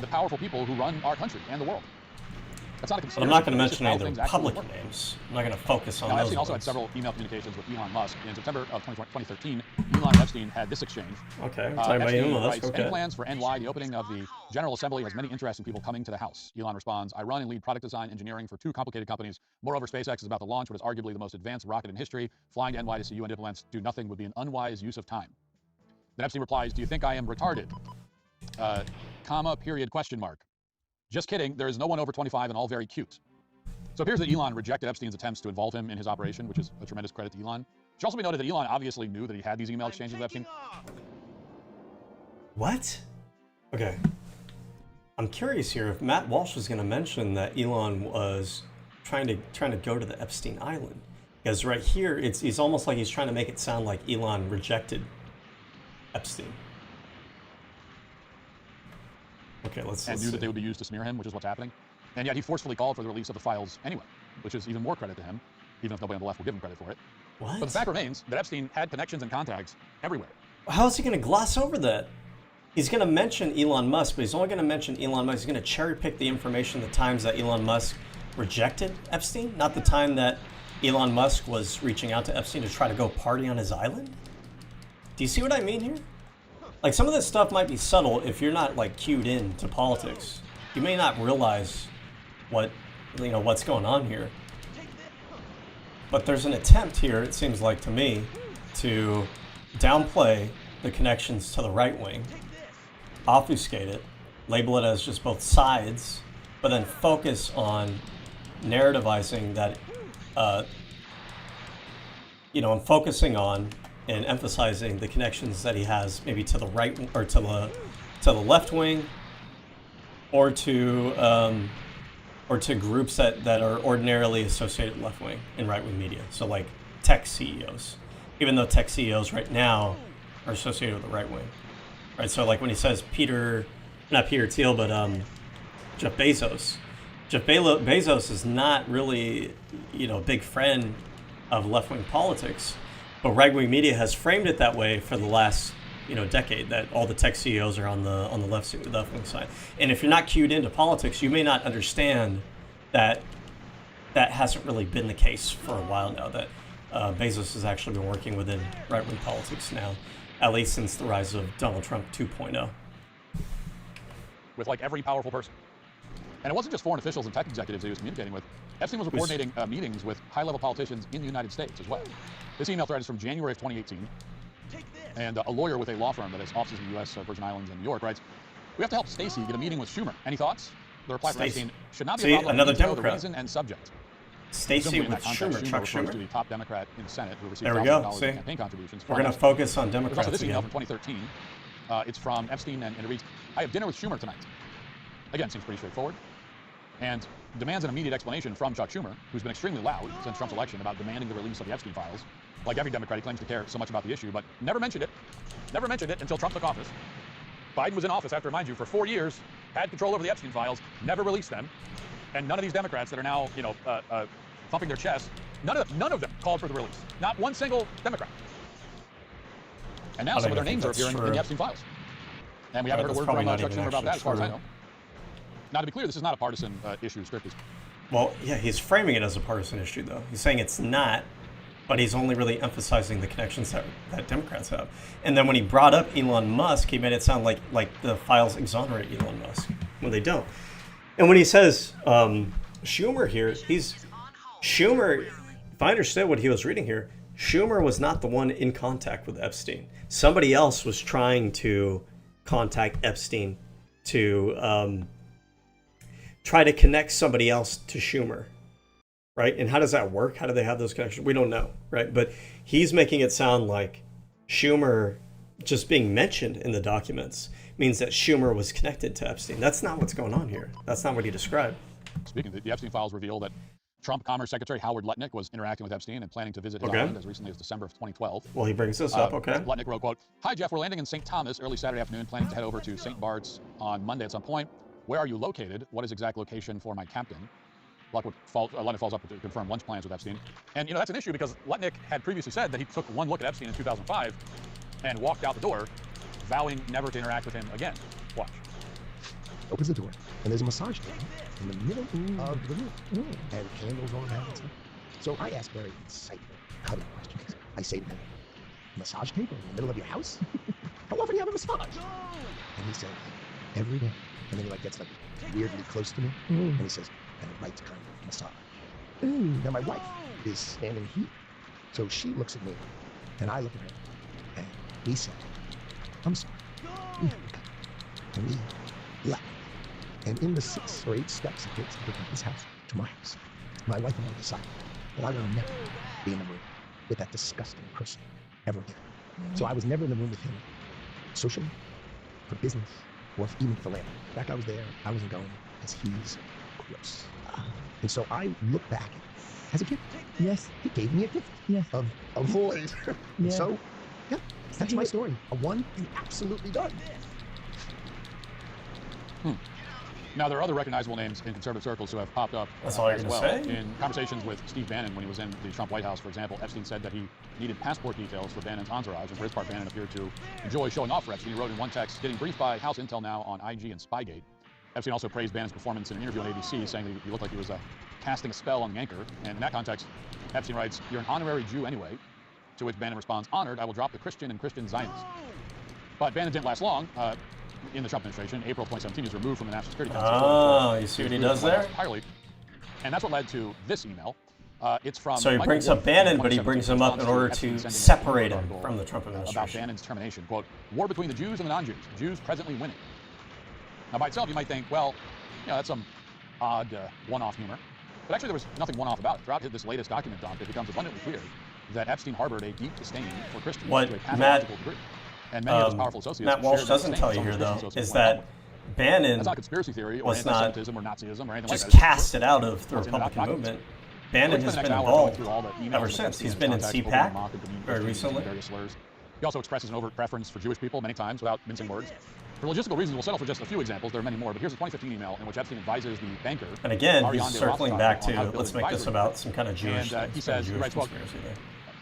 the powerful people who run our country and the world. That's not a conspiracy. But I'm not going to mention any of their public names. I'm not going to focus on those. Epstein also had several email communications with Elon Musk. In September of 2013, Elon and Epstein had this exchange. Okay, I'm talking about Epstein Elon Musk. writes, Okay. any plans for NY? The opening of the General Assembly has many interesting people coming to the House. Elon responds, I run and lead product design engineering for 2 complicated companies. Moreover, SpaceX is about to launch what is arguably the most advanced rocket in history. Flying to NY to see UN diplomats do nothing would be an unwise use of time. Then Epstein replies, do you think I am retarded? Comma, period, question mark. Just kidding, there is no one over 25 and all very cute. So it appears that Elon rejected Epstein's attempts to involve him in his operation, which is a tremendous credit to Elon. It should also be noted that Elon obviously knew that he had these email exchanges with Epstein. What? Okay. I'm curious here if Matt Walsh is going to mention that Elon was trying to go to the Epstein Island, because right here it's almost like he's trying to make it sound like Elon rejected Epstein. Okay, let's knew see. that they would be used to smear him, which is what's happening. And yet he forcefully called for the release of the files anyway, which is even more credit to him, even if nobody on the left will give him credit for it. What? But the fact remains that Epstein had connections and contacts everywhere. How is he going to gloss over that? He's going to mention Elon Musk, but he's only going to mention Elon Musk. He's going to cherry pick the information the times that Elon Musk rejected Epstein, not the time that Elon Musk was reaching out to Epstein to try to go party on his island. Do you see what I mean here? Like, some of this stuff might be subtle if you're not like cued in to politics. You may not realize what's going on here. But there's an attempt here, it seems like to me, to downplay the connections to the right wing, obfuscate it, label it as just both sides, but then focus on narrativizing that, and focusing on and emphasizing the connections that he has maybe to the right or to the left wing, or to groups that are ordinarily associated with left wing and right wing media. So like tech CEOs, even though tech CEOs right now are associated with the right wing, right? So like when he says not Peter Thiel, but Jeff Bezos. Jeff Bezos is not really, a big friend of left wing politics. But right-wing media has framed it that way for the last, decade, that all the tech CEOs are on the left-wing side. And if you're not cued into politics, you may not understand that that hasn't really been the case for a while now, that Bezos has actually been working within right-wing politics now, at least since the rise of Donald Trump 2.0. With like every powerful person. And it wasn't just foreign officials and tech executives he was communicating with. Epstein was coordinating meetings with high-level politicians in the United States as well. This email thread is from January of 2018. And a lawyer with a law firm that has offices in the U.S., Virgin Islands, and New York writes, we have to help Stacey get a meeting with Schumer. Any thoughts? The reply from Epstein should not be a problem. Another We need to know Democrat. the reason and subject. Stacey with Schumer Chuck refers Schumer. to the top Democrat in the Senate who received There we thousands of go. dollars See? in campaign contributions. We're going to focus on Democrats There's also this email again. from 2013. It's from Epstein, and it reads, I have dinner with Schumer tonight. Again, seems pretty straightforward. And demands an immediate explanation from Chuck Schumer, who's been extremely loud since Trump's election about demanding the release of the Epstein files. Like every Democrat, he claims to care so much about the issue, but never mentioned it. Never mentioned it until Trump took office. Biden was in office after, mind you, for 4 years, had control over the Epstein files, never released them. And none of these Democrats that are now, thumping their chests, none of them called for the release. Not one single Democrat. And now some of their names are appearing in the Epstein files. And we haven't heard a word from Chuck Schumer about that, as far as I know. Now, to be clear, this is not a partisan issue, strictly. Well, yeah, he's framing it as a partisan issue, though. He's saying it's not, but he's only really emphasizing the connections that Democrats have. And then when he brought up Elon Musk, he made it sound like the files exonerate Elon Musk, when they don't. And when he says Schumer here, Schumer, if I understand what he was reading here, Schumer was not the one in contact with Epstein. Somebody else was trying to contact Epstein to try to connect somebody else to Schumer, right? And how does that work? How do they have those connections? We don't know, right? But he's making it sound like Schumer just being mentioned in the documents means that Schumer was connected to Epstein. That's not what's going on here. That's not what he described. Speaking, the Epstein files reveal that Trump Commerce Secretary Howard Lutnick was interacting with Epstein and planning to visit his island as recently as December of 2012. Well, he brings this up, okay. Lutnick wrote, quote, "Hi, Jeff, we're landing in St. Thomas early Saturday afternoon, planning to head over to St. Bart's on Monday at some point. Where are you located? What is exact location for my captain?" Lutnick follows up to confirm lunch plans with Epstein. And, that's an issue because Lutnick had previously said that he took one look at Epstein in 2005 and walked out the door, vowing never to interact with him again. Watch. Opens the door, and there's a massage table in the middle of the room, and candles all around and stuff. So I ask very insightful, cutting questions. I say to him, "Massage table in the middle of your house? How often do you have a massage?" And he says, "Every day." And then he gets weirdly close to me, and he says, "And the right kind of massage." Now my wife is standing here, so she looks at me, and I look at her, and we say, "I'm sorry." And we left. And in the 6 or 8 steps it takes to get from his house to my house, my wife and I decided that I will never be in the room with that disgusting person ever again. So I was never in the room with him socially, for business, or even for philanthropy. In fact, I was there, I wasn't going, because he's gross. And so I look back as a gift. Yes. He gave me a gift. Yes. Of a void. And so, yeah, that's my story. A one and absolutely done. Now, there are other recognizable names in conservative circles who have popped up as well. In conversations with Steve Bannon when he was in the Trump White House, for example, Epstein said that he needed passport details for Bannon's entourage, and for his part, Bannon appeared to enjoy showing off for Epstein. He wrote in one text, "Getting briefed by House Intel now on IG and Spygate." Epstein also praised Bannon's performance in an interview on ABC, saying that he looked like he was casting a spell on the anchor. And in that context, Epstein writes, "You're an honorary Jew anyway," to which Bannon responds, "Honored, I will drop the Christian and Christian Zionist." But Bannon didn't last long. In the Trump administration, April 2017, he was removed from the National Security Council. Oh, you see what he does there? Entirely. And that's what led to this email. It's from So he brings up Bannon, but he brings him up in order to separate him from the Trump administration. About Bannon's termination. Quote, "War between the Jews and the non-Jews. Jews presently winning." Now, by itself, you might think, well, that's some odd one-off humor. But actually, there was nothing one-off about it. Throughout this latest document dump, it becomes abundantly clear that Epstein harbored a deep disdain for Christians to a pathological degree. And many of his powerful associates Matt Walsh doesn't tell you here, though, is that Bannon that's not conspiracy theory or anti-Semitism or Nazism or anything just like that. cast it out of the Republican movement. Bannon has been involved ever since. He's been in CPAC very recently. He also expresses an overt preference for Jewish people many times without mincing words. For logistical reasons, we'll settle for just a few examples. There are many more, but here's a 2015 email in which Epstein advises the banker. And again, he's circling back to, let's make this about some kind of Jewish and he says, he writes, quote,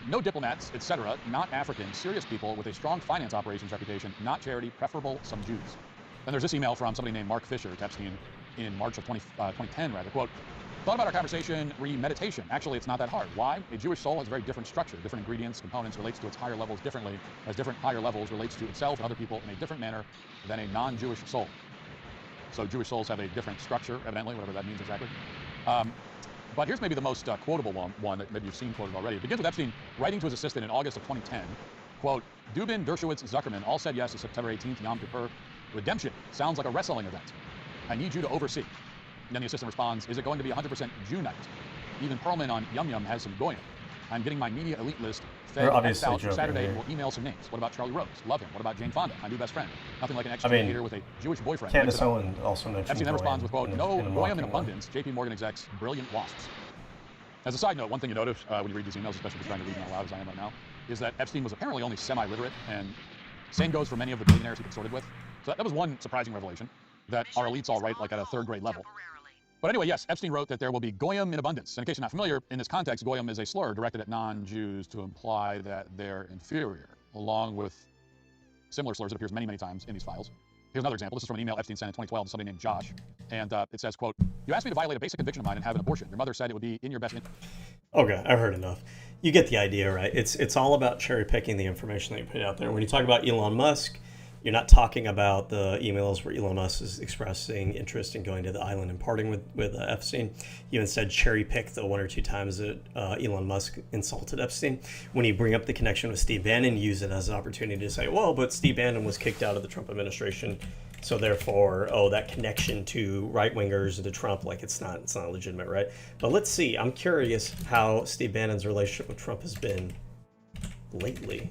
"No diplomats, etc., not Africans, serious people with a strong finance operations reputation, not charity, preferable some Jews." Then there's this email from somebody named Mark Fisher to Epstein in March of 2010, quote, "Thought about our conversation, meditation. Actually, it's not that hard. Why? A Jewish soul has a very different structure, different ingredients, components, relates to its higher levels differently, as different higher levels relates to itself and other people in a different manner than a non-Jewish soul." So Jewish souls have a different structure, evidently, whatever that means exactly. But here's maybe the most quotable one that maybe you've seen quoted already. It begins with Epstein writing to his assistant in August of 2010, quote, "Dubin, Dershowitz, Zuckerman all said yes to September 18th, Yom Kippur. Redemption sounds like a wrestling event. I need you to oversee." And then the assistant responds, "Is it going to be 100% Jew night? Even Perlman on Yum Yum has some goyim. I'm getting my media elite list fed at South for Saturday. We'll email some names. What about Charlie Rose? Love him. What about Jane Fonda? My new best friend. Nothing like an extra with a Jewish boyfriend." Candace Owen also mentioned Epstein then responds with, quote, "No goyim in abundance. JP Morgan execs, brilliant wasps." As a side note, one thing you notice when you read these emails, especially if you're trying to read them out loud as I am right now, is that Epstein was apparently only semi-literate, and same goes for many of the billionaires he consorted with. So that was one surprising revelation, that our elites all write at a third grade level. But anyway, yes, Epstein wrote that there will be goyim in abundance. And in case you're not familiar, in this context, goyim is a slur directed at non-Jews to imply that they're inferior, along with similar slurs that appears many, many times in these files. Here's another example. This is from an email Epstein sent in 2012 to somebody named Josh. And it says, quote, "You asked me to violate a basic conviction of mine and have an abortion. Your mother said it would be in your best interest." Okay, I've heard enough. You get the idea, right? It's all about cherry picking the information that you put out there. When you talk about Elon Musk, you're not talking about the emails where Elon Musk is expressing interest in going to the island and partying with Epstein. You instead cherry pick the 1 or 2 times that Elon Musk insulted Epstein. When you bring up the connection with Steve Bannon, use it as an opportunity to say, well, but Steve Bannon was kicked out of the Trump administration, so therefore, that connection to right-wingers and to Trump, like it's not legitimate, right? But let's see. I'm curious how Steve Bannon's relationship with Trump has been lately,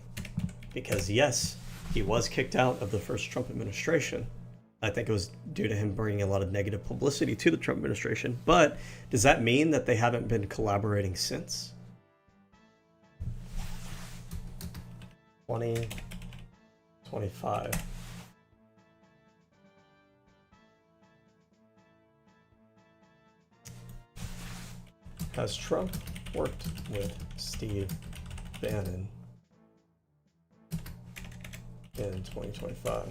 because yes, he was kicked out of the first Trump administration. I think it was due to him bringing a lot of negative publicity to the Trump administration. But does that mean that they haven't been collaborating since? 2025. Has Trump worked with Steve Bannon in 2025?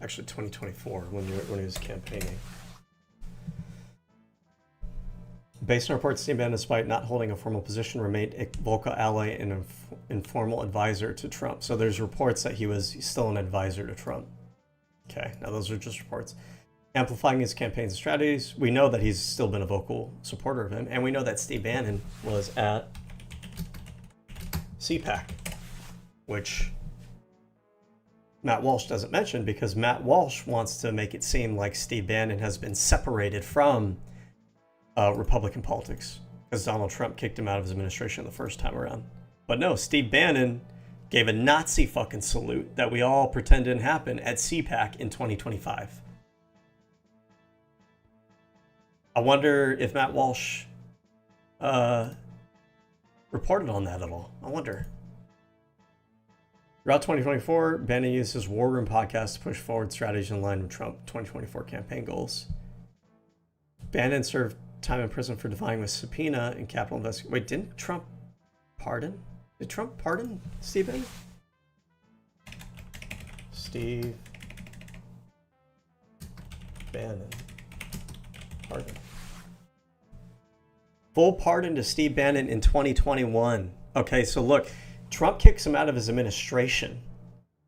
Actually, 2024, when he was campaigning. Based on reports, Steve Bannon, despite not holding a formal position, remained a vocal ally and informal advisor to Trump. So there's reports that he's still an advisor to Trump. Okay, now those are just reports. Amplifying his campaign's strategies. We know that he's still been a vocal supporter of him, and we know that Steve Bannon was at CPAC, which Matt Walsh doesn't mention, because Matt Walsh wants to make it seem like Steve Bannon has been separated from Republican politics because Donald Trump kicked him out of his administration the first time around. But no, Steve Bannon gave a Nazi fucking salute that we all pretend didn't happen at CPAC in 2025. I wonder if Matt Walsh reported on that at all. I wonder. Throughout 2024, Bannon used his War Room podcast to push forward strategies in line with Trump 2024 campaign goals. Bannon served time in prison for defying a subpoena in Capitol investigation. Wait, didn't Trump pardon? Did Trump pardon Steve Bannon? Steve Bannon. Pardon. Full pardon to Steve Bannon in 2021. Okay, so look, Trump kicks him out of his administration,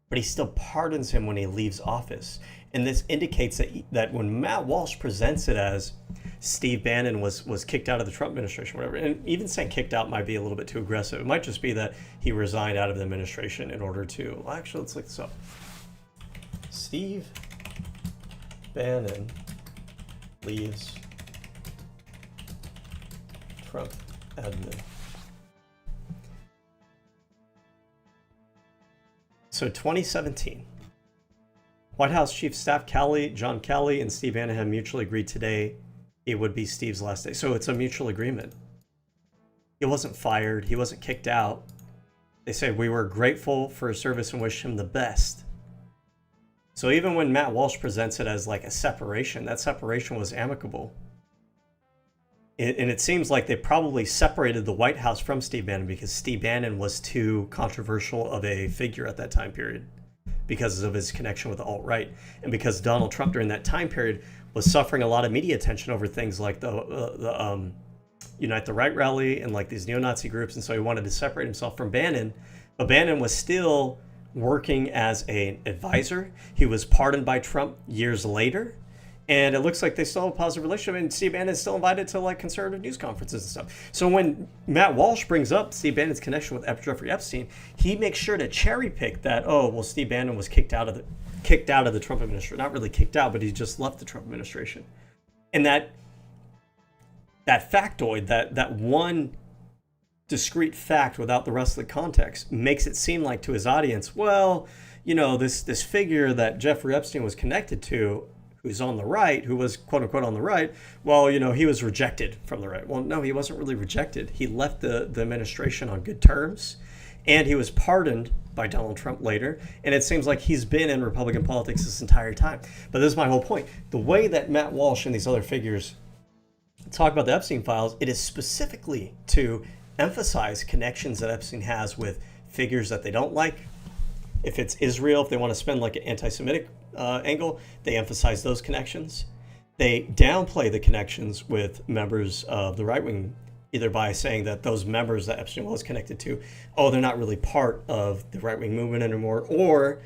but he still pardons him when he leaves office. And this indicates that when Matt Walsh presents it as Steve Bannon was kicked out of the Trump administration, whatever, and even saying kicked out might be a little bit too aggressive. It might just be that he resigned out of the administration in order to, well, actually, let's look this up. Steve Bannon leaves Trump admin. So 2017, White House Chief Staff John Kelly, and Steve Bannon have mutually agreed today it would be Steve's last day. So it's a mutual agreement. He wasn't fired. He wasn't kicked out. They said, we were grateful for his service and wish him the best. So even when Matt Walsh presents it as like a separation, that separation was amicable. And it seems like they probably separated the White House from Steve Bannon because Steve Bannon was too controversial of a figure at that time period because of his connection with the alt-right. And because Donald Trump during that time period was suffering a lot of media attention over things like the Unite the Right rally and like these neo-Nazi groups. And so he wanted to separate himself from Bannon. But Bannon was still working as an advisor. He was pardoned by Trump years later. And it looks like they still have a positive relationship, and Steve Bannon is still invited to like conservative news conferences and stuff. So when Matt Walsh brings up Steve Bannon's connection with Jeffrey Epstein, he makes sure to cherry pick that, oh, well, Steve Bannon was kicked out of the Trump administration. Not really kicked out, but he just left the Trump administration. And that factoid, that one discrete fact without the rest of the context makes it seem like to his audience, well, you know, this figure that Jeffrey Epstein was connected to, who's on the right, who was quote unquote on the right, well, you know, he was rejected from the right. Well, no, he wasn't really rejected. He left the administration on good terms, and he was pardoned by Donald Trump later. And it seems like he's been in Republican politics this entire time. But this is my whole point. The way that Matt Walsh and these other figures talk about the Epstein files, it is specifically to emphasize connections that Epstein has with figures that they don't like. If it's Israel, if they want to spend like an anti-Semitic angle, they emphasize those connections. They downplay the connections with members of the right wing, either by saying that those members that Epstein was connected to, oh, they're not really part of the right wing movement anymore, or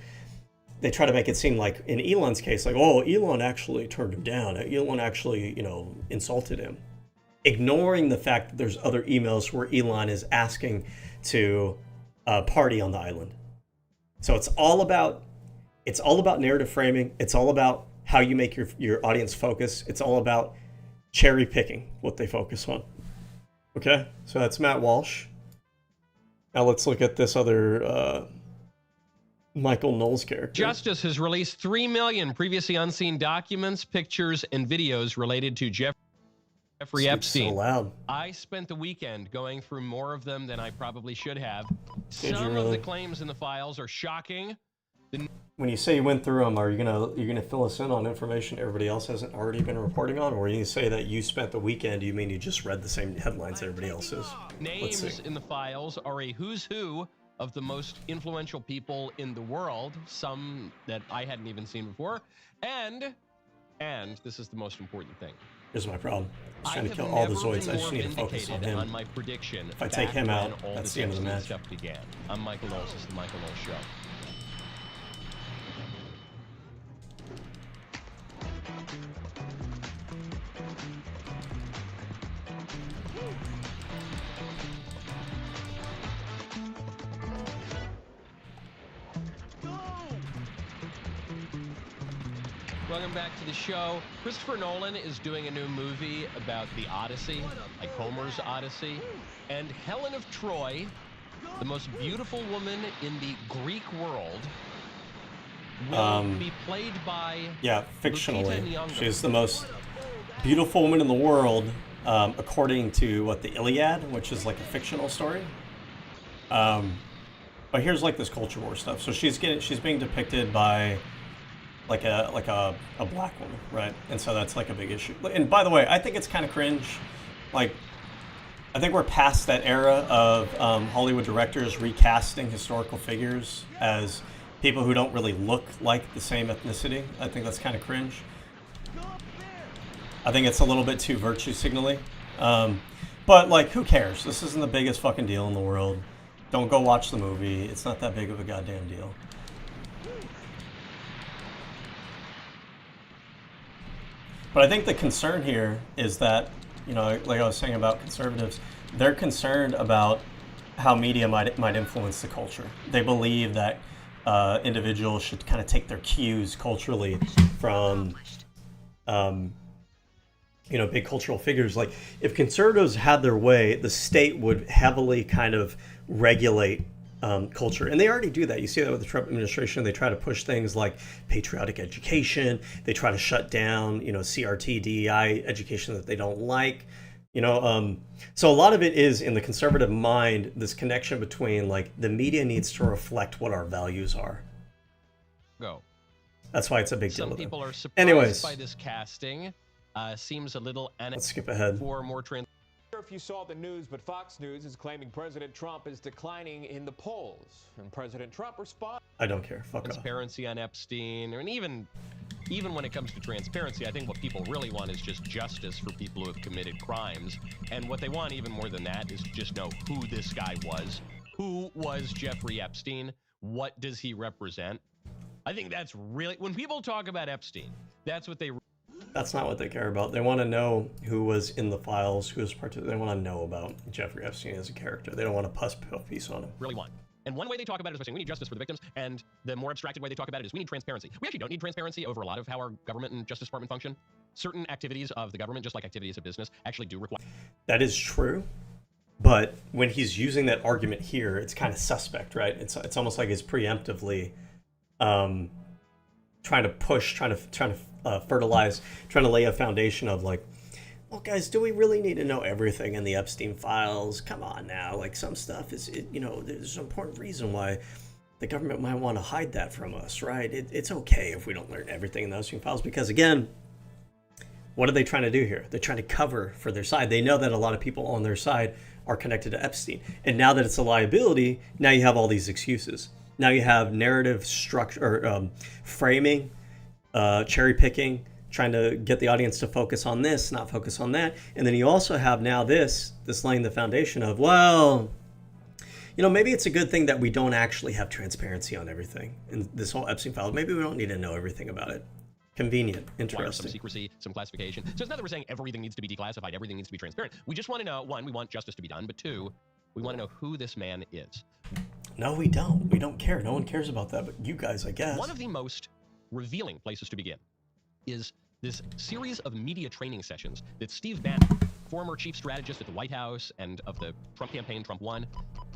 they try to make it seem like in Elon's case, like, oh, Elon actually turned him down. Elon actually, insulted him, ignoring the fact that there's other emails where Elon is asking to party on the island. So it's all about narrative framing. It's all about how you make your audience focus. It's all about cherry picking what they focus on. Okay, so that's Matt Walsh. Now let's look at this other Michael Knowles character. Justice has released 3 million previously unseen documents, pictures, and videos related to Jeffrey Epstein. So loud. I spent the weekend going through more of them than I probably should have. Did you Some really? of the claims in the files are shocking. When you say you went through them, are you gonna fill us in on information everybody else hasn't already been reporting on, or when you say that you spent the weekend, you mean you just read the same headlines everybody else is? Names in the files are a who's who of the most influential people in the world, some that I hadn't even seen before, and this is the most important thing. Here's my problem. I'm trying to kill all the Zoids. I just need to focus on him. On my prediction, if I take him out, all that's the the end of the match. stuff began. I'm Michael Knowles. This is the Michael Knowles Show. Welcome back to the show. Christopher Nolan is doing a new movie about the Odyssey, like Homer's Odyssey. And Helen of Troy, the most beautiful woman in the Greek world, will be played by Yeah, Lupita fictionally. Nyong'o. She's the most beautiful woman in the world, according to the Iliad, which is like a fictional story. But here's like this culture war stuff. So she's being depicted by like a black woman, right? And so that's like a big issue. And by the way, I think it's kind of cringe. Like, I think we're past that era of Hollywood directors recasting historical figures as people who don't really look like the same ethnicity. I think that's kind of cringe. I think it's a little bit too virtue signaling. But like, who cares? This isn't the biggest fucking deal in the world. Don't go watch the movie. It's not that big of a goddamn deal. But I think the concern here is that, like I was saying about conservatives, they're concerned about how media might influence the culture. They believe that individuals should kind of take their cues culturally from, big cultural figures. Like, if conservatives had their way, the state would heavily kind of regulate culture. And they already do that. You see that with the Trump administration. They try to push things like patriotic education. They try to shut down, CRT, DEI education that they don't like. So a lot of it is in the conservative mind, this connection between like the media needs to reflect what our values are. Go. That's why it's a big deal. Some with people them. are surprised Anyways, by this casting. Seems a little let's skip ahead. For more trans. Not sure if you saw the news, but Fox News is claiming President Trump is declining in the polls, and President Trump responds. I don't care. Fuck off. Transparency on Epstein, and even when it comes to transparency, I think what people really want is just justice for people who have committed crimes. And what they want even more than that is just know who this guy was. Who was Jeffrey Epstein? What does he represent? I think that's really, when people talk about Epstein, that's what they. That's not what they care about. They want to know who was in the files, who was part of. They want to know about Jeffrey Epstein as a character. They don't want a puff piece on him. Really want. And one way they talk about it is by saying we need justice for the victims, and the more abstracted way they talk about it is we need transparency. We actually don't need transparency over a lot of how our government and Justice Department function. Certain activities of the government, just like activities of business, actually do require. That is true, but when he's using that argument here, it's kind of suspect, right? It's almost like he's preemptively trying to push, trying to fertilize, trying to lay a foundation of like, well, guys, do we really need to know everything in the Epstein files? Come on now. Like, some stuff is, there's an important reason why the government might want to hide that from us, right? It's okay if we don't learn everything in the Epstein files because, again, what are they trying to do here? They're trying to cover for their side. They know that a lot of people on their side are connected to Epstein. And now that it's a liability, now you have all these excuses. Now you have narrative structure, or framing cherry picking, trying to get the audience to focus on this, not focus on that. And then you also have now this laying the foundation of, well, you know, maybe it's a good thing that we don't actually have transparency on everything. And this whole Epstein file, maybe we don't need to know everything about it. Convenient, Some interesting. secrecy, some classification. So it's not that we're saying everything needs to be declassified, everything needs to be transparent. We just want to know, one, we want justice to be done, but two, we want to know who this man is. No, we don't. We don't care. No one cares about that, but you guys, I guess. One of the most revealing places to begin is this series of media training sessions that Steve Bannon, former chief strategist at the White House and of the Trump campaign, Trump won,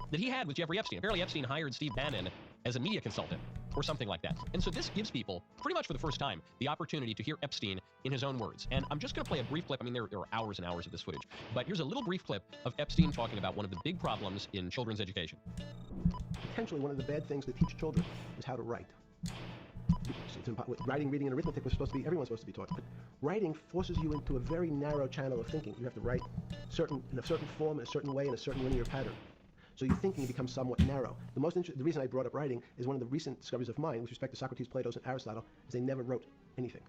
that he had with Jeffrey Epstein. Apparently Epstein hired Steve Bannon as a media consultant or something like that. And so this gives people, pretty much for the first time, the opportunity to hear Epstein in his own words. And I'm just going to play a brief clip. I mean, there are hours and hours of this footage, but here's a little brief clip of Epstein talking about one of the big problems in children's education. Potentially one of the bad things to teach children is how to write. Writing, reading, and arithmetic was supposed to be, everyone's supposed to be taught. But writing forces you into a very narrow channel of thinking. You have to write in a certain form, in a certain way, in a certain linear pattern. So your thinking becomes somewhat narrow. The reason I brought up writing is one of the recent discoveries of mine with respect to Socrates, Plato, and Aristotle is they never wrote anything.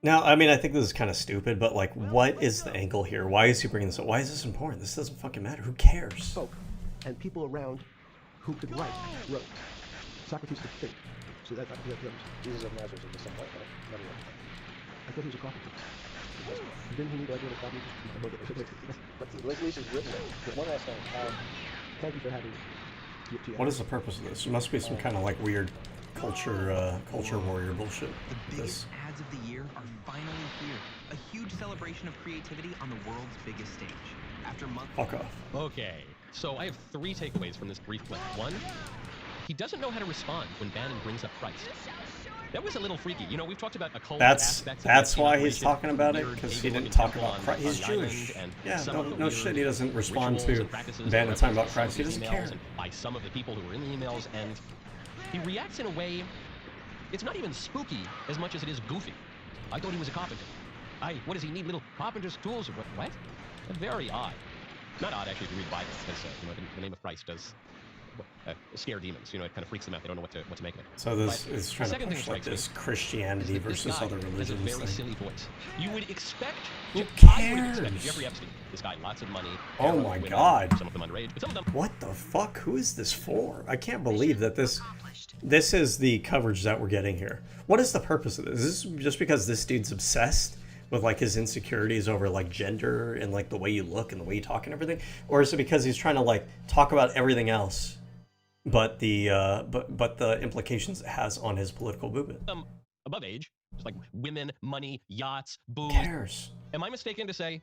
Now, I mean, I think this is kind of stupid, but like, what is the angle here? Why is he bringing this up? Why is this important? This doesn't fucking matter. Who cares? Spoke, and people around who could write wrote. Socrates could think. So that Jesus of Nazareth is the same way, right? I thought he was a carpenter. Didn't he need to graduate a carpenter? But at least he's written it. One last thing. Thank you for having me. What is the purpose of this? There must be some kind of like weird culture warrior bullshit. The biggest ads of the year are finally here. A huge celebration of creativity on the world's biggest stage. After months. Fuck off. Okay, so I have 3 takeaways from this brief clip. 1, he doesn't know how to respond when Bannon brings up Christ. That was a little freaky. You know, we've talked about occult aspects. That's why he's talking about it, because he didn't talk about Christ. He's Jewish. Yeah, no shit. He doesn't respond to Bannon talking about Christ. He doesn't care. By some of the people who were in the emails, and he reacts in a way. It's not even spooky as much as it is goofy. I thought he was a carpenter. What does he need? Little carpenter's tools or what? Very odd. Not odd actually if you read the Bible, because you know the name of Christ does. Scare demons, you know, it kind of freaks them out. They don't know what to make of it. So this is trying to push like this Christianity versus other religions. It's a very silly voice. You would expect. Who cares? I would expect Jeffrey Epstein. This guy, lots of money. Oh my God! Some of them underage, but some of them. What the fuck? Who is this for? I can't believe that this is the coverage that we're getting here. What is the purpose of this? Is this just because this dude's obsessed with like his insecurities over like gender and like the way you look and the way you talk and everything, or is it because he's trying to like talk about everything else, but the implications it has on his political movement? Above age, just like women, money, yachts, booze. Who cares? Am I mistaken to say?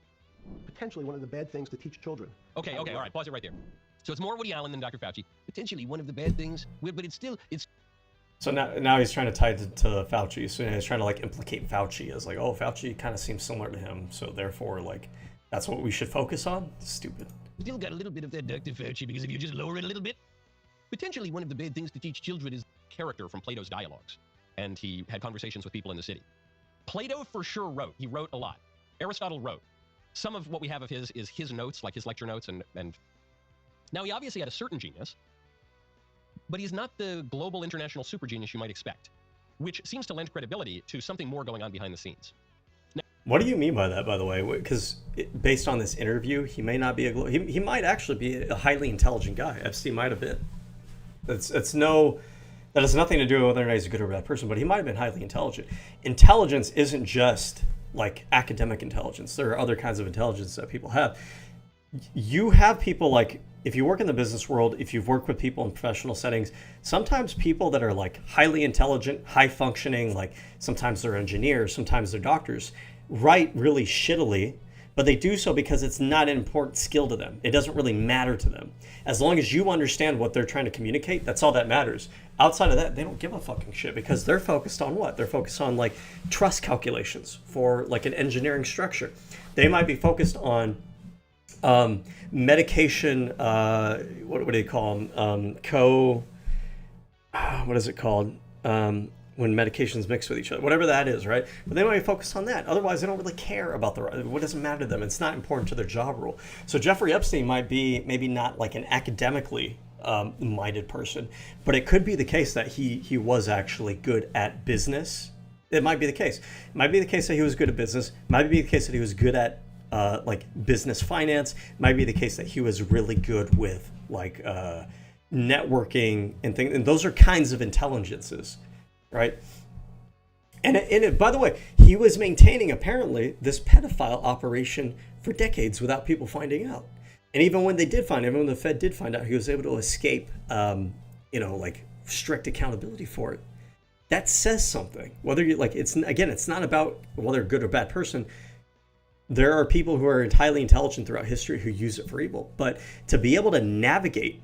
Potentially one of the bad things to teach children. Okay, all right, pause it right there. So it's more Woody Allen than Dr. Fauci. Potentially one of the bad things, but it's. So now he's trying to tie it to Fauci. So he's trying to like implicate Fauci as like, oh, Fauci kind of seems similar to him. So therefore, like, that's what we should focus on? Stupid. Still got a little bit of that Dr. Fauci, because if you just lower it a little bit. Potentially one of the bad things to teach children is character from Plato's dialogues. And he had conversations with people in the city. Plato for sure wrote. He wrote a lot. Aristotle wrote. Some of what we have of his is his notes, like his lecture notes. And now he obviously had a certain genius. But he's not the global international super genius you might expect, which seems to lend credibility to something more going on behind the scenes. Now, what do you mean by that, by the way? Because based on this interview, he may not be he might actually be a highly intelligent guy. Epstein might have been. That has nothing to do with whether or not he's a good or bad person, but he might have been highly intelligent. Intelligence isn't just like academic intelligence. There are other kinds of intelligence that people have. You have people like, if you work in the business world, if you've worked with people in professional settings, sometimes people that are like highly intelligent, high functioning, like sometimes they're engineers, sometimes they're doctors, write really shittily, but they do so because it's not an important skill to them. It doesn't really matter to them. As long as you understand what they're trying to communicate, that's all that matters. Outside of that, they don't give a fucking shit, because they're focused on what? They're focused on like trust calculations for like an engineering structure. They might be focused on medication, what do you call them? What is it called? When medications mix with each other, whatever that is, right? But they might focus on that. Otherwise, they don't really care about what doesn't matter to them. It's not important to their job role. So Jeffrey Epstein might be maybe not like an academically minded person, but it could be the case that he was actually good at business It might be the case. It might be the case that he was good at business. It might be the case that he was good at like business finance. It might be the case that he was really good with like networking and things. And those are kinds of intelligences, right? And by the way, he was maintaining apparently this pedophile operation for decades without people finding out. And even when they did find him, when the Fed did find out, he was able to escape, like strict accountability for it. That says something. Whether you like, it's not about whether a good or bad person. There are people who are highly intelligent throughout history who use it for evil. But to be able to navigate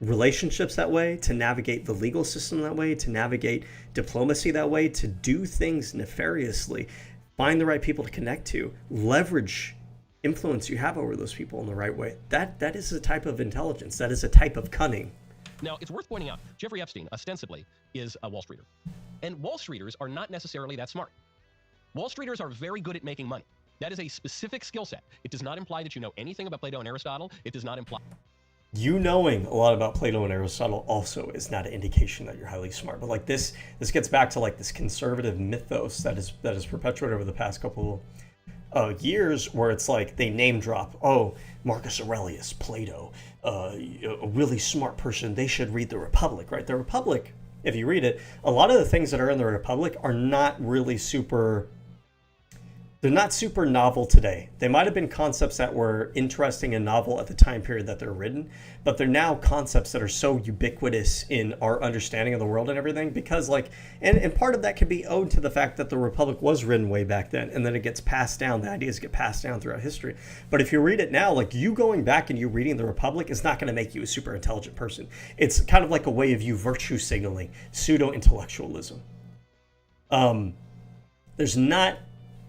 relationships that way, to navigate the legal system that way, to navigate diplomacy that way, to do things nefariously, find the right people to connect to, leverage influence you have over those people in the right way. That is a type of intelligence. That is a type of cunning. Now, it's worth pointing out, Jeffrey Epstein, ostensibly, is a Wall Streeter. And Wall Streeters are not necessarily that smart. Wall Streeters are very good at making money. That is a specific skill set. It does not imply that you know anything about Plato and Aristotle. It does not imply... You knowing a lot about Plato and Aristotle also is not an indication that you're highly smart. But like this gets back to like this conservative mythos that is perpetuated over the past couple years, where it's like they name drop, Marcus Aurelius, Plato, a really smart person. They should read the Republic, right? The Republic, if you read it, a lot of the things that are in the Republic are not really super... They're not super novel today. They might have been concepts that were interesting and novel at the time period that they're written, but they're now concepts that are so ubiquitous in our understanding of the world and everything, because like, and part of that could be owed to the fact that the Republic was written way back then, and then it gets passed down, the ideas get passed down throughout history. But if you read it now, like you going back and you reading the Republic is not going to make you a super intelligent person. It's kind of like a way of you virtue signaling, pseudo-intellectualism. There's not,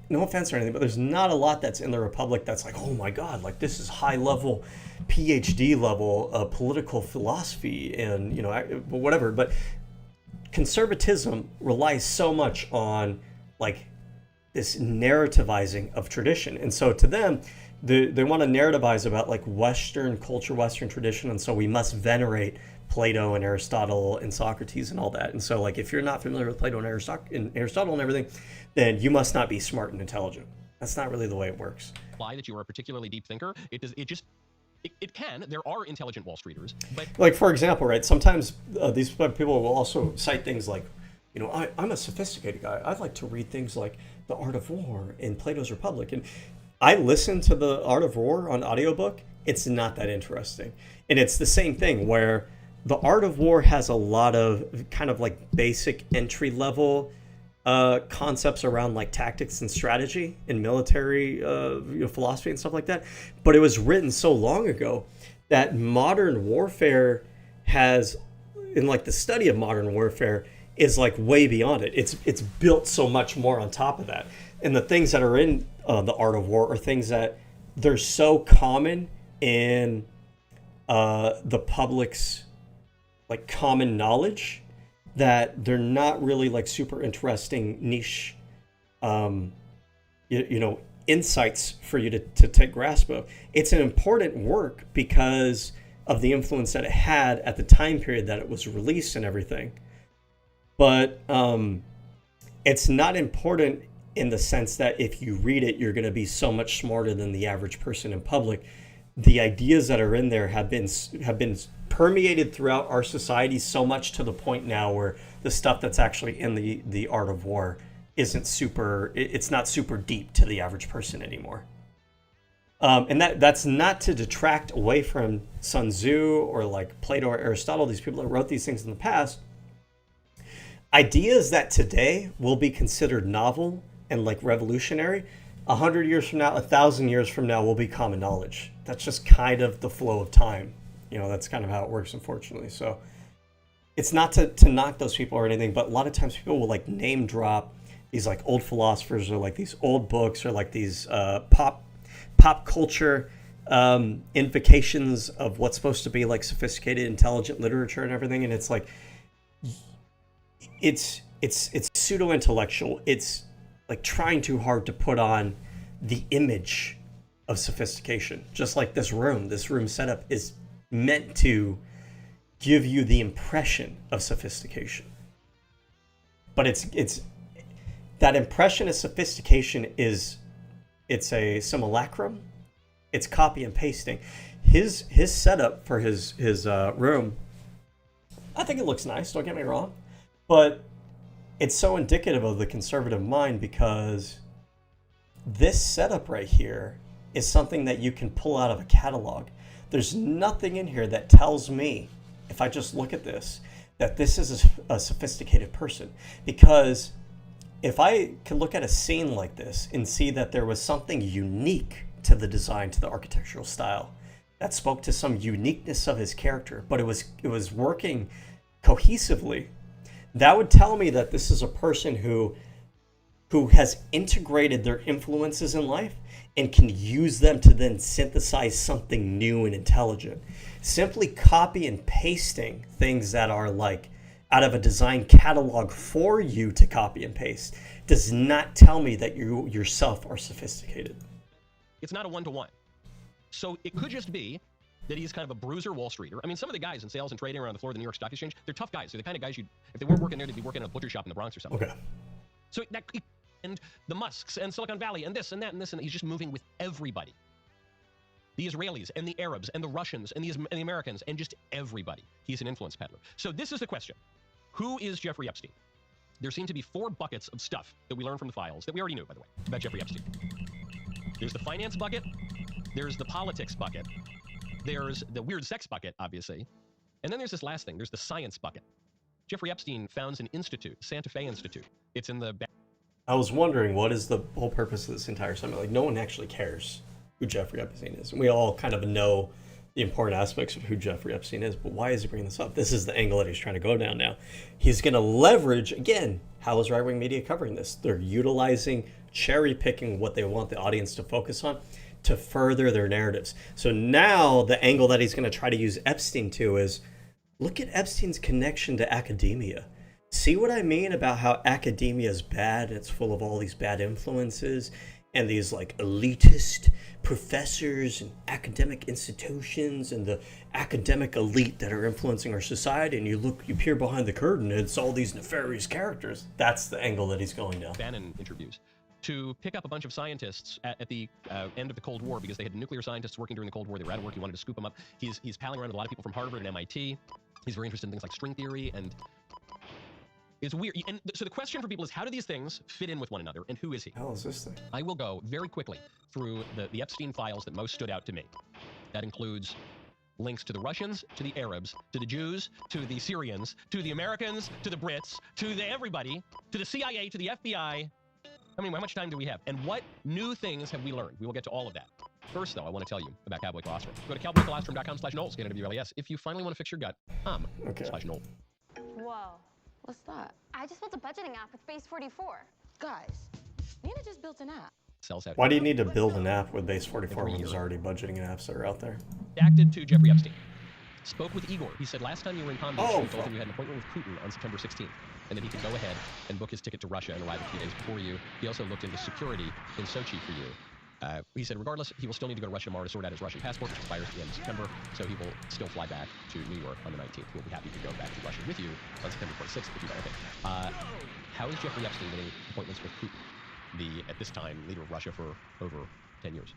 no offense or anything, but there's not a lot that's in the Republic that's like, oh my God, like this is high level, PhD level political philosophy and, whatever. But conservatism relies so much on like this narrativizing of tradition. And so to them, they want to narrativize about like Western culture, Western tradition. And so we must venerate Plato and Aristotle and Socrates and all that. And so like if you're not familiar with Plato and Aristotle and everything, then you must not be smart and intelligent. That's not really the way it works. Imply that you are a particularly deep thinker. It can. There are intelligent Wall Streeters, but like for example, right? Sometimes these people will also cite things like, I'm a sophisticated guy. I'd like to read things like The Art of War and Plato's Republic. And I listen to The Art of War on audiobook. It's not that interesting. And it's the same thing where The Art of War has a lot of kind of like basic entry level concepts around like tactics and strategy and military philosophy and stuff like that. But it was written so long ago that modern warfare has, in like the study of modern warfare, is like way beyond it. It's built so much more on top of that. And the things that are in The Art of War are things that they're so common in the public's like common knowledge that they're not really like super interesting niche, insights for you to take grasp of. It's an important work because of the influence that it had at the time period that it was released and everything. But it's not important in the sense that if you read it, you're going to be so much smarter than the average person in public. The ideas that are in there have been permeated throughout our society so much to the point now where the stuff that's actually in the Art of War it's not super deep to the average person anymore. And that's not to detract away from Sun Tzu or like Plato or Aristotle, these people that wrote these things in the past. Ideas that today will be considered novel and like revolutionary, 100 years from now, 1,000 years from now will be common knowledge. That's just kind of the flow of time. That's kind of how it works, unfortunately. So it's not to knock those people or anything, but a lot of times people will like name drop these like old philosophers or like these old books or like these pop culture invocations of what's supposed to be like sophisticated, intelligent literature and everything. And it's like, it's pseudo-intellectual. It's like trying too hard to put on the image of sophistication. Just like this room setup is meant to give you the impression of sophistication. But that impression of sophistication it's a simulacrum. It's copy and pasting. His setup for his room, I think it looks nice, don't get me wrong, but it's so indicative of the conservative mind because this setup right here is something that you can pull out of a catalog. There's nothing in here that tells me, if I just look at this, that this is a sophisticated person. Because if I can look at a scene like this and see that there was something unique to the design, to the architectural style, that spoke to some uniqueness of his character, but it was working cohesively, that would tell me that this is a person who has integrated their influences in life and can use them to then synthesize something new and intelligent. Simply copy and pasting things that are like out of a design catalog for you to copy and paste does not tell me that you yourself are sophisticated. It's not a one-to-one. So it could just be that he's kind of a bruiser Wall Streeter. I mean, some of the guys in sales and trading around the floor of the New York Stock Exchange, they're tough guys. They're the kind of guys if they weren't working there, they'd be working at a butcher shop in the Bronx or something. Okay. So and the Musks and Silicon Valley and this and that and this and that. He's just moving with everybody. The Israelis and the Arabs and the Russians and the Americans and just everybody. He's an influence peddler. So this is the question. Who is Jeffrey Epstein? There seem to be 4 buckets of stuff that we learned from the files that we already knew, by the way, about Jeffrey Epstein. There's the finance bucket. There's the politics bucket. There's the weird sex bucket, obviously. And then there's this last thing. There's the science bucket. Jeffrey Epstein founds an institute, Santa Fe Institute. It's in the... I was wondering, what is the whole purpose of this entire summit? Like, no one actually cares who Jeffrey Epstein is. And we all kind of know the important aspects of who Jeffrey Epstein is, but why is he bringing this up? This is the angle that he's trying to go down now. He's going to leverage, again, how is right-wing media covering this? They're utilizing, cherry-picking what they want the audience to focus on to further their narratives. So now the angle that he's going to try to use Epstein to is, look at Epstein's connection to academia. See what I mean about how academia is bad? It's full of all these bad influences and these like elitist professors and academic institutions and the academic elite that are influencing our society. And you peer behind the curtain, and it's all these nefarious characters. That's the angle that he's going down. Bannon interviews to pick up a bunch of scientists at the end of the Cold War because they had nuclear scientists working during the Cold War. They were out of work. He wanted to scoop them up. He's palling around with a lot of people from Harvard and MIT. He's very interested in things like string theory, and it's weird. And so the question for people is, how do these things fit in with one another, and who is he? How is this thing? I will go very quickly through the Epstein files that most stood out to me. That includes links to the Russians, to the Arabs, to the Jews, to the Syrians, to the Americans, to the Brits, to everybody, to the CIA, to the FBI. I mean, how much time do we have? And what new things have we learned? We will get to all of that. First, though, I want to tell you about Cowboy Colostrum. Go to cowboycolostrum.com/Knowles, KNWLES. If you finally want to fix your gut, /Knowles. Whoa. What's that? I just built a budgeting app with Base 44. Guys, Nina just built an app. Sells out. Why do you need to build an app with Base 44 when there's already budgeting apps that are out there? Redacted to Jeffrey Epstein. Spoke with Igor. He said last time you were in Palm Beach, you told him you had an appointment with Putin on September 16th, and that he could go ahead and book his ticket to Russia and arrive a few days before you. He also looked into security in Sochi for you. He said, regardless, he will still need to go to Russia tomorrow to sort out his Russian passport, which expires at the end of September, so he will still fly back to New York on the 19th. He'll be happy to go back to Russia with you on September 26th if you don't. Okay. How is Jeffrey Epstein getting appointments with Putin, at this time, leader of Russia for over 10 years?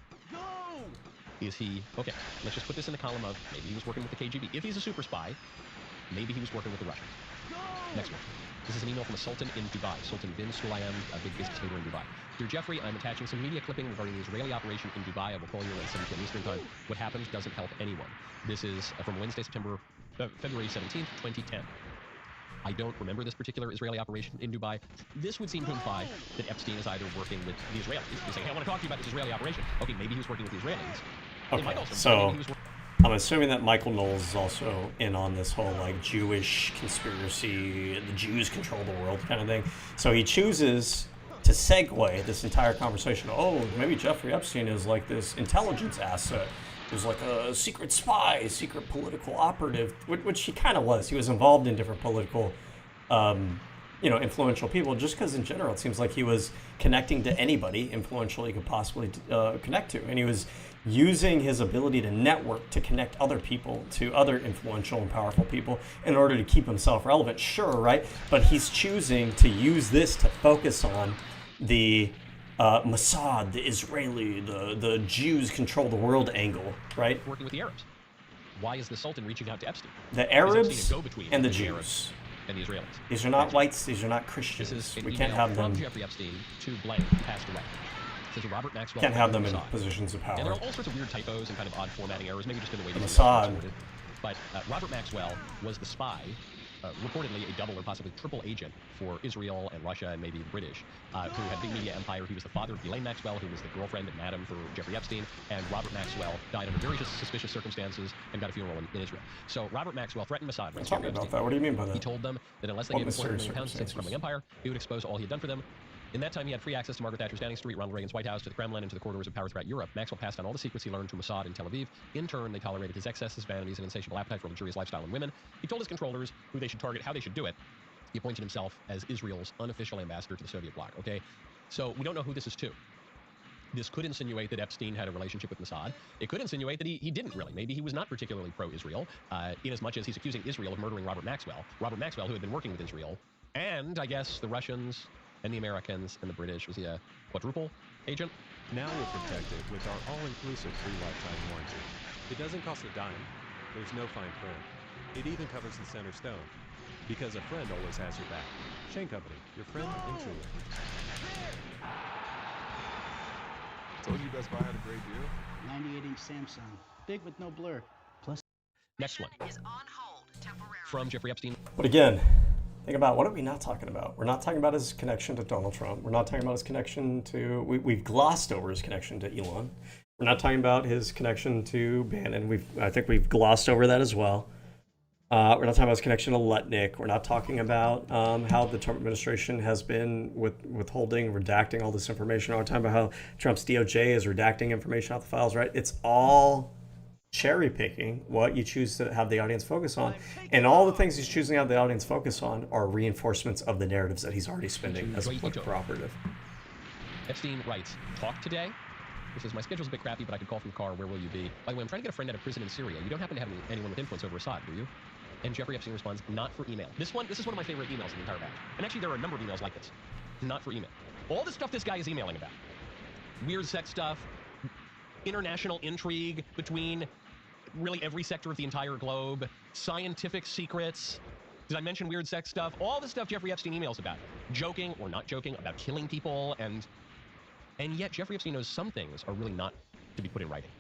Is he... Okay, let's just put this in the column of maybe he was working with the KGB. If he's a super spy, maybe he was working with the Russians. Next one. This is an email from a sultan in Dubai, Sultan bin Sulayman, a big business leader in Dubai. Dear Jeffrey, I'm attaching some media clipping regarding the Israeli operation in Dubai. I will call you at 7 p.m. Eastern Time. What happens doesn't help anyone. This is from Wednesday, February 17th, 2010. I don't remember this particular Israeli operation in Dubai. This would seem to imply that Epstein is either working with the Israelis. He's saying, hey, I want to talk to you about this Israeli operation. Okay, maybe he was working with the Israelis. Okay, so I'm assuming that Michael Knowles is also in on this whole like Jewish conspiracy, the Jews control the world kind of thing. So he chooses to segue this entire conversation. Oh, maybe Jeffrey Epstein is like this intelligence asset. He was like a secret spy, secret political operative, which he kind of was. He was involved in different political influential people, just because in general it seems like he was connecting to anybody influential he could possibly connect to. And he was using his ability to network to connect other people to other influential and powerful people in order to keep himself relevant. Sure, right? But he's choosing to use this to focus on the Mossad, the Israeli, the Jews control the world angle, right? Working with the Arabs. Why is the Sultan reaching out to Epstein? The Arabs Epstein a go-between and the between Jews. Arabs and the Israelis. These are not whites. These are not Christians. This is We can't have them. from Jeffrey Epstein to blank passed away. This is Robert Maxwell. Can't have them in Mossad. positions of power. And there are all sorts of weird typos and kind of odd formatting errors, maybe just in the way The these Mossad. emails are sorted. But Robert Maxwell was the spy, reportedly a double or possibly triple agent for Israel and Russia and maybe the British, who had a big media empire. He was the father of Ghislaine Maxwell, who was the girlfriend and madam for Jeffrey Epstein, and Robert Maxwell died under very suspicious circumstances and got a funeral in Israel. So Robert Maxwell threatened Mossad. Tell me about that. What do you mean by that? He told them that unless they What gave him $400 mysterious million to save the crumbling circumstances? empire, he would expose all he had done for them. In that time, he had free access to Margaret Thatcher's Downing Street, Ronald Reagan's White House, to the Kremlin, and to the corridors of power throughout Europe. Maxwell passed on all the secrets he learned to Mossad in Tel Aviv. In turn, they tolerated his excesses, vanities, and insatiable appetite for a luxurious lifestyle in women. He told his controllers who they should target, how they should do it. He appointed himself as Israel's unofficial ambassador to the Soviet bloc, okay? So we don't know who this is to. This could insinuate that Epstein had a relationship with Mossad. It could insinuate that he didn't really. Maybe he was not particularly pro-Israel, in as much as he's accusing Israel of murdering Robert Maxwell. Robert Maxwell, who had been working with Israel, and I guess the Russians and the Americans and the British. Was he a quadruple agent? Now we're protected with our all-inclusive free lifetime warranty. It doesn't cost a dime. There's no fine print. It even covers the center stone. Because a friend always has your back. Shane Company, your friend and truly. Told you Best Buy had a great deal. 98-inch Samsung. Big with no blur. Plus. Next one. From Jeffrey Epstein. But again, think about what are we not talking about? We're not talking about his connection to Donald Trump. We're not talking about his connection to. We've glossed over his connection to Elon. We're not talking about his connection to Bannon. I think we've glossed over that as well. We're not talking about his connection to Lutnick. We're not talking about how the Trump administration has been withholding, redacting all this information. We're not talking about how Trump's DOJ is redacting information out the files, right? It's all cherry picking what you choose to have the audience focus on. And all the things he's choosing to have the audience focus on are reinforcements of the narratives that he's already spinning as a political operative. Epstein writes, talk today. He says, my schedule's a bit crappy, but I could call from the car. Where will you be? By the way, I'm trying to get a friend out of prison in Syria. You don't happen to have anyone with influence over Assad, do you? And Jeffrey Epstein responds, not for email. This is one of my favorite emails in the entire batch. And actually, there are a number of emails like this. Not for email. All the stuff this guy is emailing about. Weird sex stuff, international intrigue between really every sector of the entire globe, scientific secrets. Did I mention weird sex stuff? All the stuff Jeffrey Epstein emails about. Joking or not joking about killing people. And yet Jeffrey Epstein knows some things are really not to be put in writing.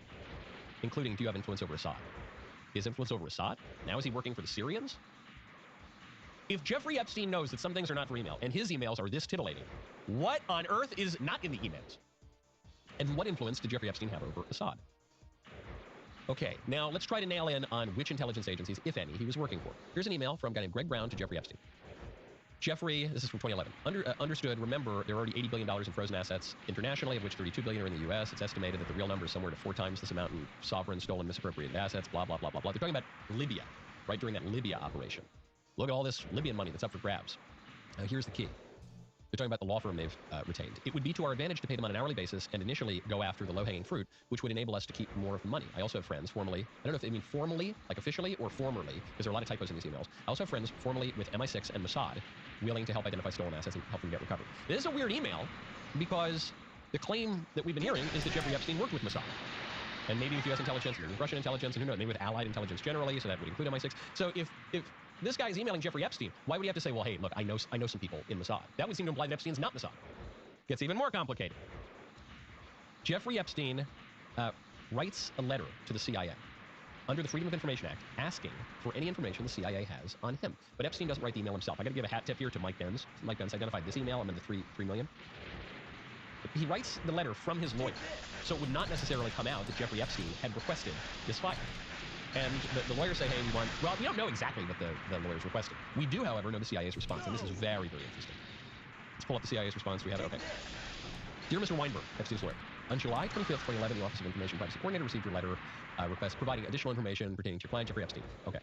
Including, do you have influence over Assad? His influence over Assad? Now is he working for the Syrians? If Jeffrey Epstein knows that some things are not for email, and his emails are this titillating, what on earth is not in the emails? And what influence did Jeffrey Epstein have over Assad? Okay, now let's try to nail in on which intelligence agencies, if any, he was working for. Here's an email from a guy named Greg Brown to Jeffrey Epstein. Jeffrey, this is from 2011, understood, remember, there are already $80 billion in frozen assets internationally, of which $32 billion are in the U.S. It's estimated that the real number is somewhere to 4 times this amount in sovereign, stolen, misappropriated assets, blah, blah, blah, blah, blah. They're talking about Libya, right, during that Libya operation. Look at all this Libyan money that's up for grabs. Now, here's the key. They're talking about the law firm they've retained. It would be to our advantage to pay them on an hourly basis and initially go after the low-hanging fruit, which would enable us to keep more of the money. I also have friends formally, I don't know if they mean formally, like officially, or formerly, because there are a lot of typos in these emails. I also have friends formally with MI6 and Mossad willing to help identify stolen assets and help them get recovered. This is a weird email because the claim that we've been hearing is that Jeffrey Epstein worked with Mossad. And maybe with U.S. intelligence, maybe with Russian intelligence, and who knows, maybe with Allied intelligence generally, so that would include MI6. So if this guy is emailing Jeffrey Epstein, why would he have to say, well, hey, look, I know some people in Mossad? That would seem to imply that Epstein's not Mossad. Gets even more complicated. Jeffrey Epstein writes a letter to the CIA under the Freedom of Information Act asking for any information the CIA has on him. But Epstein doesn't write the email himself. I got to give a hat tip here to Mike Benz. Mike Benz identified this email. I'm in the 3 million. He writes the letter from his lawyer, so it would not necessarily come out that Jeffrey Epstein had requested this file. And the lawyers say, hey, we don't know exactly what the lawyers requested. We do, however, know the CIA's response, and this is very, very interesting. Let's pull up the CIA's response. We have it. Okay. Dear Mr. Weinberg, Epstein's lawyer, on July 25th, 2011, the Office of Information Privacy Coordinator received your letter request providing additional information pertaining to your client, Jeffrey Epstein. Okay.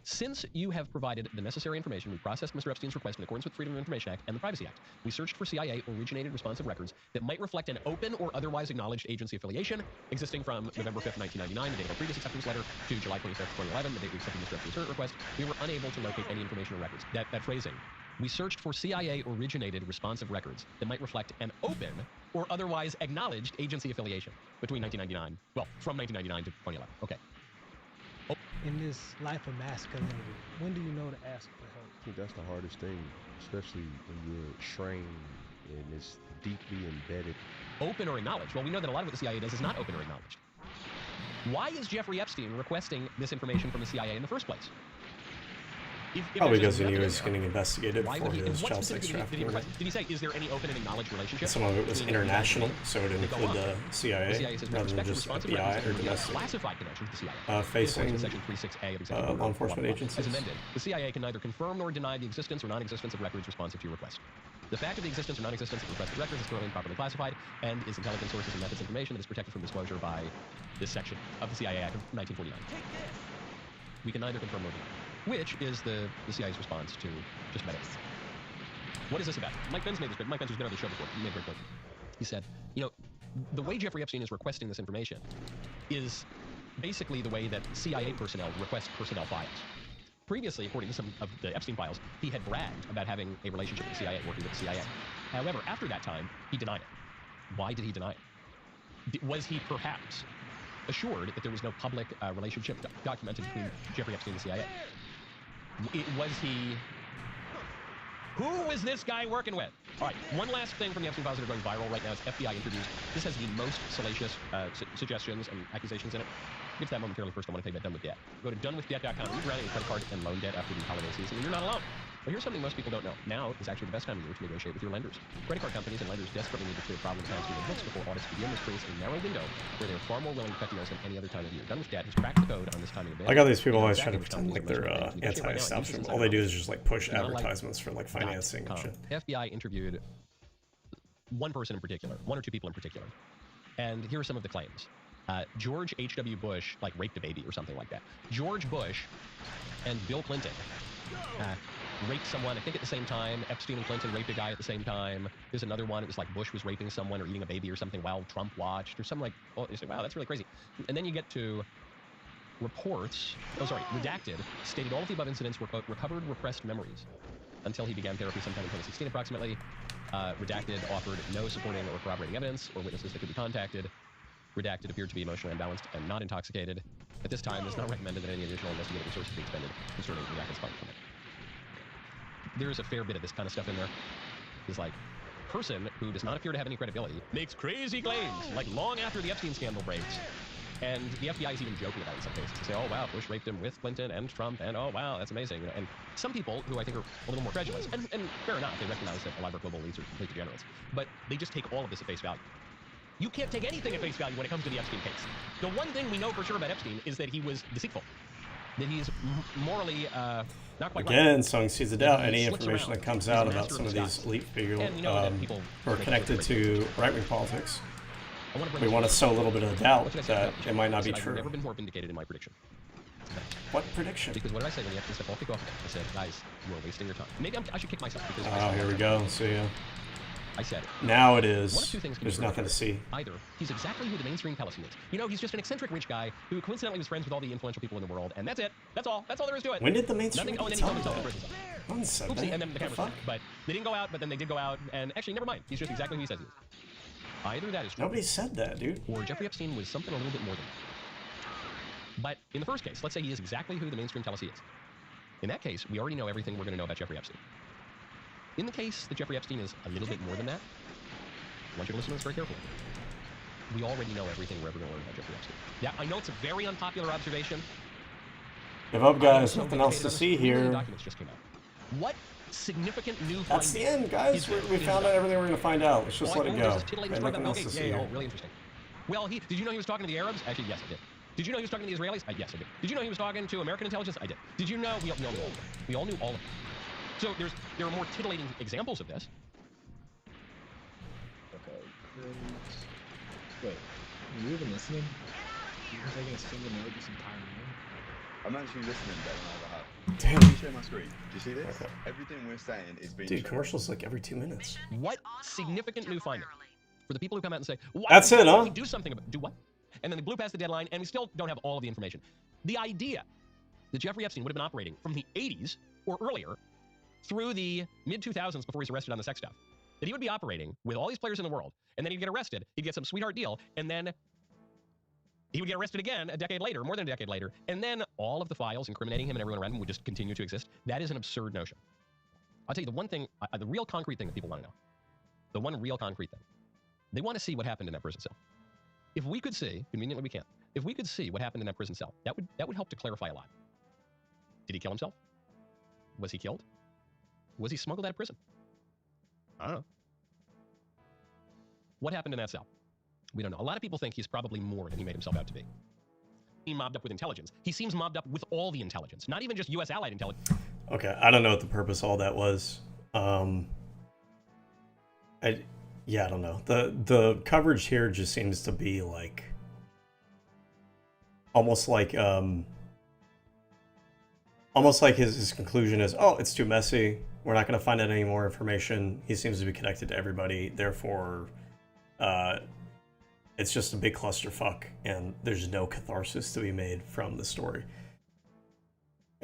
Since you have provided the necessary information, we processed Mr. Epstein's request in accordance with the Freedom of Information Act and the Privacy Act. We searched for CIA-originated responsive records that might reflect an open or otherwise acknowledged agency affiliation existing from November 5th, 1999, the date of our previous acceptance letter, to July 25th, 2011, the date we accepted Mr. Epstein's current request. We were unable to locate any information or records. That phrasing. We searched for CIA-originated responsive records that might reflect an open or otherwise acknowledged agency affiliation between 1999, well, from 1999 to 2011. Okay. In this life of masculinity, when do you know to ask for help? I think that's the hardest thing, especially when you're trained and it's deeply embedded. Open or acknowledged? Well, we know that a lot of what the CIA does is not open or acknowledged. Why is Jeffrey Epstein requesting this information from the CIA in the first place? Probably because he was getting investigated why for would he, his what child sex specifically did he trafficking. request? Did he say, is there any open and acknowledged relationship? Some of it was between international, so it would Go include on. the CIA, says, with rather respect than to just responsive FBI records or with domestic. classified connections to the CIA. Facing According to Section 36A of the Executive Order, law enforcement As agencies. amended, the CIA can neither confirm nor deny the existence or non-existence of records responsive to your request. The fact of the existence or non-existence of requested records is thoroughly and properly classified and is intelligence sources and methods information that is protected from disclosure by this section of the CIA Act of 1949. We can neither confirm nor deny, which is the CIA's response to just about everything. What is this about? Mike Benz made this great. Mike Benz has been on the show before. He made a great point. He said, you know, the way Jeffrey Epstein is requesting this information is basically the way that CIA personnel request personnel files. Previously, according to some of the Epstein files, he had bragged about having a relationship with the CIA, working with the CIA. However, after that time, he denied it. Why did he deny it? Was he perhaps assured that there was no public relationship documented between Jeffrey Epstein and the CIA? Was he... Who was this guy working with? All right, one last thing from the Epstein files that are going viral right now is FBI interviews. This has the most salacious suggestions and accusations in it. Get to that momentarily. First, I want to tell you about Done With Debt. Go to donewithdebt.com. You're running a credit card and loan debt after the holiday season, and you're not alone. But here's something most people don't know. Now is actually the best time of year to negotiate with your lenders. Credit card companies and lenders desperately need to clear problem accounts through their books before audits begin. This creates a narrow window where they're far more willing to cut deals than any other time of year. Done With Debt has cracked the code on this timing of day. Like how these people always try to pretend like they're anti-establishment. All they do is just like push advertisements for like financing and shit. FBI interviewed one person in particular, one or two people in particular, and here are some of the claims. George H.W. Bush like raped a baby or something like that. George Bush and Bill Clinton raped someone, I think at the same time. Epstein and Clinton raped a guy at the same time. There's another one, it was like Bush was raping someone or eating a baby or something while Trump watched or something like, oh, you say, wow, that's really crazy. And then you get to reports, Redacted, stated all of the above incidents were, quote, recovered repressed memories until he began therapy sometime in 2016 approximately. Redacted offered no supporting or corroborating evidence or witnesses that could be contacted. Redacted appeared to be emotionally unbalanced and not intoxicated. At this time, it's not recommended that any additional investigative resources be expended concerning Redaccted's claim from it. There's a fair bit of this kind of stuff in there. It's like, person who does not appear to have any credibility makes crazy claims, like long after the Epstein scandal breaks. And the FBI is even joking about it in some cases. They say, oh, wow, Bush raped him with Clinton and Trump, and oh, wow, that's amazing. You know, and some people who I think are a little more credulous, and fair enough, they recognize that a lot of our global elites are complete degenerates, but they just take all of this at face value. You can't take anything at face value when it comes to the Epstein case. The one thing we know for sure about Epstein is that he was deceitful, that he's morally not quite Again, right. sowing seeds of doubt. Any information that comes out about some of these elite figures who are connected to right-wing politics, we want to sow a little bit of doubt that it might not be true. I've never been more vindicated in my prediction. What prediction? Because what did I say when the Epstein stuff all kicked off? I said, guys, you are wasting your time. Maybe I should kick myself because. Oh, here we go. See ya. I said. Now it is. One of two things can There's be nothing to see. Either he's exactly who the mainstream tells us he is. You know, he's just an eccentric rich guy who coincidentally was friends with all the influential people in the world, and that's it. That's all. That's all there is to it. When did the mainstream Nothing. Oh, and then he tell told himself that? in prison. One second. Oopsie, and then the camera stopped. But they didn't go out, but then they did go out, and actually, never mind. He's just exactly who he says he is. Either that is true. Nobody said that, dude. Or Jeffrey Epstein was something a little bit more than that. But in the first case, let's say he is exactly who the mainstream tells us he is. In that case, we already know everything we're going to know about Jeffrey Epstein. In the case that Jeffrey Epstein is a little bit more than that, I want you to listen to this very carefully. We already know everything we're ever going to learn about Jeffrey Epstein. Yeah, I know it's a very unpopular observation. Give up, guys. Nothing else to see here. Documents just came out. What significant new That's the end, guys. We found out everything we're going to find out. Let's just let it go. Nothing else to see yeah, here. really interesting. Well, did you know he was talking to the Arabs? Actually, yes, I did. Did you know he was talking to the Israelis? Yes, I did. Did you know he was talking to American intelligence? I did. Did you know? We all knew all of it. We all knew all of it. So there are more titillating examples of this. Okay. Wait, are you even listening? You've been taking a single note this entire meeting? I'm actually listening better than I ever have. Damn. Let me share my screen. Do you see this? Okay. Everything we're saying is being Dude, shown. commercials like every 2 minutes. What significant new finding for the people who come out and say, why That's don't it, huh? we do something about do what? And then they blew past the deadline, and we still don't have all of the information. The idea that Jeffrey Epstein would have been operating from the 80s or earlier through the mid-2000s before he's arrested on the sex stuff, that he would be operating with all these players in the world, and then he'd get arrested, he'd get some sweetheart deal, and then he would get arrested again a decade later, more than a decade later, and then all of the files incriminating him and everyone around him would just continue to exist. That is an absurd notion. I'll tell you the one thing, the real concrete thing that people want to know, the one real concrete thing, they want to see what happened in that prison cell. If we could see, conveniently we can't, if we could see what happened in that prison cell, that would help to clarify a lot. Did he kill himself? Was he killed? Was he smuggled out of prison? I don't know. What happened in that cell? We don't know. A lot of people think he's probably more than he made himself out to be. He mobbed up with intelligence. He seems mobbed up with all the intelligence, not even just U.S. allied intelligence. Okay, I don't know what the purpose of all that was. Yeah, I don't know. The coverage here just seems to be like almost like his conclusion is, oh, it's too messy. We're not going to find out any more information. He seems to be connected to everybody. Therefore, it's just a big clusterfuck, and there's no catharsis to be made from the story.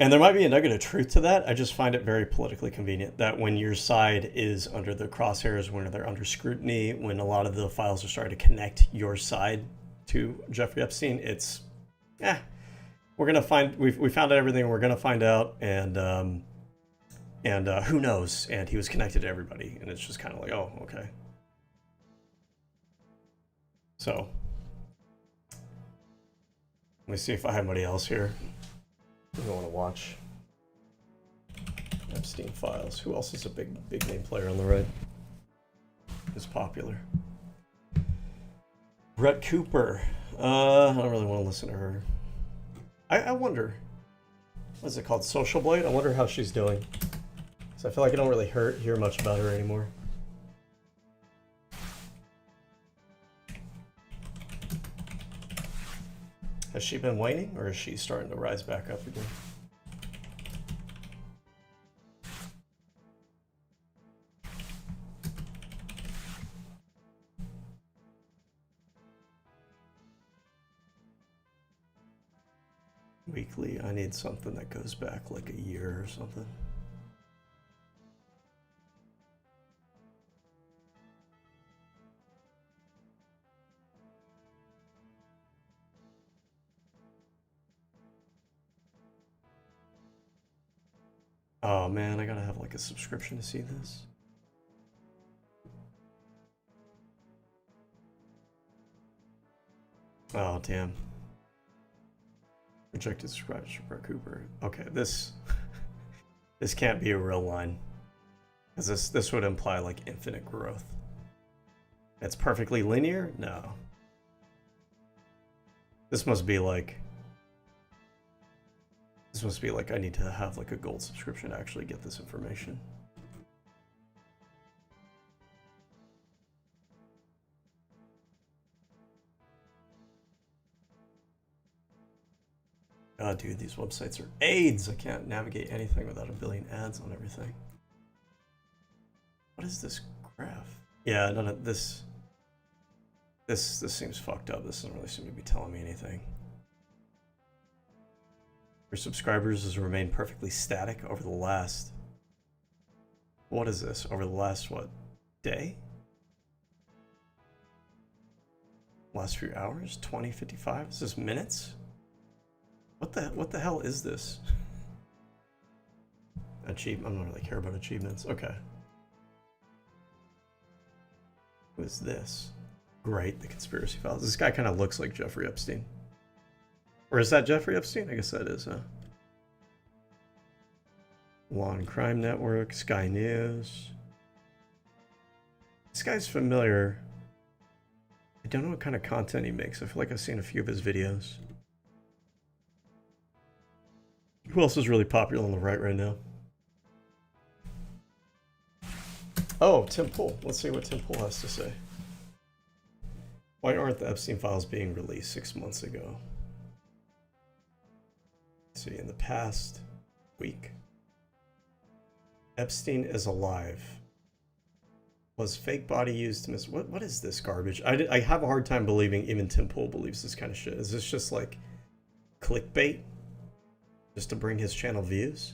And there might be a nugget of truth to that. I just find it very politically convenient that when your side is under the crosshairs, when they're under scrutiny, when a lot of the files are starting to connect your side to Jeffrey Epstein, it's, we're gonna find, we found out everything we're gonna find out, and who knows? And he was connected to everybody, and it's just kind of like, oh, okay. So, let me see if I have anybody else here. I want to watch Epstein files. Who else is a big name player on the right? Who's popular? Brett Cooper. I don't really want to listen to her. I wonder, what is it called? Social Blade? I wonder how she's doing. So I feel like I don't really hear much about her anymore. Has she been waning, or is she starting to rise back up again? Weekly, I need something that goes back like a year or something. Oh man, I gotta have like a subscription to see this. Oh damn. Rejected subscribers for Brett Cooper. Okay, this this can't be a real line. Because this would imply like infinite growth. It's perfectly linear? No. This must be like I need to have like a gold subscription to actually get this information. God, dude, these websites are AIDS. I can't navigate anything without a billion ads on everything. What is this graph? Yeah, none of this. This seems fucked up. This doesn't really seem to be telling me anything. Your subscribers has remained perfectly static over the last. What is this? Over the last what? Day? Last few hours? 20, 55? Is this minutes? What the hell is this? I don't really care about achievements. Okay. Who is this? Great, the conspiracy files. This guy kind of looks like Jeffrey Epstein. Or is that Jeffrey Epstein? I guess that is, huh? Law and Crime Network, Sky News. This guy's familiar. I don't know what kind of content he makes. I feel like I've seen a few of his videos. Who else is really popular on the right now? Oh, Tim Pool. Let's see what Tim Pool has to say. Why aren't the Epstein files being released 6 months ago? Let's see, in the past, week. Epstein is alive. Was fake body used to miss... What is this garbage? I have a hard time believing even Tim Pool believes this kind of shit. Is this just like clickbait? Just to bring his channel views?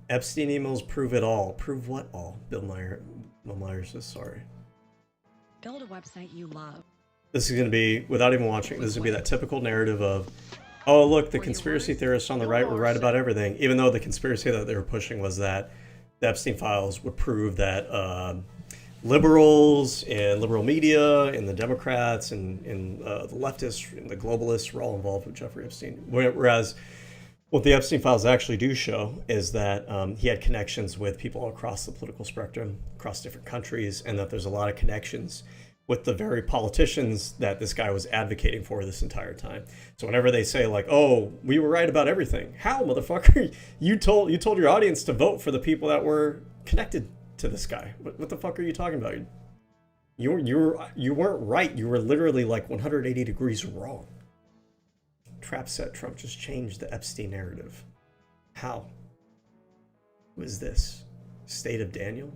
Epstein emails prove it all. Prove what all? Bill Myers says sorry. Build a website you love. This is going to be, without even watching, this is going to be that typical narrative of, oh, look, the conspiracy theorists on the right were right about everything, even though the conspiracy that they were pushing was that the Epstein files would prove that liberals and liberal media and the Democrats and the leftists and the globalists were all involved with Jeffrey Epstein. Whereas what the Epstein files actually do show is that he had connections with people across the political spectrum, across different countries, and that there's a lot of connections with the very politicians that this guy was advocating for this entire time. So whenever they say like, "Oh, we were right about everything," how, motherfucker? You told your audience to vote for the people that were connected to this guy. What the fuck are you talking about? You weren't right. You were literally like 180 degrees wrong. Trap set Trump just changed the Epstein narrative. How? Who is this? State of Daniel?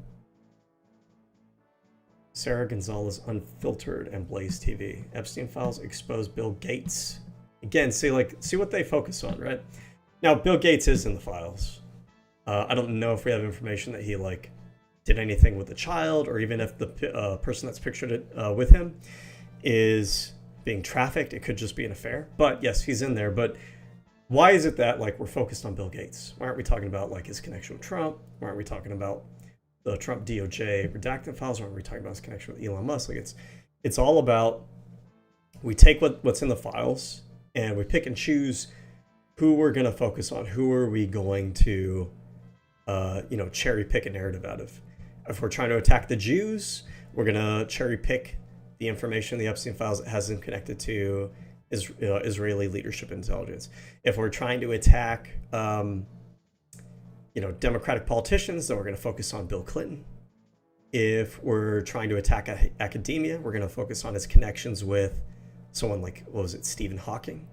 Sarah Gonzalez Unfiltered and Blaze TV. Epstein files expose Bill Gates. Again, see what they focus on, right? Now, Bill Gates is in the files. I don't know if we have information that he like did anything with the child, or even if the person that's pictured with him is being trafficked. It could just be an affair. But yes, he's in there. But why is it that like we're focused on Bill Gates? Why aren't we talking about like his connection with Trump? Why aren't we talking about the Trump DOJ redacted files? Why aren't we talking about his connection with Elon Musk? Like it's all about, we take what's in the files and we pick and choose who we're going to focus on. Who are we going to cherry pick a narrative out of? If we're trying to attack the Jews, we're going to cherry pick the information in the Epstein files that has them connected to Israeli leadership intelligence. If we're trying to attack, Democratic politicians, then we're going to focus on Bill Clinton. If we're trying to attack academia, we're going to focus on his connections with someone like, Stephen Hawking.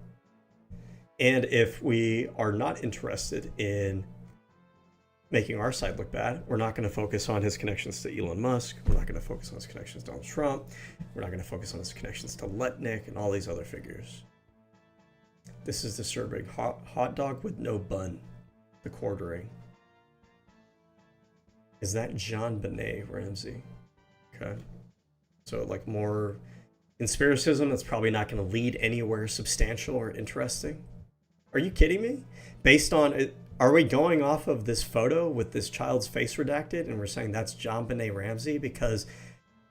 And if we are not interested in making our side look bad, we're not going to focus on his connections to Elon Musk. We're not going to focus on his connections to Donald Trump. We're not going to focus on his connections to Letnick and all these other figures. This is disturbing. Hot dog with no bun. The quartering. Is that John Benet Ramsey? Okay. So like more conspiracism that's probably not going to lead anywhere substantial or interesting. Are you kidding me? Based on it, are we going off of this photo with this child's face redacted and we're saying that's John Benet Ramsey because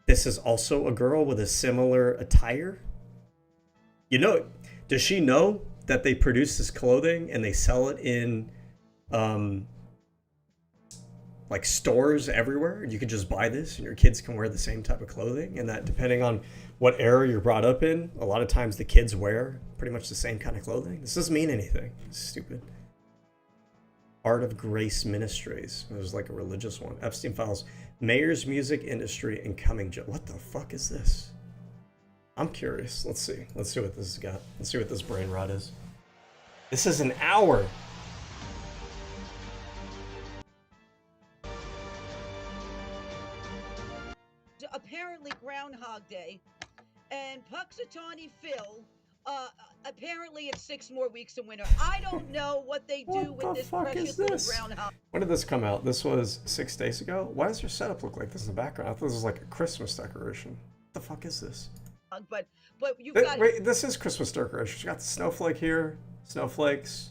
this is also a girl with a similar attire? Does she know that they produce this clothing and they sell it in like stores everywhere? You can just buy this and your kids can wear the same type of clothing, and that depending on what era you're brought up in, a lot of times the kids wear pretty much the same kind of clothing. This doesn't mean anything. It's stupid. Art of Grace Ministries. It was like a religious one. Epstein files. Mayor's music industry and coming. What the fuck is this? I'm curious. Let's see. Let's see what this has got. Let's see what this brain rot is. This is an hour. Apparently Groundhog Day, and Puxatawny Phil, apparently it's 6 more weeks of winter. I don't know what they do with this precious little groundhog. When did this come out? This was 6 days ago? Why does your setup look like this in the background? I thought this was like a Christmas decoration. What the fuck is this? But you've got... Wait, this is Christmas decoration. You got the snowflake here, snowflakes.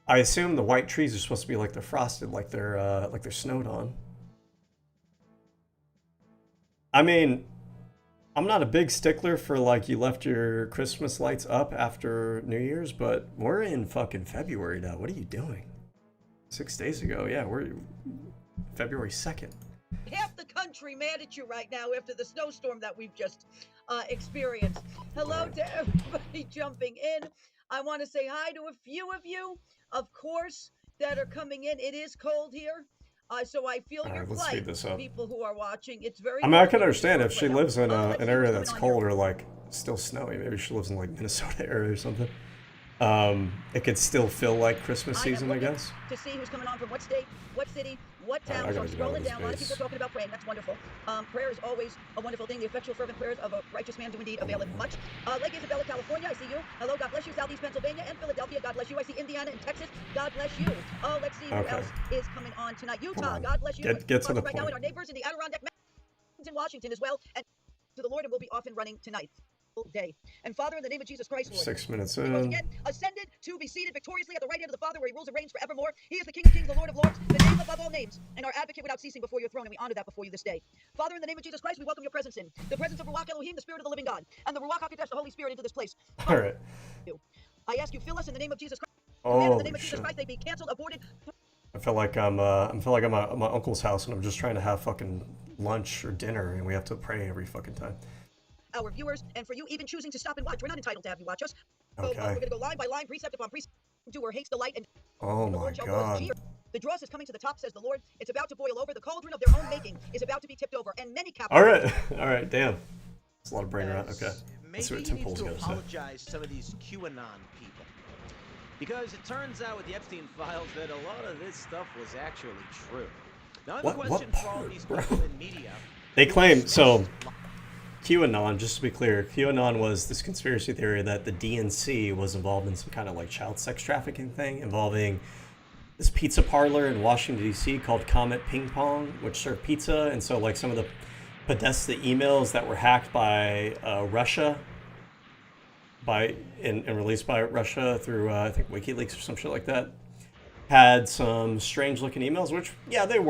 I assume the white trees are supposed to be like they're frosted, like they're snowed on. I mean, I'm not a big stickler for like you left your Christmas lights up after New Year's, but we're in fucking February now. What are you doing? 6 days ago, yeah, we're February 2nd. Half the country mad at you right now after the snowstorm that we've just experienced. Hello to everybody jumping in. I want to say hi to a few of you, of course, that are coming in. It is cold here. So I feel your plight, people who are watching. It's very. I mean, I can understand if she lives in an area that's cold or like still snowy. Maybe she lives in like Minnesota area or something. it could still feel like Christmas season, I guess. To see who's coming on from what state, what city, what town. I So I'm gotta go scrolling to down. A lot of space. people talking about praying. That's wonderful. Prayer is always a wonderful thing. The effectual fervent prayers of a righteous man do indeed availeth much. Lake Isabella, California. I see you. Hello. God bless you. Southeast Pennsylvania and Philadelphia. God bless you. I see Indiana and Texas. God bless you. Oh, let's see who else is coming on tonight. Utah. God bless you. Get to the right now, point. and our neighbors in the Adirondack Mountains in Washington as well. And to the Lord, and we'll be off and running tonight. Day. And Father, in the name of Jesus Christ, Lord, 6 minutes he rose in. again, ascended to be seated victoriously at the right hand of the Father, where he rules and reigns forevermore. He is the King of Kings, the Lord of Lords, the name above all names, and our advocate without ceasing before your throne, and we honor that before you this day. Father, in the name of Jesus Christ, we welcome your presence in. The presence of Ruach Elohim, the Spirit of the living God, and the Ruach HaKodesh, the Holy Spirit, into this place. All right. I ask you, fill us in the name of Jesus Christ. Command in the Holy name of Jesus shit. Christ, they be canceled, aborted. I feel like I'm at my uncle's house and I'm just trying to have fucking lunch or dinner and we have to pray every fucking time. Our viewers, and for you even choosing to stop and watch. We're not entitled to have you watch us. So, Okay. we're going to go line by line, precept upon precept. Doer hates the light, and Oh the my Lord shall God. cause the dross is coming to the top, says the Lord. It's about to boil over. The cauldron of their own making is about to be tipped over, and many All right. All right. Damn. That's a lot of brain rot. Okay. Let's see what Tim Pool's got to say. Apologize to some of these QAnon people, because it turns out with the Epstein files that a lot of this stuff was actually true. Now, I have a question for all these people in media. They claim so. QAnon, just to be clear, QAnon was this conspiracy theory that the DNC was involved in some kind of like child sex trafficking thing involving this pizza parlor in Washington, D.C. called Comet Ping Pong, which served pizza. And so like some of the Podesta emails that were hacked by Russia and released by Russia through, I think, WikiLeaks or some shit like that, had some strange looking emails, which, yeah, they're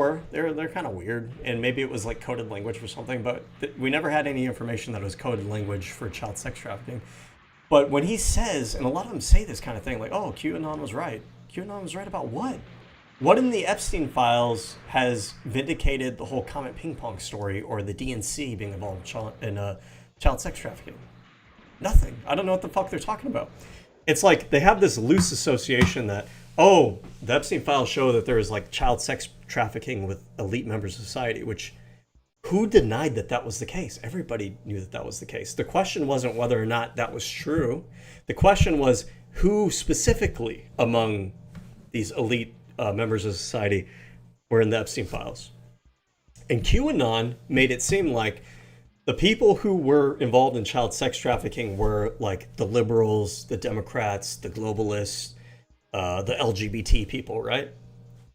kind of weird, and maybe it was like coded language or something, but we never had any information that it was coded language for child sex trafficking. But when he says, and a lot of them say this kind of thing, like, oh, QAnon was right. QAnon was right about what? What in the Epstein files has vindicated the whole Comet Ping Pong story or the DNC being involved in child sex trafficking? Nothing. I don't know what the fuck they're talking about. It's like they have this loose association that, oh, the Epstein files show that there is like child sex trafficking with elite members of society, which who denied that that was the case? Everybody knew that that was the case. The question wasn't whether or not that was true. The question was who specifically among these elite members of society were in the Epstein files. And QAnon made it seem like the people who were involved in child sex trafficking were like the liberals, the Democrats, the globalists, the LGBT people, right?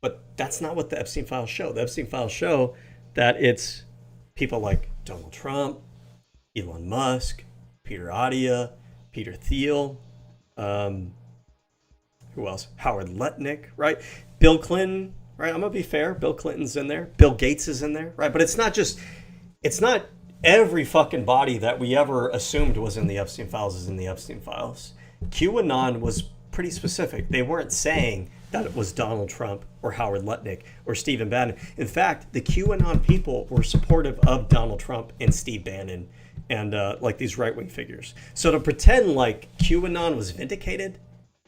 But that's not what the Epstein files show. The Epstein files show that it's people like Donald Trump, Elon Musk, Peter Attia, Peter Thiel, who else? Howard Lutnick, right? Bill Clinton, right? I'm gonna be fair. Bill Clinton's in there. Bill Gates is in there, right? But it's not every fucking body that we ever assumed was in the Epstein files is in the Epstein files. QAnon was pretty specific. They weren't saying that it was Donald Trump or Howard Lutnick or Stephen Bannon. In fact, the QAnon people were supportive of Donald Trump and Steve Bannon and like these right-wing figures. So to pretend like QAnon was vindicated,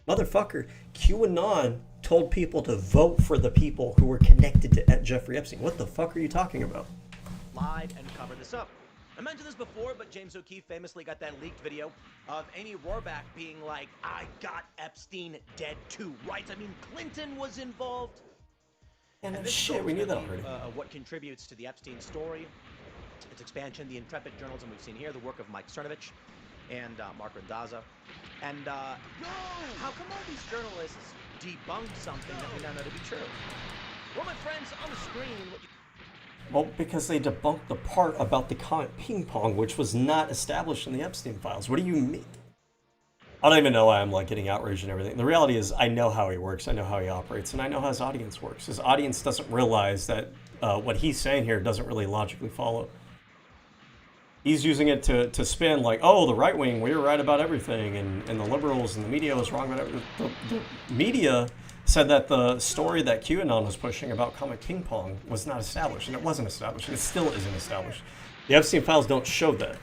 motherfucker, QAnon told people to vote for the people who were connected to Jeffrey Epstein. What the fuck are you talking about? Lied and cover this up. I mentioned this before, but James O'Keefe famously got that leaked video of Amy Rohrback being like, I got Epstein dead too, right? I mean, Clinton was involved. And this shit, we knew that already. What contributes to the Epstein story, its expansion, the intrepid journalism we've seen here, the work of Mike Cernovich and Mark Randazza. And how come all these journalists debunk something that we now know to be true? Well, my friends, on the screen, what you Well, because they debunked the part about the Comet Ping Pong, which was not established in the Epstein files. What do you mean? I don't even know why I'm like getting outraged and everything. The reality is I know how he works, I know how he operates, and I know how his audience works. His audience doesn't realize that what he's saying here doesn't really logically follow. He's using it to spin like, oh, the right wing, we were right about everything, and the liberals and the media was wrong about everything. The media said that the story that QAnon was pushing about Comet Ping Pong was not established, and it wasn't established, and it still isn't established. The Epstein files don't show that.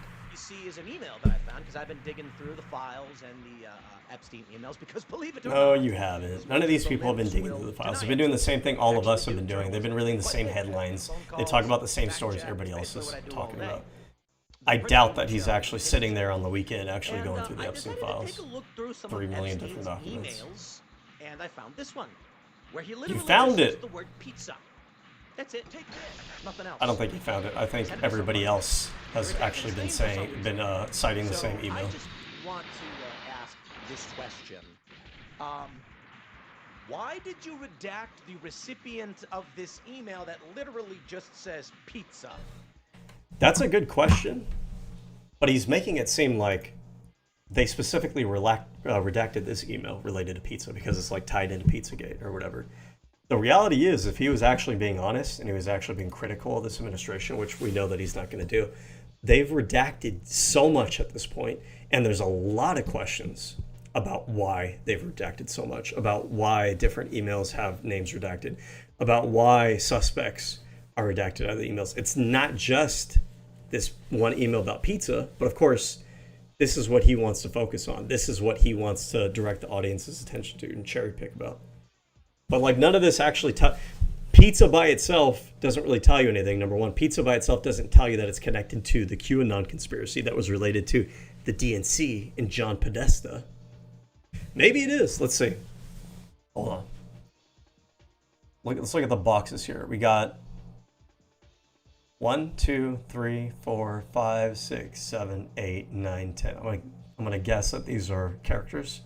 see is an email that I found because I've been digging through the files and the Epstein emails because believe it or No, not, you haven't. None of these people have been digging through the files. They've been doing the same thing all of us have been doing. They've been reading the same headlines. They talk about the same stories everybody else is talking about. I doubt that he's actually sitting there on the weekend actually going through the I Epstein decided to files. take a look through some 3 of million Epstein's different documents. emails, and I found this one, where he You literally found lists it! the word pizza. That's it. Nothing else. I don't think he found it. I think everybody else has actually been citing the same email. I just want to ask this question. Why did you redact the recipient of this email that literally just says pizza? That's a good question, but he's making it seem like they specifically redacted this email related to pizza because it's like tied into Pizzagate or whatever. The reality is, if he was actually being honest and he was actually being critical of this administration, which we know that he's not going to do, they've redacted so much at this point, and there's a lot of questions about why they've redacted so much, about why different emails have names redacted, about why suspects are redacted out of the emails. It's not just this one email about pizza, but of course, this is what he wants to focus on. This is what he wants to direct the audience's attention to and cherry pick about. But like none of this actually, pizza by itself doesn't really tell you anything. Number one, pizza by itself doesn't tell you that it's connected to the QAnon conspiracy that was related to the DNC and John Podesta. Maybe it is. Let's see. Hold on. Let's look at the boxes here. We got 1, 2, 3, 4, 5, 6, 7, 8, 9, 10. I'm gonna guess that these are characters.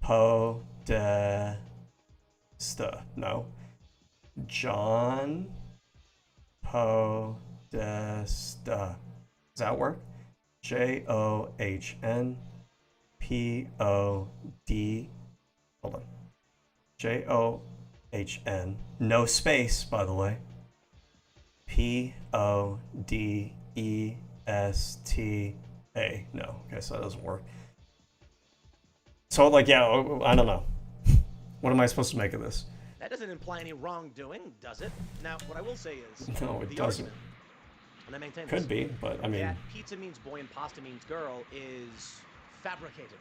Podesta. No. John Podesta. Does that work? JOHN POD. Hold on. JOHN. No space, by the way. PODESTA. No. Okay, so that doesn't work. So, like, yeah, I don't know. What am I supposed to make of this? That doesn't imply any wrongdoing, does it? Now, what I will say is, No, it the doesn't. argument, and I maintain Could this, be, but I mean, that pizza means boy and pasta means girl is fabricated.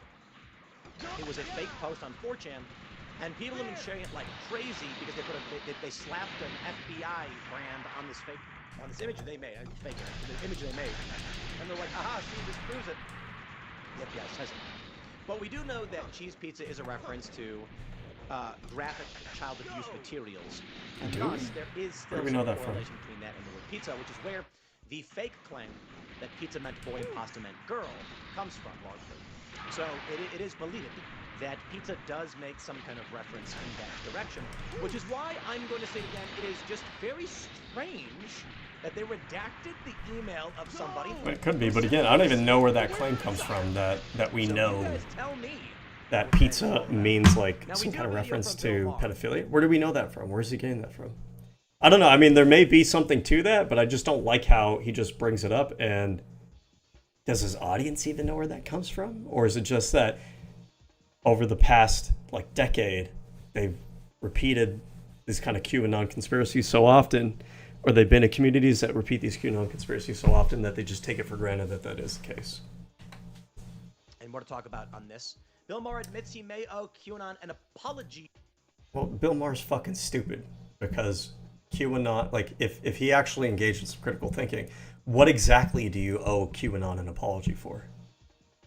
It was a fake post on 4chan, and people have been sharing it like crazy because they slapped an FBI brand on this image they made, the image they made, and they're like, aha, see, this proves it. The FBI says it. But we do know that cheese pizza is a reference to graphic child abuse materials. And Do thus, we? there is Where still do we some know that from? correlation between that and the word pizza, which is where the fake claim that pizza meant boy and pasta meant girl comes from, largely. So it is believed that pizza does make some kind of reference in that direction, which is why I'm going to say again, it is just very strange that they redacted the email of somebody. it could be, but again, I don't even know where that claim comes from that we know Tell me. that pizza means like some kind of reference to pedophilia. Where do we know that from? Where's he getting that from? I don't know. I mean, there may be something to that, but I just don't like how he just brings it up. And does his audience even know where that comes from? Or is it just that over the past like decade, they've repeated this kind of QAnon conspiracy so often, or they've been in communities that repeat these QAnon conspiracies so often that they just take it for granted that that is the case. And more to talk about on this. Bill Maher admits he may owe QAnon an apology. Well, Bill Maher's fucking stupid because QAnon, like, if he actually engaged in some critical thinking, what exactly do you owe QAnon an apology for?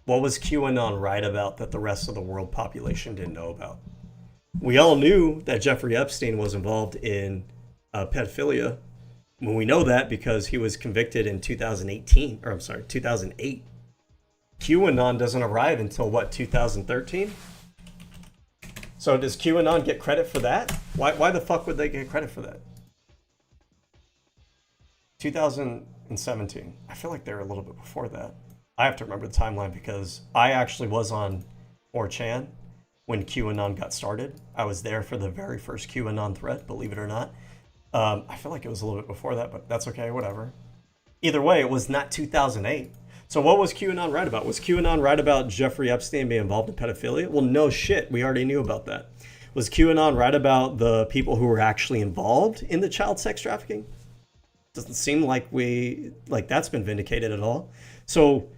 What was QAnon right about that the rest of the world population didn't know about? We all knew that Jeffrey Epstein was involved in pedophilia. Well, we know that because he was convicted in 2008. QAnon doesn't arrive until, what, 2013? So does QAnon get credit for that? Why the fuck would they get credit for that? 2017. I feel like they were a little bit before that. I have to remember the timeline because I actually was on 4chan when QAnon got started. I was there for the very first QAnon thread, believe it or not. I feel like it was a little bit before that, but that's okay, whatever. Either way, it was not 2008. So what was QAnon right about? Was QAnon right about Jeffrey Epstein being involved in pedophilia? Well, no shit. We already knew about that. Was QAnon right about the people who were actually involved in the child sex trafficking? Doesn't seem like that's been vindicated at all. So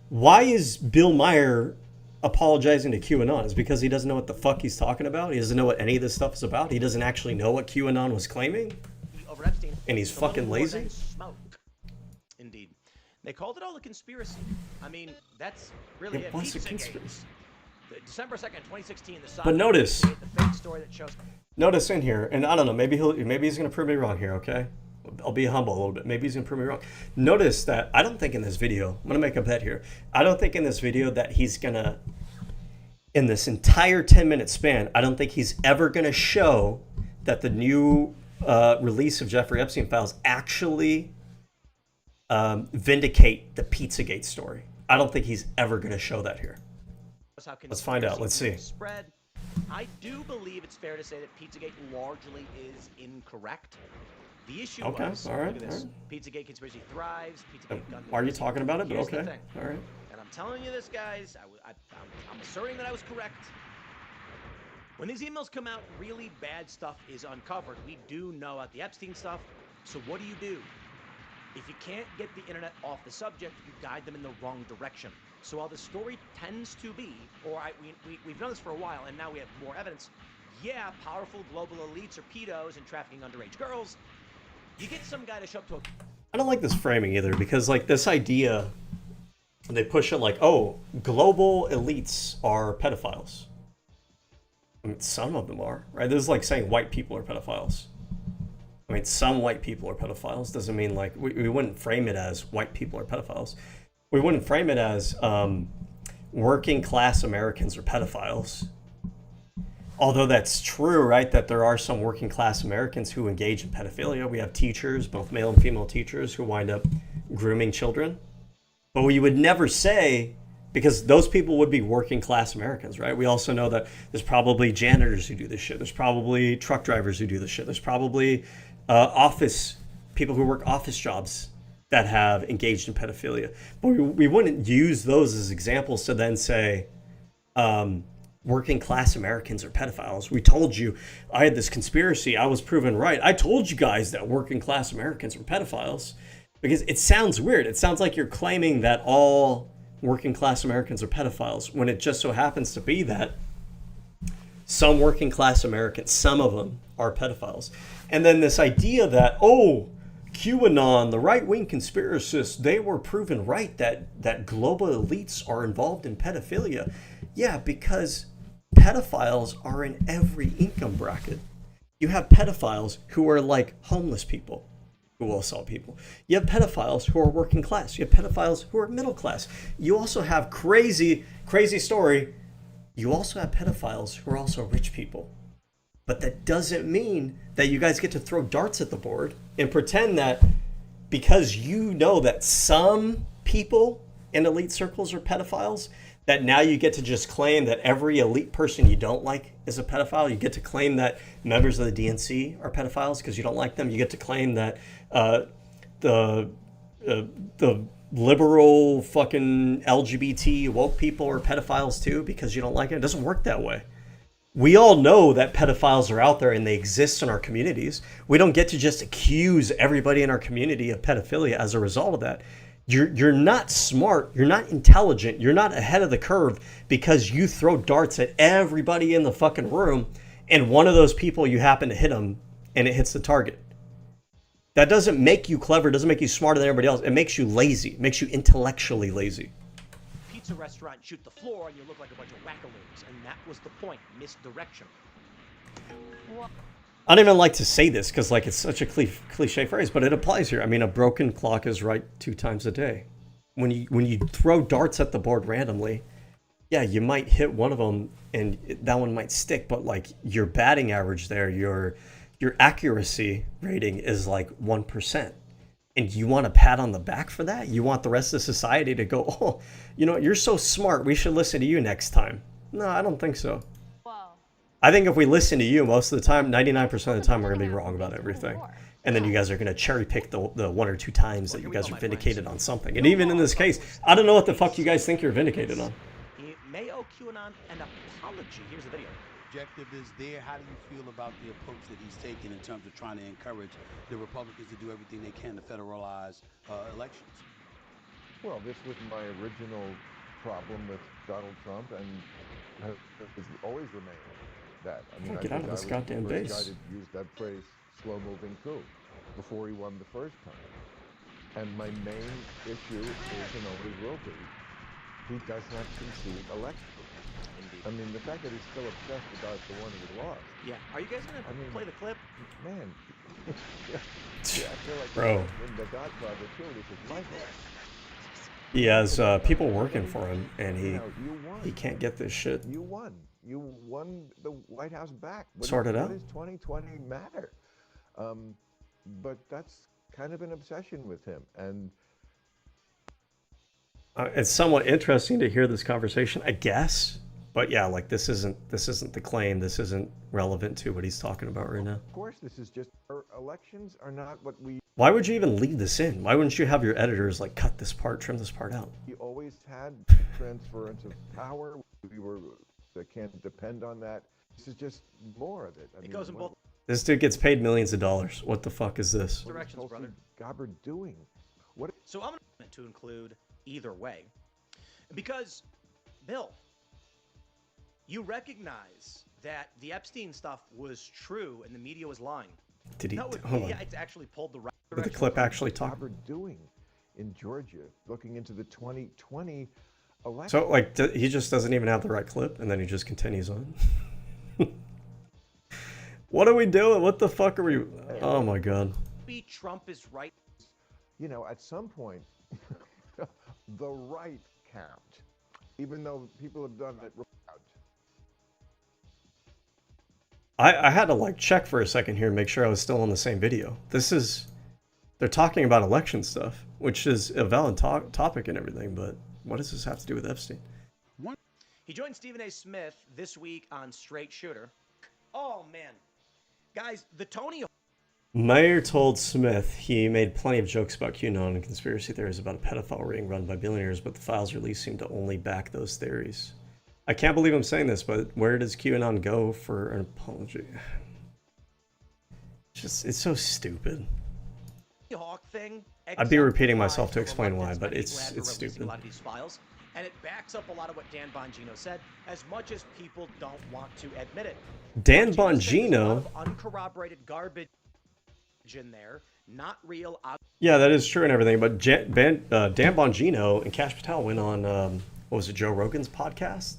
why is Bill Maher apologizing to QAnon? Is it because he doesn't know what the fuck he's talking about? He doesn't know what any of this stuff is about? He doesn't actually know what QAnon was claiming? Over Epstein. And he's fucking lazy? Smoke. Indeed. They called it all a conspiracy. I mean, that's really It it. was a Pizzagate. conspiracy. December 2nd, 2016, the But notice, the fake story that shows. notice in here, and I don't know, maybe he's gonna prove me wrong here, okay? I'll be humble a little bit. Maybe he's gonna prove me wrong. Notice that I don't think in this video, I'm gonna make a bet here. I don't think in this video that he's gonna, in this entire 10-minute span, I don't think he's ever gonna show that the new release of Jeffrey Epstein files actually vindicate the Pizzagate story. I don't think he's ever gonna show that here. Let's find out. Let's see. Spread. I do believe it's fair to say that Pizzagate largely is incorrect. The issue was, all right, look at this. all Pizzagate conspiracy thrives. Pizzagate gun. Why are you talking about it? But Here's the okay. thing. All right. And I'm telling you this, guys. I'm asserting that I was correct. When these emails come out, really bad stuff is uncovered. We do know about the Epstein stuff. So what do? If you can't get the internet off the subject, you guide them in the wrong direction. So while the story tends to be, we've known this for a while, and now we have more evidence. Yeah, powerful global elites are pedos and trafficking underage girls. You get some guy to show up to a... I don't like this framing either, because like this idea, they push it like, oh, global elites are pedophiles. I mean, some of them are, right? This is like saying white people are pedophiles. I mean, some white people are pedophiles. Doesn't mean like, we wouldn't frame it as white people are pedophiles. We wouldn't frame it as working class Americans are pedophiles. Although that's true, right? That there are some working class Americans who engage in pedophilia. We have teachers, both male and female teachers, who wind up grooming children. But we would never say, because those people would be working class Americans, right? We also know that there's probably janitors who do this shit. There's probably truck drivers who do this shit. There's probably people who work office jobs that have engaged in pedophilia. But we wouldn't use those as examples to then say, working class Americans are pedophiles. We told you, I had this conspiracy, I was proven right. I told you guys that working class Americans were pedophiles. Because it sounds weird. It sounds like you're claiming that all working class Americans are pedophiles, when it just so happens to be that some working class Americans, some of them, are pedophiles. And then this idea that, oh, QAnon, the right-wing conspiracists, they were proven right that global elites are involved in pedophilia. Yeah, because pedophiles are in every income bracket. You have pedophiles who are like homeless people who will assault people. You have pedophiles who are working class. You have pedophiles who are middle class. You also have crazy story. You also have pedophiles who are also rich people. But that doesn't mean that you guys get to throw darts at the board and pretend that because you know that some people in elite circles are pedophiles, that now you get to just claim that every elite person you don't like is a pedophile. You get to claim that members of the DNC are pedophiles because you don't like them. You get to claim that the liberal fucking LGBT woke people are pedophiles too because you don't like it. It doesn't work that way. We all know that pedophiles are out there and they exist in our communities. We don't get to just accuse everybody in our community of pedophilia as a result of that. You're not smart, you're not intelligent, you're not ahead of the curve because you throw darts at everybody in the fucking room and one of those people you happen to hit them and it hits the target. That doesn't make you clever, doesn't make you smarter than everybody else. It makes you lazy, it makes you intellectually lazy. Pizza restaurant, shoot the floor, and you look like a bunch of wackaloos. And that was the point, misdirection. I don't even like to say this because like it's such a cliche phrase, but it applies here. I mean, a broken clock is right 2 times a day. When you throw darts at the board randomly, yeah, you might hit one of them and that one might stick, but like your batting average there, your accuracy rating is like 1%. And you want a pat on the back for that? You want the rest of society to go, oh, you know, you're so smart, we should listen to you next time. No, I don't think so. I think if we listen to you most of the time, 99% of the time, we're going to be wrong about everything. And then you guys are going to cherry pick the 1 or 2 times that you guys are vindicated on something. And even in this case, I don't know what the fuck you guys think you're vindicated on. He may owe QAnon an apology. Here's the video. Objective is there. How do you feel about the approach that he's taking in terms of trying to encourage the Republicans to do everything they can to federalize elections? Well, this was my original problem with Donald Trump, and has always remained that. I mean, Get out of this goddamn base. I was the first guy to use that phrase, slow-moving coup, before he won the first time. And my main issue is, and always will be, he does not concede elections. Indeed. I mean, the fact that he's still obsessed about the one he lost. Yeah. Are you guys gonna play the clip? Man. Yeah, I feel like Bro. when the Godfather killed, he says, Michael. He has people working for him, and You won. he can't get this shit. You won. You won the White House back. Sorted out. What does 2020 matter? But that's kind of an obsession with him. And It's somewhat interesting to hear this conversation, I guess. But yeah, like this isn't the claim. This isn't relevant to what he's talking about right now. of course, this is just elections are not what we. Why would you even leave this in? Why wouldn't you have your editors like cut this part, trim this part out? We always had transference of power. They can't depend on that. This is just more of it. It goes in both This dude gets paid millions of dollars. What the fuck is this? directions, brother. Gabbard doing? What? So I'm going to include either way, because Bill, you recognize that the Epstein stuff was true and the media was lying. Did he? No, Hold on. it's actually pulled the right Did the direction. clip actually talk? Gabbard doing in Georgia, looking into the 2020 election. So like he just doesn't even have the right clip, and then he just continues on. What are we doing? What the fuck are we? Oh my god. Trump is right. You know, at some point, the right count, even though people have done it. I had to like check for a second here and make sure I was still on the same video. They're talking about election stuff, which is a valid topic and everything, but what does this have to do with Epstein? He joined Stephen A. Smith this week on Straight Shooter. Oh man, guys, the Tony. Mayer told Smith he made plenty of jokes about QAnon and conspiracy theories about a pedophile ring run by billionaires, but the files released seem to only back those theories. I can't believe I'm saying this, but where does QAnon go for an apology? It's so stupid. Hawk thing. I'd be repeating myself to explain why, but it's stupid. A lot of these files, and it backs up a lot of what Dan Bongino said, as much as people don't want to admit it. Dan Bongino said there's a lot Bongino. of uncorroborated garbage in there, not real. Yeah, that is true and everything, but Dan Bongino and Kash Patel went on, what was it, Joe Rogan's podcast?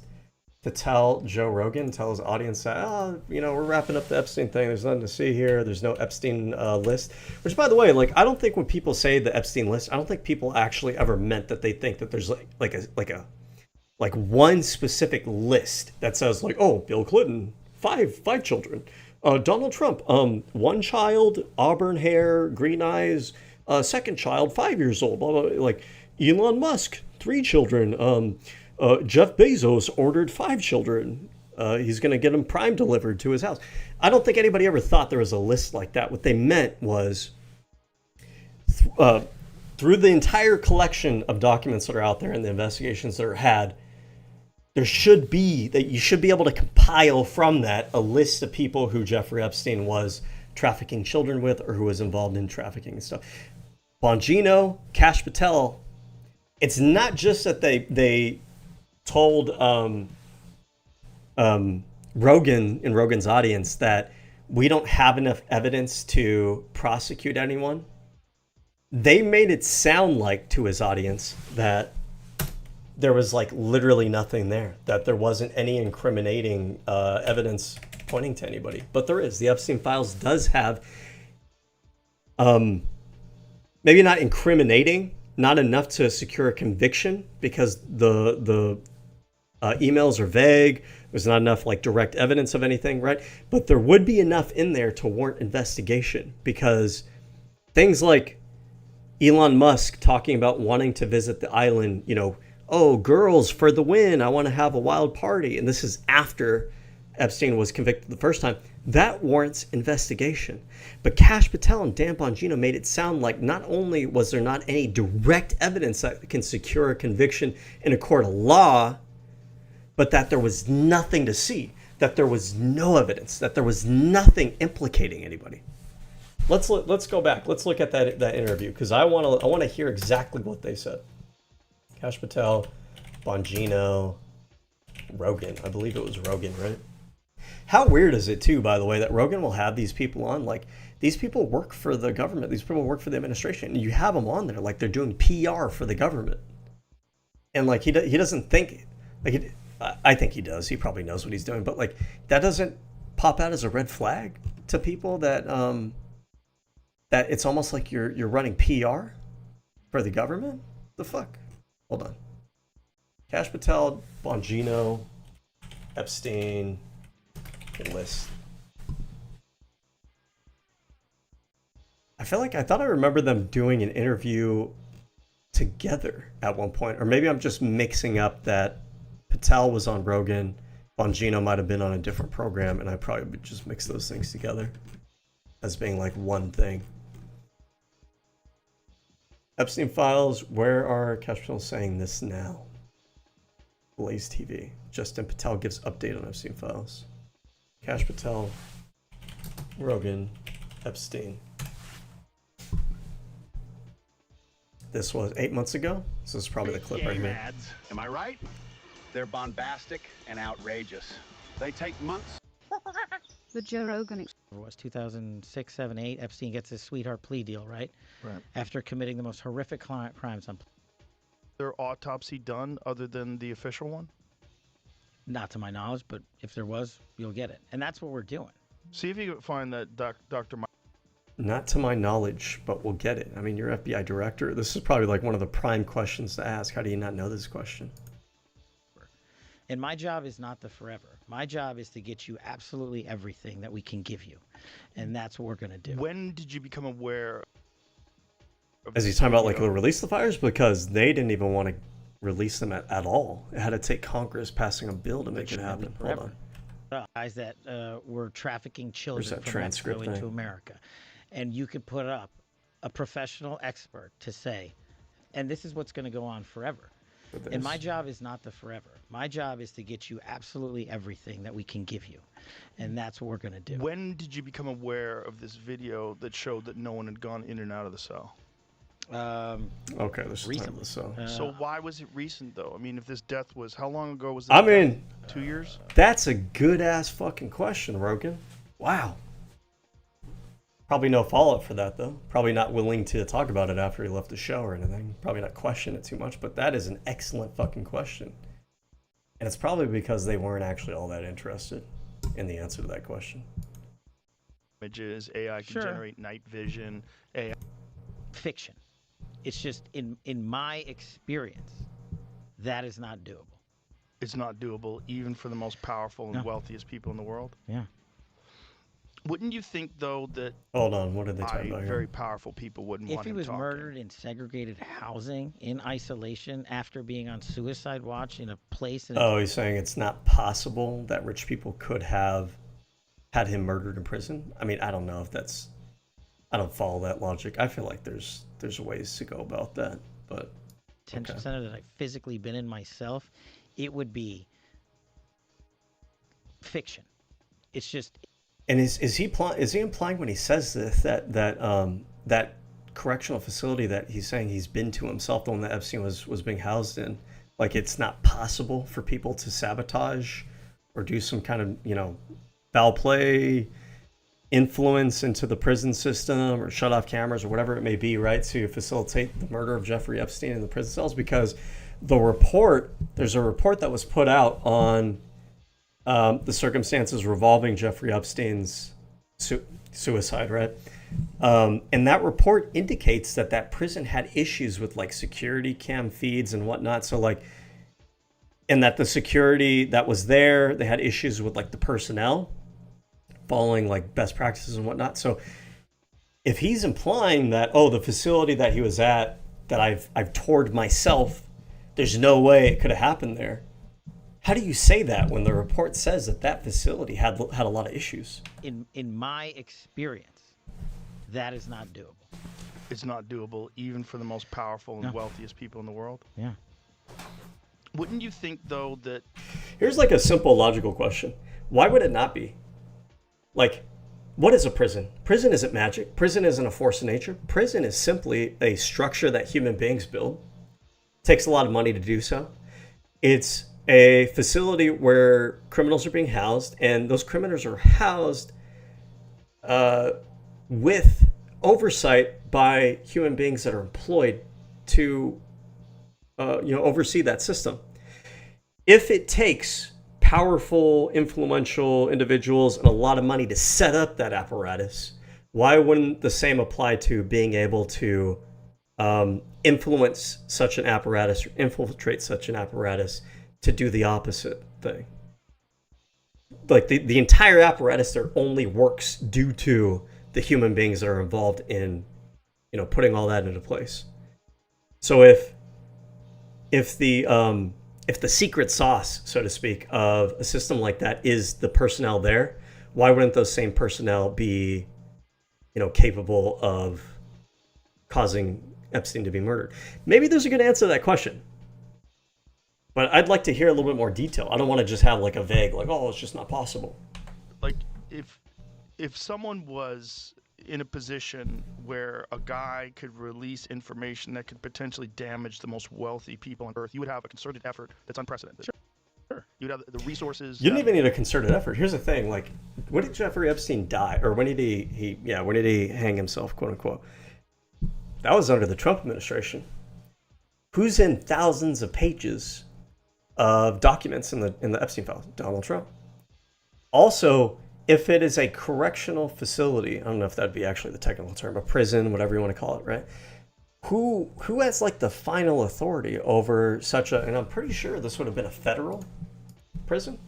To tell his audience that, we're wrapping up the Epstein thing. There's nothing to see here. There's no Epstein list. Which, by the way, like, I don't think when people say the Epstein list, I don't think people actually ever meant that they think that there's like one specific list that says like, oh, Bill Clinton, five children, Donald Trump, one child, auburn hair, green eyes, second child, 5 years old, blah, blah, blah. Like Elon Musk, 3 children. Jeff Bezos ordered 5 children. He's going to get them Prime delivered to his house. I don't think anybody ever thought there was a list like that. What they meant was through the entire collection of documents that are out there and the investigations that are had, you should be able to compile from that a list of people who Jeffrey Epstein was trafficking children with or who was involved in trafficking and stuff. Bongino, Kash Patel, it's not just that they told Rogan in Rogan's audience that we don't have enough evidence to prosecute anyone. They made it sound like to his audience that there was like literally nothing there, that there wasn't any incriminating evidence pointing to anybody. But there is. The Epstein files does have maybe not incriminating, not enough to secure a conviction because the emails are vague. There's not enough like direct evidence of anything, right? But there would be enough in there to warrant investigation because things like Elon Musk talking about wanting to visit the island, oh, girls for the win, I want to have a wild party. And this is after Epstein was convicted the first time. That warrants investigation. But Kash Patel and Dan Bongino made it sound like not only was there not any direct evidence that can secure a conviction in a court of law, but that there was nothing to see, that there was no evidence, that there was nothing implicating anybody. Let's go back. Let's look at that interview because I want to hear exactly what they said. Kash Patel, Bongino, Rogan. I believe it was Rogan, right? How weird is it too, by the way, that Rogan will have these people on? Like, these people work for the government. These people work for the administration. And you have them on there like they're doing PR for the government. And like he doesn't think like I think he does. He probably knows what he's doing, but like that doesn't pop out as a red flag to people that that it's almost like you're running PR for the government. The fuck? Hold on. Cash Patel, Bongino, Epstein, list. I thought I remember them doing an interview together at one point, or maybe I'm just mixing up that Patel was on Rogan, Bongino might have been on a different program, and I probably would just mix those things together as being like one thing. Epstein Files, where are Cash Patel saying this now? Blaze TV. Justin Patel gives update on Epstein Files. Cash Patel, Rogan, Epstein. This was 8 months ago. This is probably the clip right here. Ads, am I right? They're bombastic and outrageous. They take months. The Joe Rogan was 2006, 7, 8. Epstein gets his sweetheart plea deal, right? Right. After committing the most horrific crimes on. There autopsy done other than the official one? Not to my knowledge, but if there was, you'll get it, and that's what we're doing. See if you can find that Dr. Not to my knowledge, but we'll get it. I mean, you're FBI director. This is probably like one of the prime questions to ask. How do you not know this question? And my job is not the forever. My job is to get you absolutely everything that we can give you. And that's what we're going to do. When did you become aware of Is he talking about like the release the fires? Because they didn't even want to release them at all. It had to take Congress passing a bill to make it happen. Hold on. Guys that were trafficking children that from Mexico transcript into thing? America. And you could put up a professional expert to say, and this is what's going to go on forever. And my job is not the forever. My job is to get you absolutely everything that we can give you. And that's what we're going to do. When did you become aware of this video that showed that no one had gone in and out of the cell? Okay, this is recently. So why was it recent, though? I mean, if this death was, how long ago was it? I mean, 2 years? That's a good ass fucking question, Rogan. Wow. Probably no follow-up for that, though. Probably not willing to talk about it after he left the show or anything. Probably not question it too much, but that is an excellent fucking question. And it's probably because they weren't actually all that interested in the answer to that question. Images, AI can generate night vision, AI. Fiction. It's just, in my experience, that is not doable. It's not doable even for the most powerful and wealthiest people in the world? Yeah. Wouldn't you think, though, that Hold on, what are they talking about here? very powerful people wouldn't want If he him was talking? murdered in segregated housing, in isolation, after being on suicide watch in a place... Oh, he's saying it's not possible that rich people could have had him murdered in prison? I mean, I don't know if that's... I don't follow that logic. I feel like there's ways to go about that, but... 10% that I've physically been in myself, it would be fiction. It's just... And is he implying when he says this that correctional facility that he's saying he's been to himself, the one that Epstein was being housed in, like it's not possible for people to sabotage or do some kind of foul play, influence into the prison system or shut off cameras or whatever it may be, right, to facilitate the murder of Jeffrey Epstein in the prison cells? Because there's a report that was put out on the circumstances revolving Jeffrey Epstein's suicide, right? And that report indicates that prison had issues with like security cam feeds and whatnot. So like, and that the security that was there, they had issues with like the personnel following like best practices and whatnot. So if he's implying that, oh, the facility that he was at, that I've toured myself, there's no way it could have happened there. How do you say that when the report says that facility had a lot of issues? In my experience, that is not doable. It's not doable even for the most powerful and wealthiest people in the world? Yeah. Wouldn't you think, though, that... Here's like a simple logical question. Why would it not be? Like, what is a prison? Prison isn't magic. Prison isn't a force of nature. Prison is simply a structure that human beings build. It takes a lot of money to do so. It's a facility where criminals are being housed, and those criminals are housed with oversight by human beings that are employed to oversee that system. If it takes powerful, influential individuals and a lot of money to set up that apparatus, why wouldn't the same apply to being able to influence such an apparatus or infiltrate such an apparatus to do the opposite thing? Like the entire apparatus there only works due to the human beings that are involved in, putting all that into place. So if the secret sauce, so to speak, of a system like that is the personnel there, why wouldn't those same personnel be, capable of causing Epstein to be murdered? Maybe there's a good answer to that question, but I'd like to hear a little bit more detail. I don't want to just have like a vague, like, oh, it's just not possible. Like if someone was in a position where a guy could release information that could potentially damage the most wealthy people on Earth, you would have a concerted effort that's unprecedented. Sure. You'd have the resources. You don't even need a concerted effort. Here's the thing: like, when did Jeffrey Epstein die, or when did he hang himself, quote unquote? That was under the Trump administration. Who's in thousands of pages of documents in the Epstein files? Donald Trump. Also, if it is a correctional facility, I don't know if that'd be actually the technical term, a prison, whatever you want to call it, right? Who has like the final authority over such a, and I'm pretty sure this would have been a federal prison.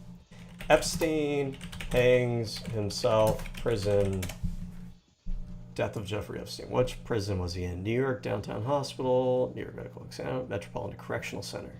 Epstein hangs himself, prison, death of Jeffrey Epstein. Which prison was he in? New York Downtown Hospital, New York Medical Exam, Metropolitan Correctional Center.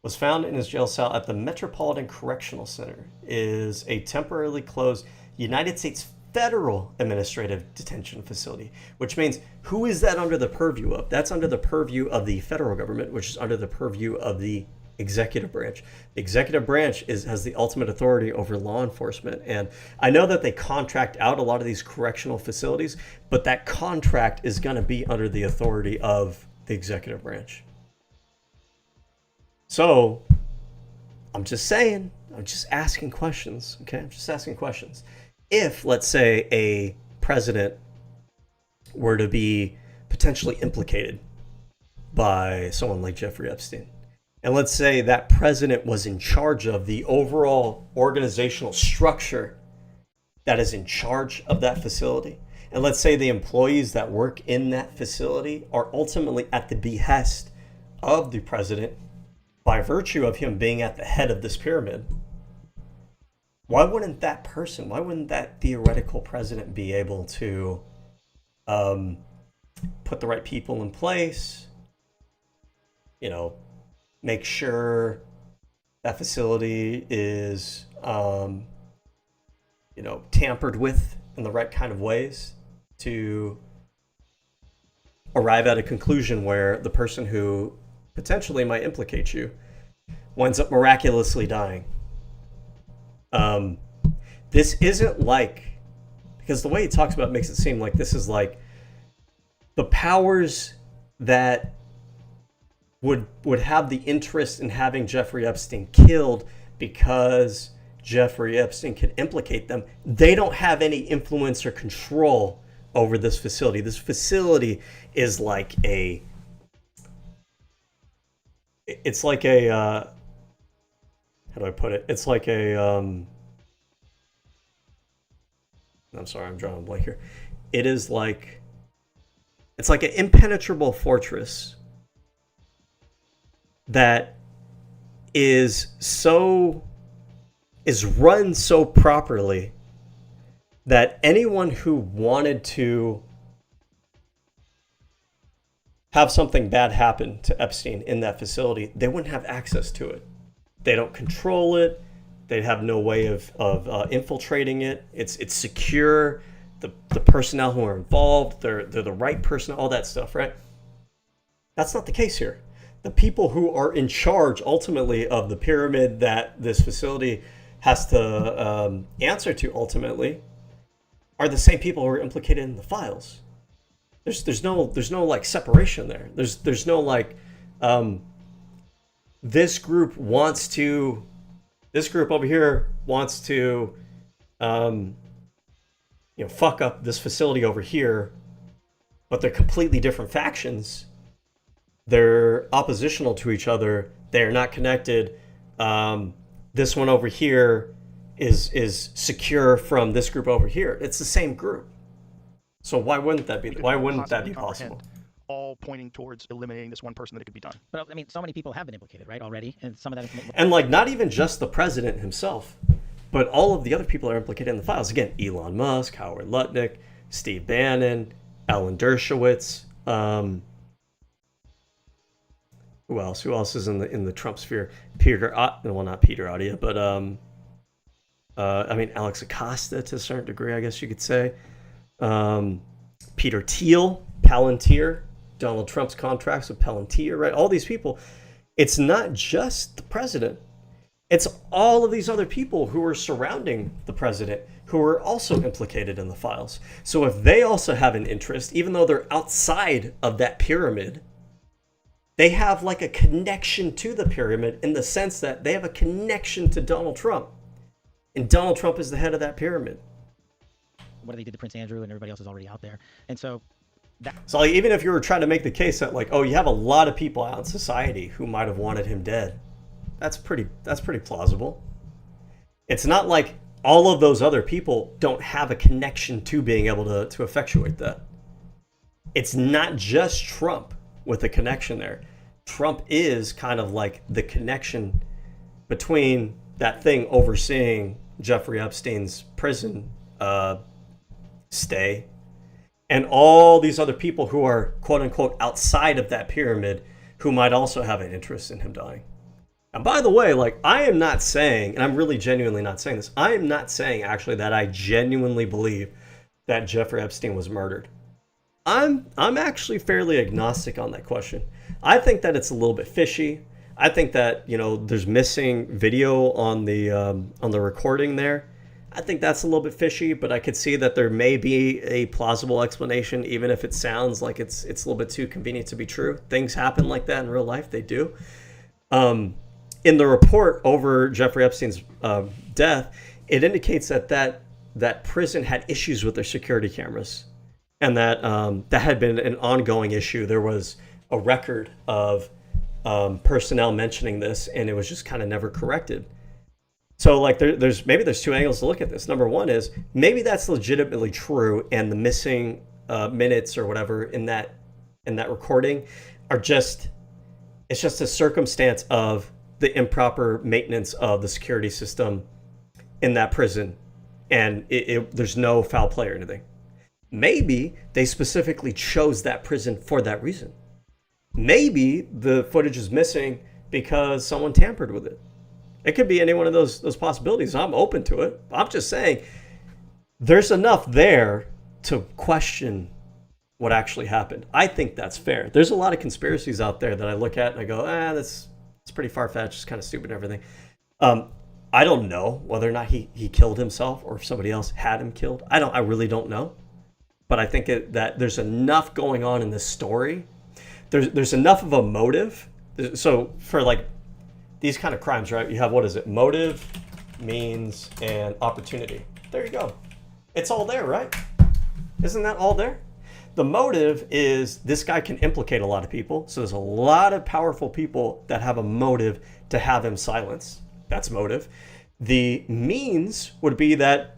Was found in his jail cell at the Metropolitan Correctional Center. Is a temporarily closed United States federal administrative detention facility, which means who is that under the purview of? That's under the purview of the federal government, which is under the purview of the executive branch. The executive branch has the ultimate authority over law enforcement. And I know that they contract out a lot of these correctional facilities, but that contract is going to be under the authority of the executive branch. So I'm just saying, I'm just asking questions, okay? I'm just asking questions. If, let's say, a president were to be potentially implicated by someone like Jeffrey Epstein, and let's say that president was in charge of the overall organizational structure that is in charge of that facility, and let's say the employees that work in that facility are ultimately at the behest of the president by virtue of him being at the head of this pyramid, why wouldn't that theoretical president be able to put the right people in place, make sure that facility is, tampered with in the right kind of ways to arrive at a conclusion where the person who potentially might implicate you winds up miraculously dying? This isn't like, because the way he talks about it makes it seem like this is like the powers that would have the interest in having Jeffrey Epstein killed because Jeffrey Epstein could implicate them. They don't have any influence or control over this facility. This facility is like it's like a, how do I put it? It's like a, I'm sorry, I'm drawing a blank here. It's like an impenetrable fortress that is run so properly that anyone who wanted to have something bad happen to Epstein in that facility, they wouldn't have access to it. They don't control it. They have no way of infiltrating it. It's secure. The personnel who are involved, they're the right personnel, all that stuff, right? That's not the case here. The people who are in charge ultimately of the pyramid that this facility has to answer to ultimately are the same people who are implicated in the files. There's no like separation there. There's no like this group over here wants to, fuck up this facility over here, but they're completely different factions. They're oppositional to each other. They're not connected. This one over here is secure from this group over here. It's the same group. So why wouldn't that be possible? All pointing towards eliminating this one person that it could be done. But I mean, so many people have been implicated, right, already, and some of that information. And like, not even just the president himself, but all of the other people are implicated in the files. Again, Elon Musk, Howard Lutnick, Steve Bannon, Alan Dershowitz. Who else? Who else is in the Trump sphere? Not Peter Audia, but Alex Acosta to a certain degree, I guess you could say. Peter Thiel, Palantir, Donald Trump's contracts with Palantir, right? All these people. It's not just the president. It's all of these other people who are surrounding the president who are also implicated in the files. So if they also have an interest, even though they're outside of that pyramid, they have like a connection to the pyramid in the sense that they have a connection to Donald Trump. And Donald Trump is the head of that pyramid. What they did to Prince Andrew and everybody else is already out there. And so So like, even if you were trying to make the case that like, oh, you have a lot of people out in society who might have wanted him dead, that's pretty plausible. It's not like all of those other people don't have a connection to being able to effectuate that. It's not just Trump with a connection there. Trump is kind of like the connection between that thing overseeing Jeffrey Epstein's prison stay and all these other people who are quote unquote outside of that pyramid who might also have an interest in him dying. And by the way, like, I am not saying, and I'm really genuinely not saying this, I am not saying actually that I genuinely believe that Jeffrey Epstein was murdered. I'm actually fairly agnostic on that question. I think that it's a little bit fishy. I think that, there's missing video on the recording there. I think that's a little bit fishy, but I could see that there may be a plausible explanation, even if it sounds like it's a little bit too convenient to be true. Things happen like that in real life. They do. In the report over Jeffrey Epstein's death, it indicates that prison had issues with their security cameras, and that that had been an ongoing issue. There was a record of personnel mentioning this, and it was just kind of never corrected. So like there's two angles to look at this. Number one is maybe that's legitimately true, and the missing minutes or whatever in that recording are just a circumstance of the improper maintenance of the security system in that prison, and there's no foul play or anything. Maybe they specifically chose that prison for that reason. Maybe the footage is missing because someone tampered with it. It could be any one of those possibilities. I'm open to it. I'm just saying there's enough there to question what actually happened. I think that's fair. There's a lot of conspiracies out there that I look at and I go, it's pretty far-fetched, it's kind of stupid and everything. I don't know whether or not he killed himself or if somebody else had him killed. I really don't know. But I think that there's enough going on in this story. There's enough of a motive. So for like these kind of crimes, right? You have, what is it? Motive, means, and opportunity. There you go. It's all there, right? Isn't that all there? The motive is this guy can implicate a lot of people. So there's a lot of powerful people that have a motive to have him silenced. That's motive. The means would be that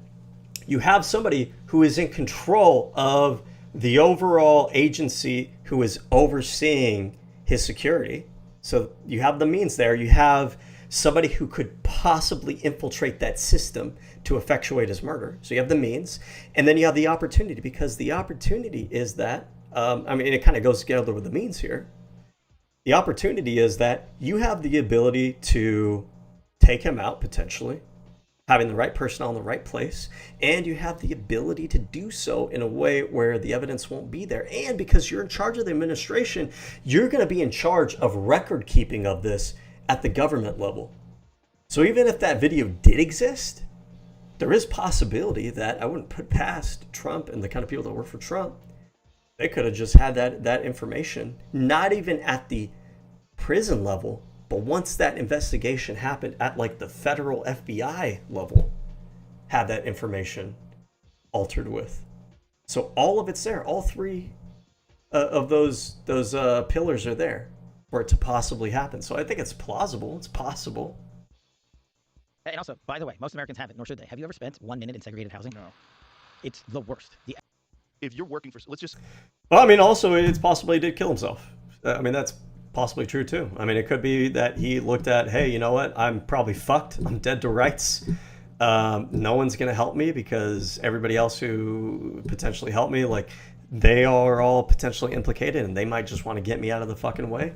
you have somebody who is in control of the overall agency who is overseeing his security. So you have the means there. You have somebody who could possibly infiltrate that system to effectuate his murder. So you have the means, and then you have the opportunity, because the opportunity is that, it kind of goes together with the means here. The opportunity is that you have the ability to take him out, potentially, having the right personnel in the right place, and you have the ability to do so in a way where the evidence won't be there. And because you're in charge of the administration, you're going to be in charge of record keeping of this at the government level. So even if that video did exist, there is possibility that I wouldn't put past Trump and the kind of people that work for Trump. They could have just had that information, not even at the prison level, But once that investigation happened at like the federal FBI level, had that information altered with. So all of it's there. All three of those pillars are there for it to possibly happen. So I think it's plausible. It's possible. And also, by the way, most Americans haven't, nor should they. Have you ever spent 1 minute in segregated housing? No. It's the worst. If you're working for, let's just. Well, I mean, also it's possible he did kill himself. I mean, that's possibly true too. I mean, it could be that he looked at, hey, you know what? I'm probably fucked. I'm dead to rights. No one's gonna help me because everybody else who potentially helped me, like, they are all potentially implicated, and they might just want to get me out of the fucking way.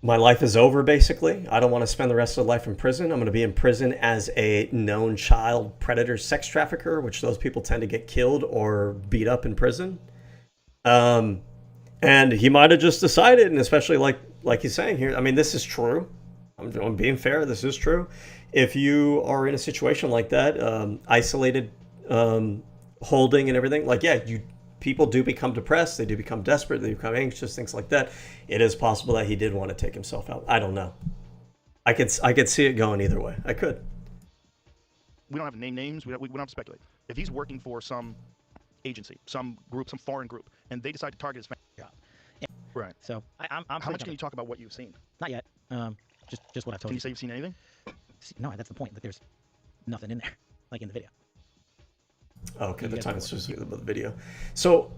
My life is over, basically. I don't want to spend the rest of life in prison. I'm going to be in prison as a known child predator sex trafficker, which those people tend to get killed or beat up in prison. And he might have just decided, and especially like he's saying here, I mean, this is true. I'm being fair. This is true. If you are in a situation like that, isolated, holding and everything, like, yeah, people do become depressed, they do become desperate, they become anxious, things like that. It is possible that he did want to take himself out. I don't know. I could see it going either way. I could. We don't have to name names. We don't have to speculate. If he's working for some agency, some group, some foreign group, and they decide to target his family, right? So I'm How much can you talk about what you've seen? Not yet. Just what I've told you. Can you say you've seen anything? No, that's the point. That there's nothing in there, like in the video. Oh, okay, the time is supposed to be the video. So,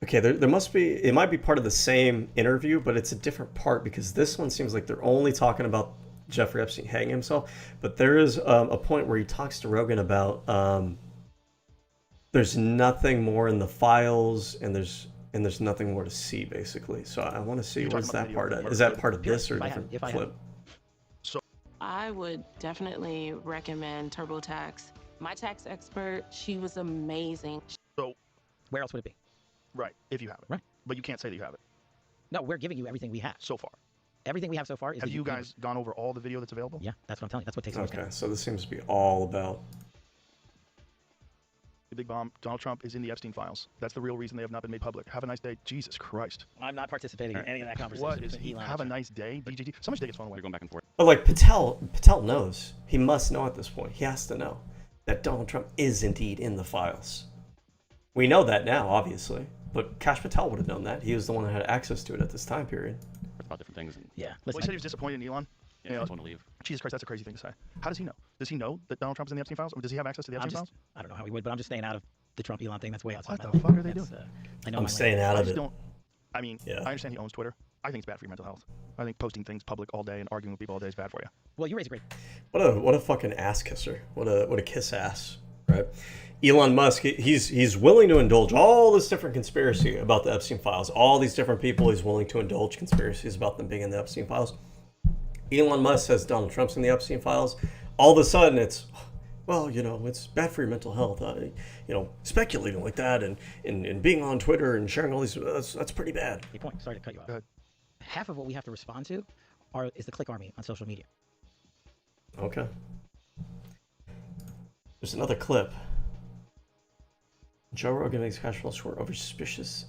okay, there must be, it might be part of the same interview, but it's a different part because this one seems like they're only talking about Jeffrey Epstein hanging himself. But there is a point where he talks to Rogan about there's nothing more in the files, and there's nothing more to see, basically. So I want to see, what's that part at? Is that part of this or a different clip? I would definitely recommend TurboTax. My tax expert, she was amazing. So, where else would it be? Right, if you have it. Right. But you can't say that you have it. No, we're giving you everything we have. So far. Everything we have so far is... Have you guys gone over all the video that's available? Yeah, that's what I'm telling you. That's what takes Okay, so this seems to be all about... The big bomb, Donald Trump is in the Epstein files. That's the real reason they have not been made public. Have a nice day. Jesus Christ. I'm not participating in any of that conversation. What is he? Have a nice day. DJT. Somebody take his phone away. We're going back and forth. But like Patel knows. He must know at this point. He has to know that Donald Trump is indeed in the files. We know that now, obviously. But Kash Patel would have known that. He was the one that had access to it at this time period. About different things. And yeah. Well, he said he was disappointed in Elon. Yeah, he doesn't want to leave. Jesus Christ, that's a crazy thing to say. How does he know? Does he know that Donald Trump's in the Epstein files? Or does he have access to the Epstein files? I don't know how he would, but I'm just staying out of the Trump Elon thing. That's way outside. What the fuck are they doing? I know I'm staying out of it. I mean, I understand he owns Twitter. I think it's bad for your mental health. I think posting things public all day and arguing with people all day is bad for you. Well, you raise a great... What a fucking ass kisser. What a kiss ass, right? Elon Musk, he's willing to indulge all this different conspiracy about the Epstein files. All these different people, he's willing to indulge conspiracies about them being in the Epstein files. Elon Musk says Donald Trump's in the Epstein files. All of a sudden, it's, well, you know, it's bad for your mental health. You know, speculating like that and being on Twitter and sharing all these, that's pretty bad. Hey, point. Sorry to cut you off. Half of what we have to respond to is the click army on social media. Okay. There's another clip. Joe Rogan makes cash flow score over suspicious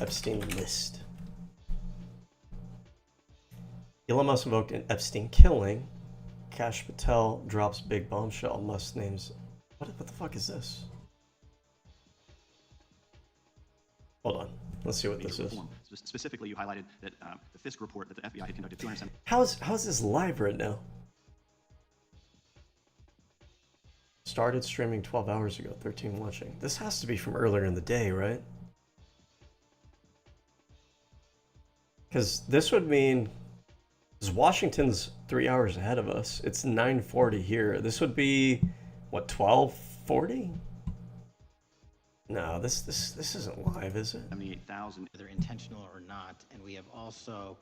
Epstein list. Elon Musk invoked an Epstein killing. Kash Patel drops big bombshell. Musk names... What the fuck is this? Hold on. Let's see what this is. Specifically, you highlighted that the Fisk report that the FBI had conducted 270... How is this live right now? Started streaming 12 hours ago, 13 watching. This has to be from earlier in the day, right? Because this would mean... Because Washington's 3 hours ahead of us. It's 9:40 here. This would be, what, 12:40? No, this isn't live, is it? 78,000. Whether intentional or not, and we have also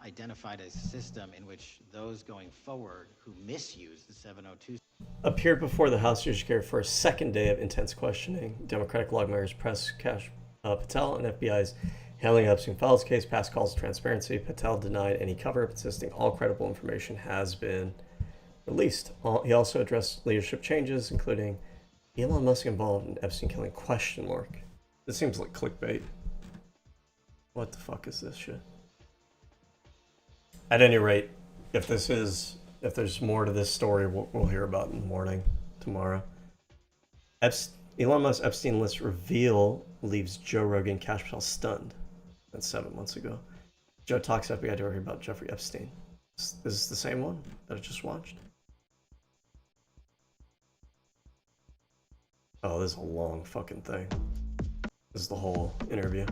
identified a system in which those going forward who misuse the 702 appeared before the House Judiciary for a second day of intense questioning. Democratic lawmakers press Kash Patel and FBI's handling Epstein files case, past calls to transparency. Patel denied any cover-up, insisting all credible information has been released. He also addressed leadership changes, including Elon Musk involved in Epstein killing ? This seems like clickbait. What the fuck is this shit? At any rate, if there's more to this story, we'll hear about it in the morning tomorrow. Elon Musk's Epstein list reveal leaves Joe Rogan cash pile stunned. That's 7 months ago. Joe talks FBI director about Jeffrey Epstein. Is this the same one that I just watched? Oh, this is a long fucking thing. This is the whole interview.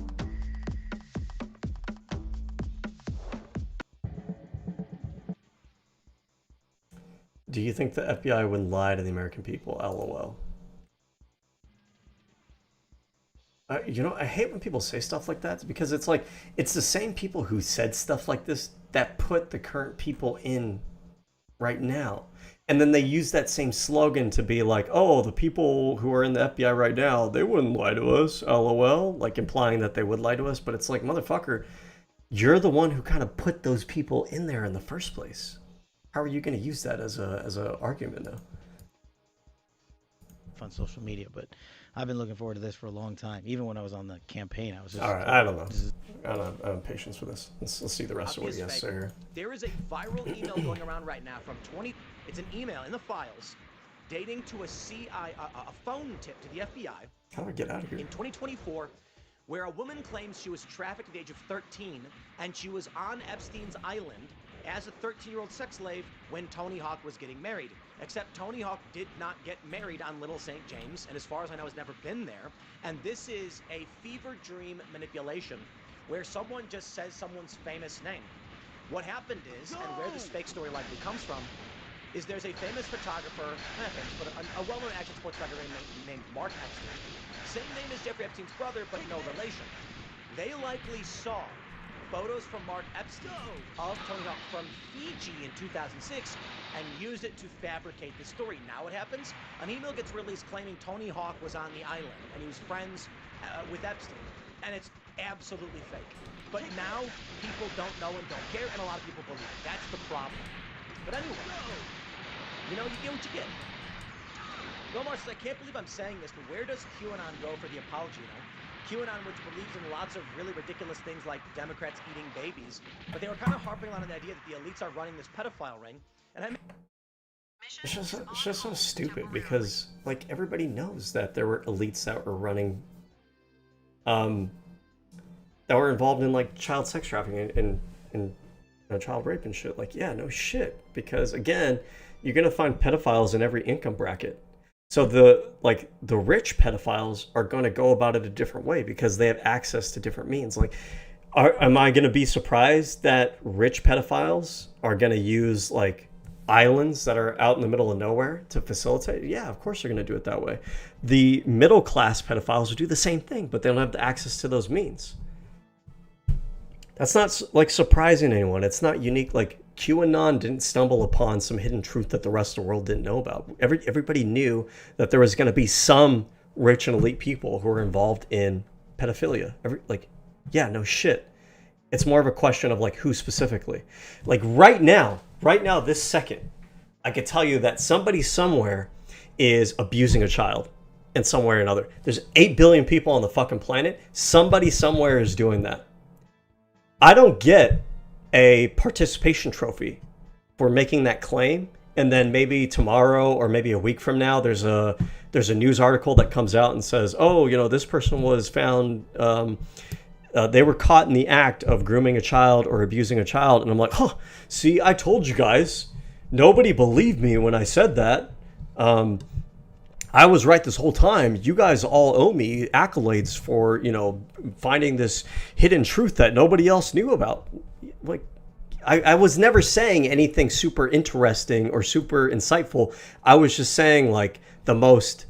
Do you think the FBI would lie to the American people? LOL. You know, I hate when people say stuff like that because it's like, it's the same people who said stuff like this that put the current people in right now. And then they use that same slogan to be like, oh, the people who are in the FBI right now, they wouldn't lie to us, LOL, like implying that they would lie to us. But it's like, motherfucker, you're the one who kind of put those people in there in the first place. How are you going to use that as a argument, though? On social media, but I've been looking forward to this for a long time. Even when I was on the campaign, I was just... All right, I don't know. I don't have patience for this. Let's see the rest of what you guys say here. There is a viral email going around right now from it's an email in the files dating to a phone tip to the FBI. How do I get out of here? In 2024, where a woman claims she was trafficked at the age of 13 and she was on Epstein's island as a 13-year-old sex slave when Tony Hawk was getting married. Except Tony Hawk did not get married on Little St. James, and as far as I know, has never been there. And this is a fever dream manipulation where someone just says someone's famous name. What happened is, and where this fake story likely comes from, is there's a famous photographer, not famous, but a well-known action sports photographer named Mark Epstein. Same name as Jeffrey Epstein's brother, but no relation. They likely saw photos from Mark Epstein of Tony Hawk from Fiji in 2006 and used it to fabricate the story. Now what happens? An email gets released claiming Tony Hawk was on the island and he was friends with Epstein. And it's absolutely fake. But now people don't know and don't care, and a lot of people believe it. That's the problem. But anyway, you know, you get what you get. Gomar says, I can't believe I'm saying this, but where does QAnon go for the apology, you know? QAnon, which believes in lots of really ridiculous things like Democrats eating babies, but they were kind of harping on the idea that the elites are running this pedophile ring. And it's just so stupid because, like, everybody knows that there were elites that were running, that were involved in, like, child sex trafficking and child rape and shit. Like, yeah, no shit. Because, again, you're going to find pedophiles in every income bracket. So the rich pedophiles are going to go about it a different way because they have access to different means. Like, am I going to be surprised that rich pedophiles are going to use like islands that are out in the middle of nowhere to facilitate? Yeah, of course they're going to do it that way. The middle class pedophiles will do the same thing, but they don't have the access to those means. That's not like surprising anyone. It's not unique. Like, QAnon didn't stumble upon some hidden truth that the rest of the world didn't know about. Everybody knew that there was going to be some rich and elite people who were involved in pedophilia. Yeah, no shit. It's more of a question of like who specifically. Like right now, this second, I could tell you that somebody somewhere is abusing a child in some way or another. There's 8 billion people on the fucking planet. Somebody somewhere is doing that. I don't get a participation trophy for making that claim, and then maybe tomorrow or maybe a week from now there's a news article that comes out and says, oh, you know, this person was found, they were caught in the act of grooming a child or abusing a child. And I'm like, huh, see, I told you guys. Nobody believed me when I said that. I was right this whole time. You guys all owe me accolades for, you know, finding this hidden truth that nobody else knew about. Like, I was never saying anything super interesting or super insightful. I was just saying like the most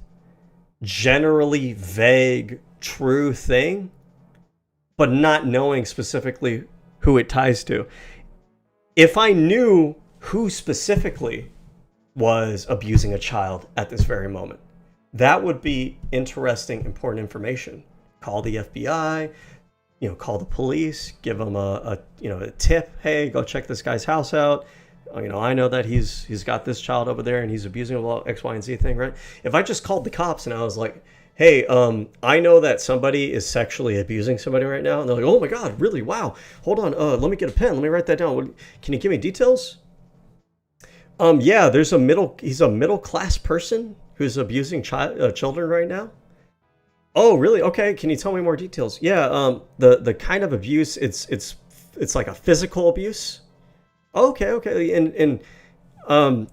generally vague, true thing, but not knowing specifically who it ties to. If I knew who specifically was abusing a child at this very moment, that would be interesting, important information. Call the FBI, you know, call the police, give them a tip. Hey, go check this guy's house out. You know, I know that he's got this child over there and he's abusing a X, Y, and Z thing, right? If I just called the cops and I was like, hey, I know that somebody is sexually abusing somebody right now, and they're like, oh my god, really? Wow. Hold on, let me get a pen. Let me write that down. Can you give me details? Yeah, he's a middle class person who's abusing children right now. Oh, really? Okay. Can you tell me more details? Yeah. The kind of abuse, it's like a physical abuse. Okay. And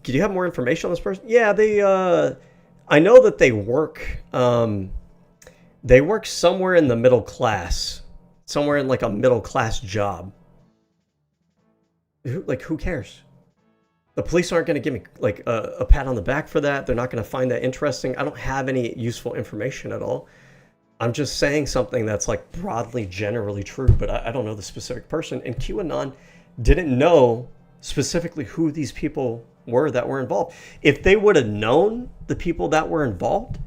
could you have more information on this person? Yeah, I know that they work somewhere in the middle class, somewhere in like a middle class job. Who cares? The police aren't going to give me like a pat on the back for that. They're not going to find that interesting. I don't have any useful information at all. I'm just saying something that's like broadly, generally true, but I don't know the specific person. And QAnon didn't know specifically who these people were that were involved. If they would have known the people that were involved,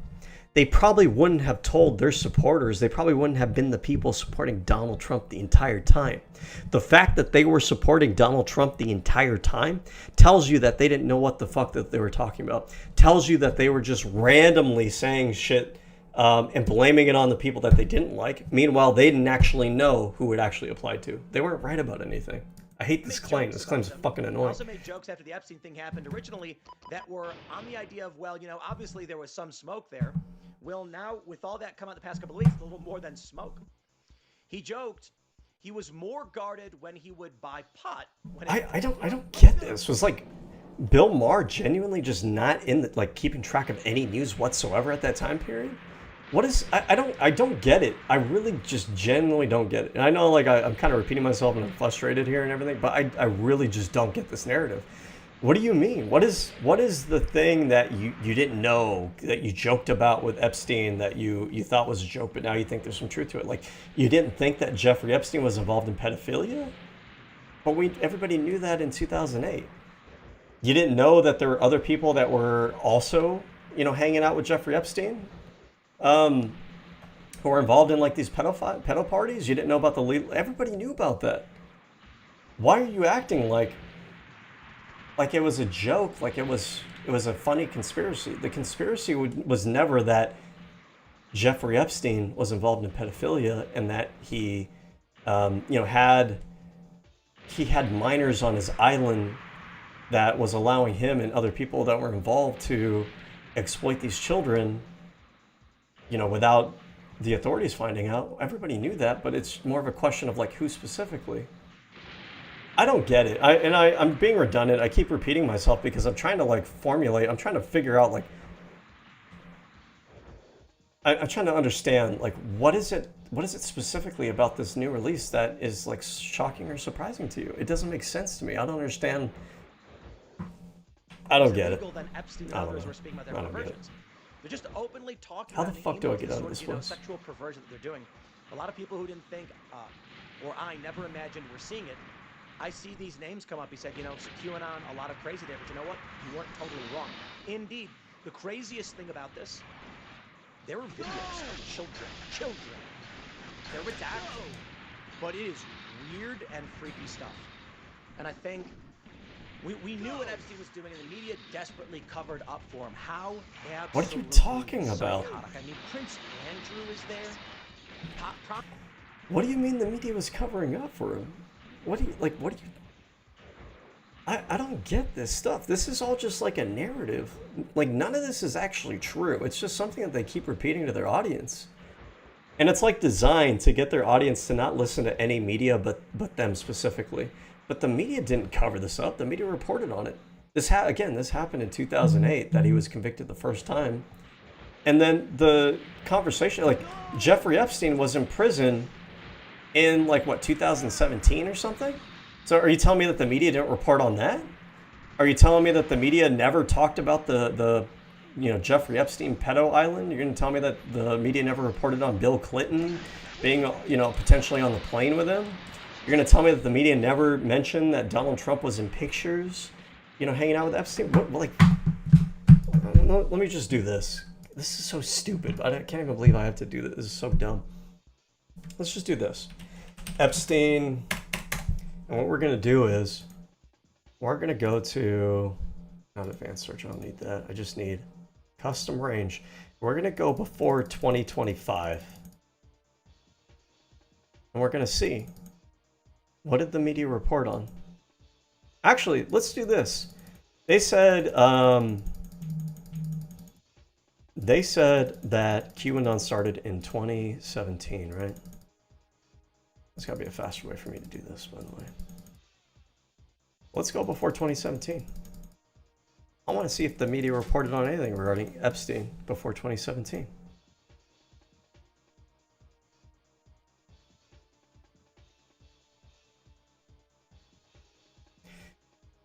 they probably wouldn't have told their supporters. They probably wouldn't have been the people supporting Donald Trump the entire time. The fact that they were supporting Donald Trump the entire time tells you that they didn't know what the fuck that they were talking about. Tells you that they were just randomly saying shit and blaming it on the people that they didn't like. Meanwhile, they didn't actually know who it actually applied to. They weren't right about anything. I hate this claim. This claim's fucking They annoying. also made jokes after the Epstein thing happened originally that were on the idea of, well, obviously there was some smoke there. Well, now with all that come out the past couple of weeks, a little more than smoke. He joked he was more guarded when he would buy pot. I don't get this. Was like Bill Maher genuinely just not in the, like keeping track of any news whatsoever at that time period? What is I don't get it. I really just genuinely don't get it. And I know like I'm kind of repeating myself and I'm frustrated here and everything, but I really just don't get this narrative. What do you mean? What is the thing that you didn't know, that you joked about with Epstein, that you thought was a joke, but now you think there's some truth to it? Like, you didn't think that Jeffrey Epstein was involved in pedophilia? But everybody knew that in 2008. You didn't know that there were other people that were also, hanging out with Jeffrey Epstein? Who were involved in like these pedo parties? You didn't know about the lead? Everybody knew about that. Why are you acting like it was a joke, like it was a funny conspiracy? The conspiracy was never that Jeffrey Epstein was involved in pedophilia and that he had minors on his island that was allowing him and other people that were involved to exploit these children, without the authorities finding out. Everybody knew that, but it's more of a question of like who specifically. I don't get it. I'm being redundant. I keep repeating myself because I'm trying to I'm trying to figure out I'm trying to understand what is it specifically about this new release that is like shocking or surprising to you? It doesn't make sense to me. I don't understand. I don't get it. Than Epstein and others were speaking about their perversions. They're just openly talking How about the fuck do I get out of this sort of, place? sexual perversion that they're doing. A lot of people who didn't think, or I never imagined we're seeing it. I see these names come up. He said, QAnon, a lot of crazy there, but you know what? You weren't totally wrong. Indeed, the craziest thing about this, there were videos of children. They're redacted, but it is weird and freaky stuff. And I think we knew what Epstein was doing, and the media desperately covered up for him. How absolutely What are you talking about? psychotic. I mean, Prince Andrew is there. What do you mean the media was covering up for him? I don't get this stuff. This is all just like a narrative. Like, none of this is actually true. It's just something that they keep repeating to their audience. And it's like designed to get their audience to not listen to any media but them specifically. But the media didn't cover this up. The media reported on it. This happened in 2008, that he was convicted the first time. And then the conversation, like, Jeffrey Epstein was in prison in 2017 or something? So are you telling me that the media didn't report on that? Are you telling me that the media never talked about the Jeffrey Epstein pedo island? You're going to tell me that the media never reported on Bill Clinton being, potentially on the plane with him? You're going to tell me that the media never mentioned that Donald Trump was in pictures, hanging out with Epstein? Let me just do this. This is so stupid. I can't even believe I have to do this. This is so dumb. Let's just do this. Epstein, and what we're going to do is we're going to go to not advanced search. I don't need that. I just need custom range, We're going to go before 2025. And we're going to see. What did the media report on? Actually, let's do this. They said that QAnon started in 2017, right? There's got to be a faster way for me to do this, by the way. Let's go before 2017. I want to see if the media reported on anything regarding Epstein before 2017.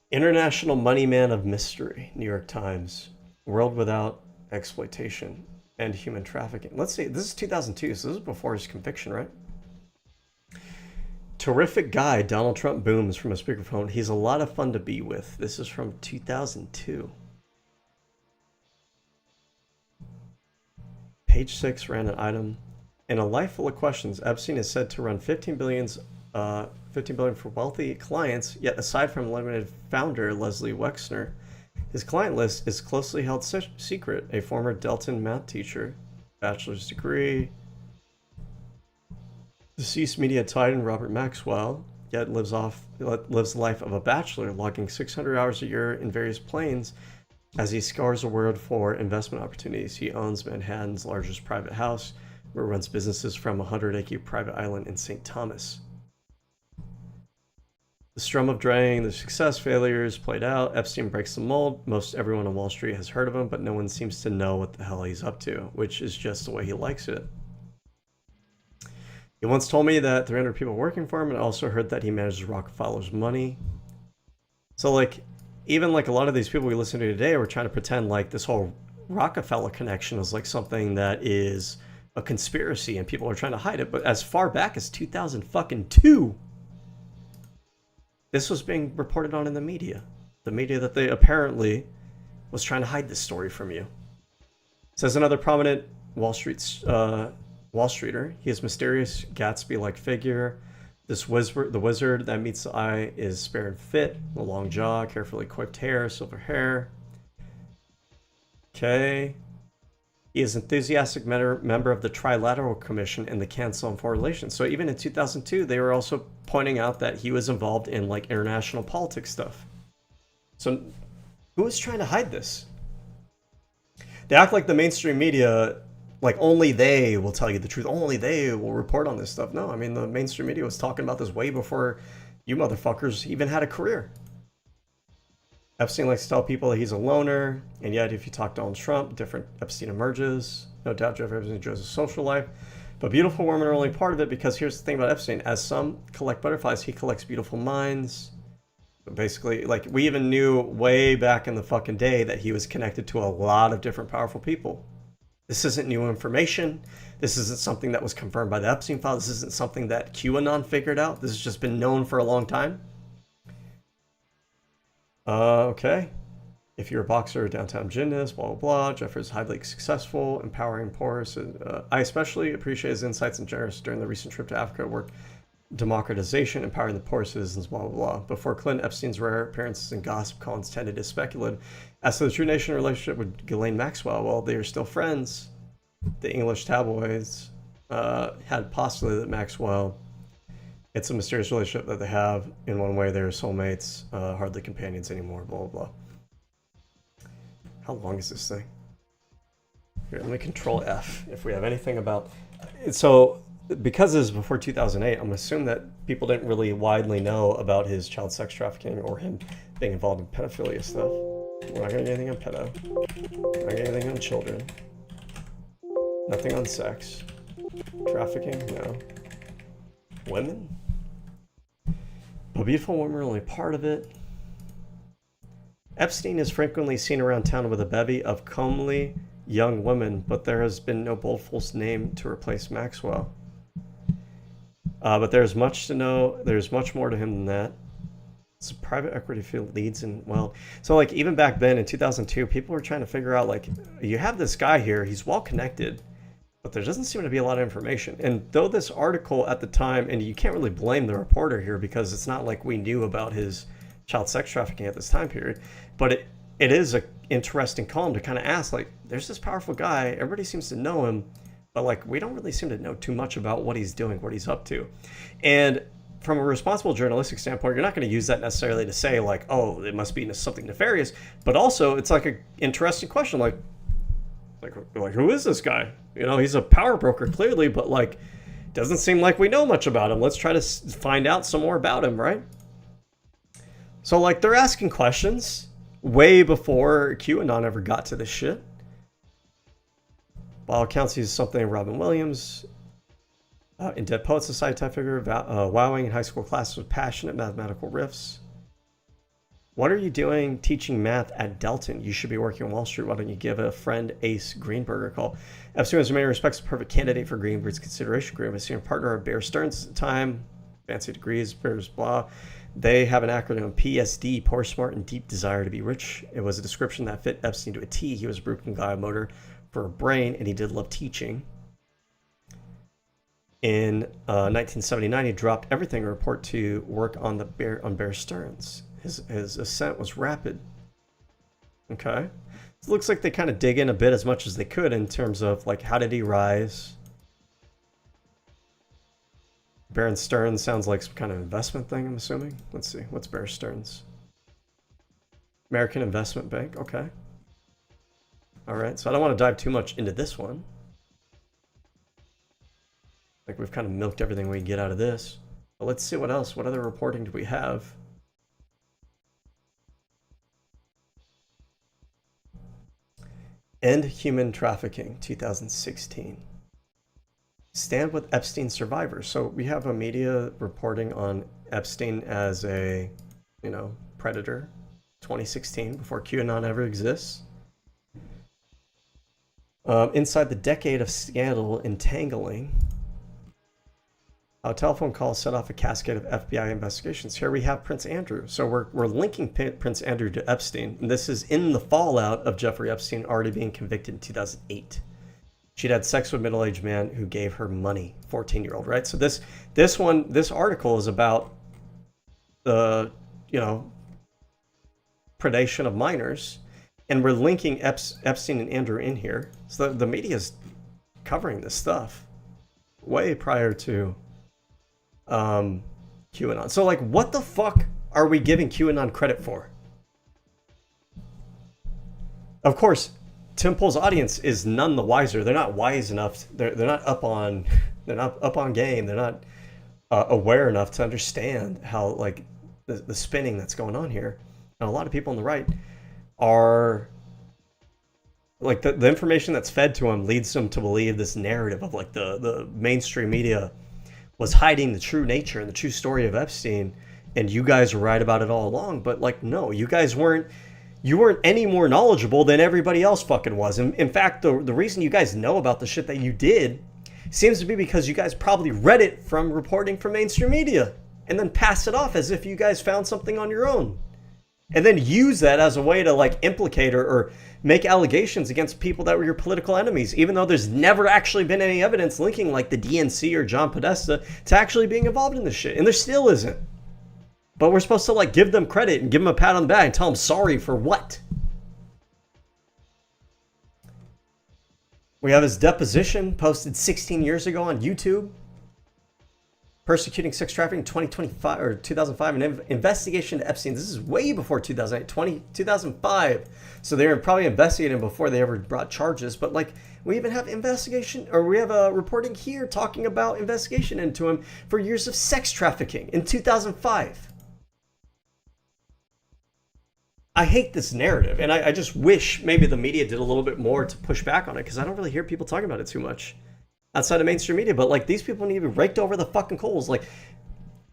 International money man of mystery, New York Times. World without exploitation and human trafficking. Let's see, this is 2002, so this is before his conviction, right? Terrific guy, Donald Trump booms from a speakerphone. He's a lot of fun to be with. This is from 2002. Page 6 ran an item. In a life full of questions, Epstein is said to run $15 billion for wealthy clients, yet aside from limited founder Leslie Wexner, his client list is closely held secret. A former Delton math teacher, bachelor's degree, deceased media titan Robert Maxwell, yet lives the life of a bachelor, logging 600 hours a year in various planes as he scours the world for investment opportunities. He owns Manhattan's largest private house, where runs businesses from a 100-acre private island in St. Thomas. The strum of draying, the success, failures played out. Epstein breaks the mold. Most everyone on Wall Street has heard of him, but no one seems to know what the hell he's up to, which is just the way he likes it. He once told me that 300 people working for him, and I also heard that he manages Rockefeller's money. So, like, even like a lot of these people we listen to today were trying to pretend like this whole Rockefeller connection is like something that is a conspiracy and people are trying to hide it. But as far back as 2002, this was being reported on in the media. The media that they apparently was trying to hide this story from you. Says another prominent Wall Streeter, he is mysterious, Gatsby-like figure. The wizard that meets the eye is spare and fit, a long jaw, carefully coiffed hair, silver hair. Okay. He is an enthusiastic member of the Trilateral Commission and the Council on Foreign Relations. So even in 2002, they were also pointing out that he was involved in like international politics stuff. So who is trying to hide this? They act like the mainstream media, like only they will tell you the truth. Only they will report on this stuff. No, I mean, the mainstream media was talking about this way before you motherfuckers even had a career. Epstein likes to tell people that he's a loner, and yet if you talk to Donald Trump, different Epstein emerges. No doubt Jeffrey Epstein enjoys his social life, but beautiful women are only part of it, because here's the thing about Epstein. As some collect butterflies, he collects beautiful minds. Basically, like, we even knew way back in the fucking day that he was connected to a lot of different powerful people. This isn't new information. This isn't something that was confirmed by the Epstein file. This isn't something that QAnon figured out. This has just been known for a long time. Okay. If you're a boxer, downtown gymnast, blah, blah, blah. Jeffrey is highly successful, empowering poorest. I especially appreciate his insights and generous during the recent trip to Africa, work democratization, empowering the poor citizens, blah, blah, blah. Before Clinton, Epstein's rare appearances in gossip columns tended to speculate. As to the True Nation relationship with Ghislaine Maxwell, well, they are still friends. The English tabloids had postulated that Maxwell, it's a mysterious relationship that they have. In one way, they're soulmates, hardly companions anymore, blah, blah, blah. How long is this thing? Here, let me control F if we have anything about... So, because this is before 2008, I'm assuming that people didn't really widely know about his child sex trafficking or him being involved in pedophilia stuff. We're not going to get anything on pedo. We're not going to get anything on children. Nothing on sex. Trafficking? No. Women? But beautiful women are only part of it. Epstein is frequently seen around town with a bevy of comely young women, but there has been no bold false name to replace Maxwell. But there's much to know. There's much more to him than that. It's a private equity field leads in, well, so like even back then in 2002, people were trying to figure out, like, you have this guy here, he's well connected, but there doesn't seem to be a lot of information. And though this article at the time, and you can't really blame the reporter here because it's not like we knew about his child sex trafficking at this time period, but it is a interesting column to kind of ask, like, there's this powerful guy, everybody seems to know him, but like we don't really seem to know too much about what he's doing, what he's up to. And from a responsible journalistic standpoint, you're not going to use that necessarily to say like, oh, it must be something nefarious, but also it's like an interesting question, like who is this guy? You know, he's a power broker clearly, but like doesn't seem like we know much about him. Let's try to find out some more about him, right? So like they're asking questions way before QAnon ever got to this shit. While accounts he's something Robin Williams, in Dead Poet Society type figure, wowing in high school classes with passionate mathematical riffs. What are you doing teaching math at Delton? You should be working on Wall Street. Why don't you give a friend Ace Greenberg a call? Epstein was in many respects a perfect candidate for Greenberg's consideration group. A senior partner of Bear Stearns at the time, fancy degrees, Bears, blah. They have an acronym, PSD, poor, smart, and deep desire to be rich. It was a description that fit Epstein to a T. He was a broken guy motor for a brain, and he did love teaching. In 1979, he dropped everything to report to work on Bear Stearns. His ascent was rapid. Okay. So it looks like they kind of dig in a bit as much as they could in terms of like how did he rise? Bear Stearns sounds like some kind of investment thing, I'm assuming. Let's see. What's Bear Stearns? American Investment Bank. Okay. All right. So I don't want to dive too much into this one. Like we've kind of milked everything we can get out of this. But let's see what else. What other reporting do we have? End Human Trafficking, 2016. Stand with Epstein survivors. So we have a media reporting on Epstein as a, predator, 2016, before QAnon ever exists. Inside the decade of scandal entangling, a telephone call set off a cascade of FBI investigations. Here we have Prince Andrew. So we're linking Prince Andrew to Epstein. And this is in the fallout of Jeffrey Epstein already being convicted in 2008. She'd had sex with a middle-aged man who gave her money, 14-year-old, right? So this article is about the, predation of minors. And we're linking Epstein and Andrew in here. So the media is covering this stuff way prior to QAnon. So like, what the fuck are we giving QAnon credit for? Of course, Tim Pool's audience is none the wiser. They're not wise enough. They're not up on game. They're not aware enough to understand how like the spinning that's going on here. And a lot of people on the right are like the information that's fed to them leads them to believe this narrative of like the mainstream media was hiding the true nature and the true story of Epstein, and you guys were right about it all along. But like, no, you guys weren't any more knowledgeable than everybody else fucking was. In fact, the reason you guys know about the shit that you did seems to be because you guys probably read it from reporting from mainstream media and then passed it off as if you guys found something on your own. And then use that as a way to like implicate or make allegations against people that were your political enemies, even though there's never actually been any evidence linking like the DNC or John Podesta to actually being involved in this shit. And there still isn't. But we're supposed to like give them credit and give them a pat on the back and tell them sorry for what? We have his deposition posted 16 years ago on YouTube. Persecuting sex trafficking 2025 or 2005, an investigation to Epstein. This is way before 2008, 2005. So they were probably investigating before they ever brought charges. But like, we even have investigation, or we have a reporting here talking about investigation into him for years of sex trafficking in 2005. I hate this narrative, and I just wish maybe the media did a little bit more to push back on it, because I don't really hear people talking about it too much outside of mainstream media. But like, these people need to be raked over the fucking coals. Like,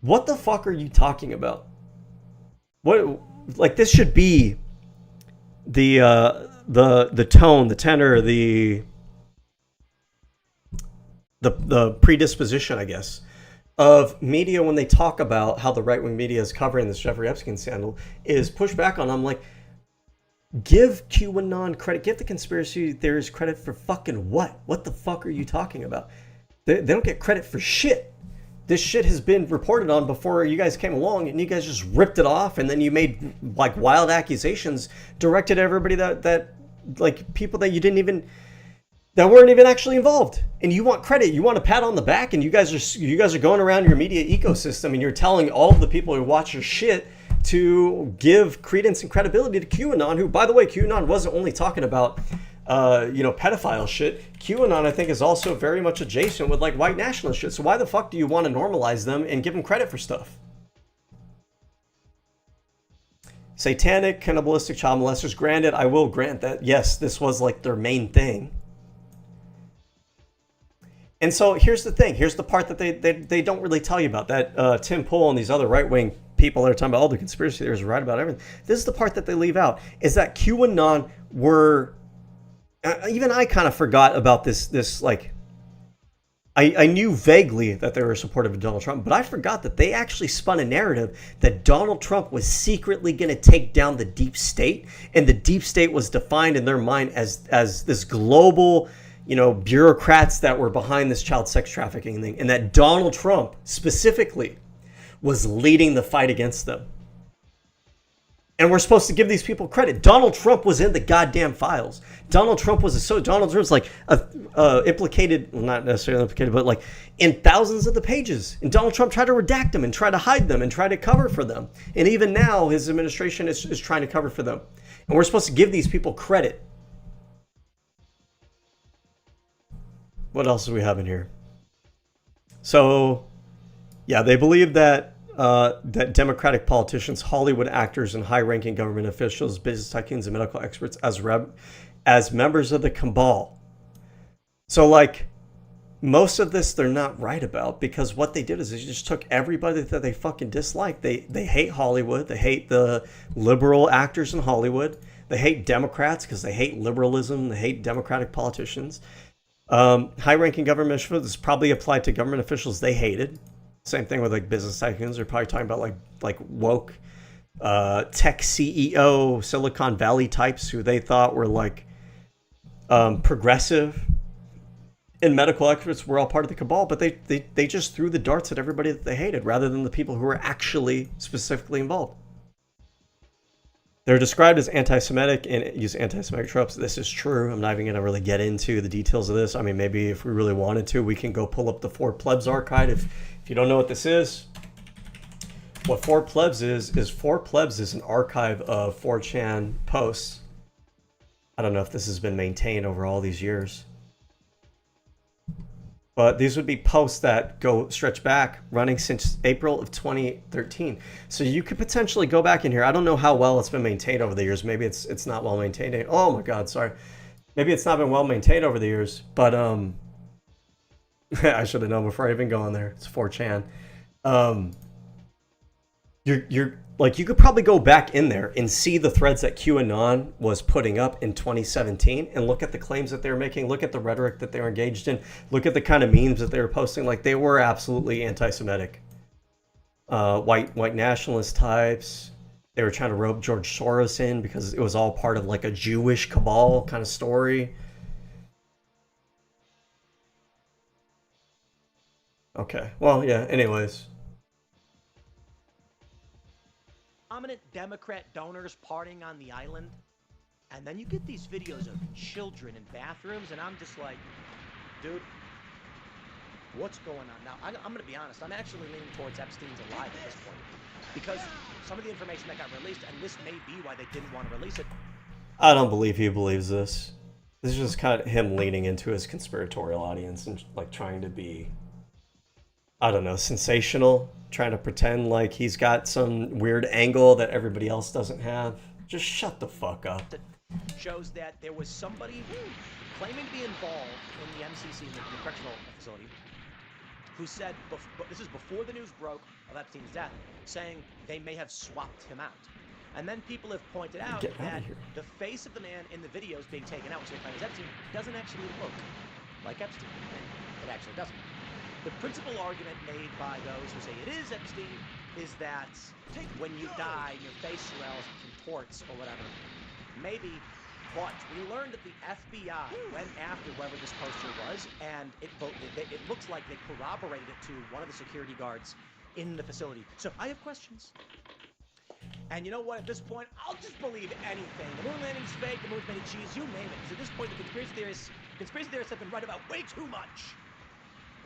what the fuck are you talking about? What, like, this should be the tone, the tenor, the predisposition, I guess, of media when they talk about how the right-wing media is covering this Jeffrey Epstein scandal, is push back on them. Like, give QAnon credit, give the conspiracy theorists credit for fucking what? What the fuck are you talking about? They don't get credit for shit. this shit has been reported on before you guys came along, and you guys just ripped it off, and then you made like wild accusations directed at everybody that like people that you didn't even, that weren't even actually involved. And you want credit, you want a pat on the back, and you guys are going around your media ecosystem and you're telling all of the people who watch your shit to give credence and credibility to QAnon, who, by the way, QAnon wasn't only talking about pedophile shit. QAnon, I think, is also very much adjacent with like white nationalist shit. So why the fuck do you want to normalize them and give them credit for stuff? Satanic, cannibalistic child molesters. Granted, I will grant that, yes, this was like their main thing. And so here's the thing. Here's the part that they don't really tell you about. That Tim Pool and these other right-wing people that are talking about all the conspiracy theories right about everything. This is the part that they leave out, is that QAnon were... even I kind of forgot about this like... I knew vaguely that they were supportive of Donald Trump, but I forgot that they actually spun a narrative that Donald Trump was secretly going to take down the deep state, and the deep state was defined in their mind as this global, bureaucrats that were behind this child sex trafficking thing, and that Donald Trump specifically was leading the fight against them. And we're supposed to give these people credit. Donald Trump was in the goddamn files. Donald Trump was Donald Trump's like implicated, well, not necessarily implicated, but like in thousands of the pages. And Donald Trump tried to redact them and try to hide them and try to cover for them. And even now, his administration is trying to cover for them. And we're supposed to give these people credit. What else do we have in here? So, yeah, they believe that that Democratic politicians, Hollywood actors, and high-ranking government officials, business tycoons, and medical experts as members of the cabal. So, like, most of this they're not right about, because what they did is they just took everybody that they fucking dislike. They hate Hollywood. They hate the liberal actors in Hollywood. They hate Democrats because they hate liberalism. They hate Democratic politicians. High-ranking government officials, this probably applied to government officials they hated. Same thing with like business tycoons. They're probably talking about like woke tech CEO, Silicon Valley types who they thought were like progressive. And medical experts were all part of the cabal, but they just threw the darts at everybody that they hated rather than the people who were actually specifically involved. They're described as anti-Semitic and use anti-Semitic tropes. This is true. I'm not even going to really get into the details of this. I mean, maybe if we really wanted to, we can go pull up the Four Plebs archive. If you don't know what this is, what Four Plebs is Four Plebs is an archive of 4chan posts. I don't know if this has been maintained over all these years. But these would be posts that stretch back, running since April of 2013. So you could potentially go back in here. I don't know how well it's been maintained over the years. Maybe it's not well maintained. Oh my God, sorry. Maybe it's not been well maintained over the years. But I should have known before I even go on there. It's 4chan. You're like, you could probably go back in there and see the threads that QAnon was putting up in 2017 and look at the claims that they were making, look at the rhetoric that they were engaged in, look at the kind of memes that they were posting. Like, they were absolutely anti-Semitic. White nationalist types. They were trying to rope George Soros in because it was all part of like a Jewish cabal kind of story. Okay, well, yeah, anyways. Prominent Democrat donors partying on the island, and then you get these videos of children in bathrooms, and I'm just like, dude, what's going on? Now, I'm going to be honest, I'm actually leaning towards Epstein's alive at this point, because some of the information that got released, and this may be why they didn't want to release it. I don't believe he believes this. This is just kind of him leaning into his conspiratorial audience and like trying to be, I don't know, sensational, trying to pretend like he's got some weird angle that everybody else doesn't have. Just shut the fuck up. It shows that there was somebody claiming to be involved in the MCC, in the correctional facility, who said, this is before the news broke of Epstein's death, saying they may have swapped him out. And then people have pointed out that the face of the man in the videos being taken out, which they claim is Epstein, doesn't actually look like Epstein. And it actually doesn't. The principal argument made by those who say it is Epstein is that when you die, your face swells, contorts, or whatever. Maybe But we learned that the FBI went after whoever this poster was, and it looks like they corroborated it to one of the security guards in the facility. So I have questions. And you know what? At this point, I'll just believe anything. The moon landing's fake, the moon's made of cheese, you name it. Because at this point, the conspiracy theorists have been right about way too much.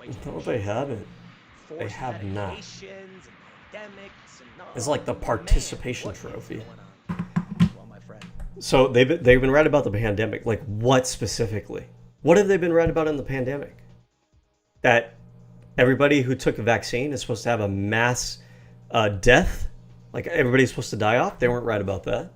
Way too No, much. they haven't. They Forced have not. medications and pandemics and no, It's like the man, participation what is trophy. going on? Well, my friend. So they've been right about the pandemic. Like what specifically? What have they been right about in the pandemic? That everybody who took a vaccine is supposed to have a mass death? Like everybody's supposed to die off? They weren't right about that.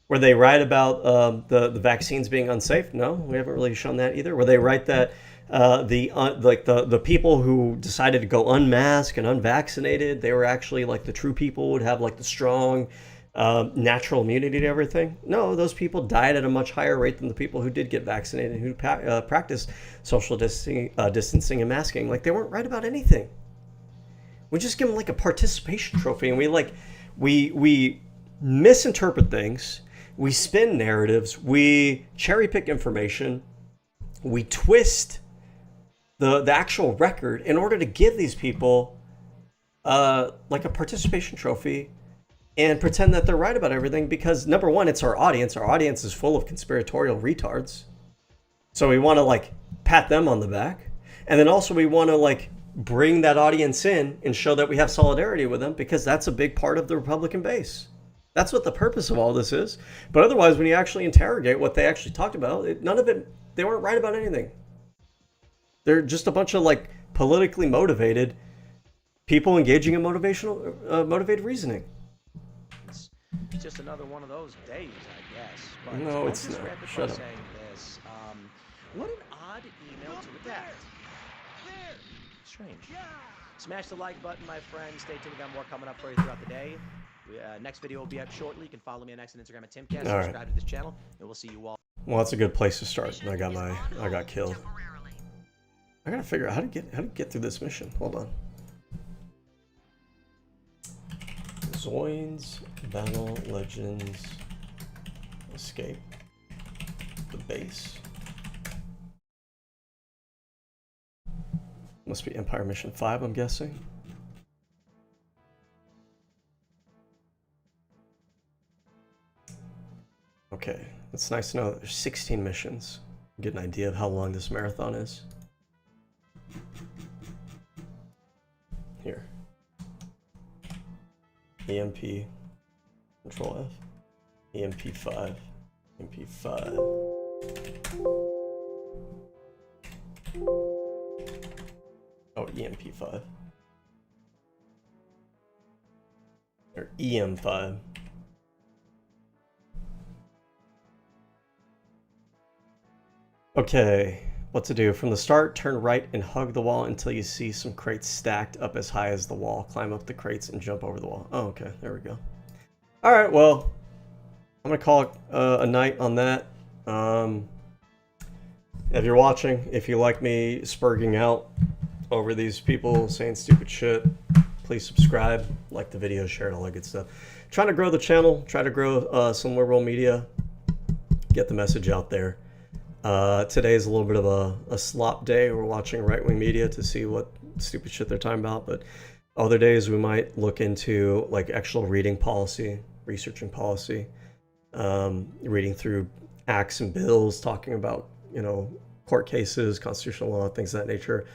Were they right about the vaccines being unsafe? No, we haven't really shown that either. Were they right that the people who decided to go unmasked and unvaccinated, they were actually like the true people, would have like the strong natural immunity to everything? No, those people died at a much higher rate than the people who did get vaccinated, who practiced social distancing and masking. Like they weren't right about anything. We just give them like a participation trophy, and we misinterpret things, we spin narratives, we cherry pick information, we twist the actual record in order to give these people like a participation trophy and pretend that they're right about everything, because number one, it's our audience. Our audience is full of conspiratorial retards. So we want to like pat them on the back. And then also we want to like bring that audience in and show that we have solidarity with them, because that's a big part of the Republican base. That's what the purpose of all this is. But otherwise, when you actually interrogate what they actually talked about, none of it, they weren't right about anything. They're just a bunch of like politically motivated people engaging in motivated reasoning. It's just another one of those days, I guess. But No, I'll it's just not. wrap it Shut by up. saying this. What an odd email to redact. Strange. Smash the like button, my friends. Stay tuned. We got more coming up for you throughout the day. Next video will be up shortly. You can follow me on X and Instagram at TimCast. All right. Subscribe to this channel, and we'll see you all. Well, that's a good place to start. I got killed. I gotta figure out how to get through this mission. Hold on. Zoids, Battle Legends, Escape, the base. Must be Empire Mission 5, I'm guessing. Okay, it's nice to know that there's 16 missions. Get an idea of how long this marathon is. Here. EMP, Control F, EMP5, EMP5. Oh, EMP5. Or EM5. Okay, what to do. From the start, turn right and hug the wall until you see some crates stacked up as high as the wall. Climb up the crates and jump over the wall. Oh, okay, there we go. Alright, well, I'm going to call it a night on that. If you're watching, if you like me spurging out over these people saying stupid shit, please subscribe, like the video, share it, all that good stuff. Trying to grow the channel, try to grow some liberal media, get the message out there. Today is a little bit of a slop day. We're watching right-wing media to see what stupid shit they're talking about, but other days we might look into like actual reading policy, researching policy, reading through acts and bills, talking about, you know, court cases, constitutional law, things of that nature.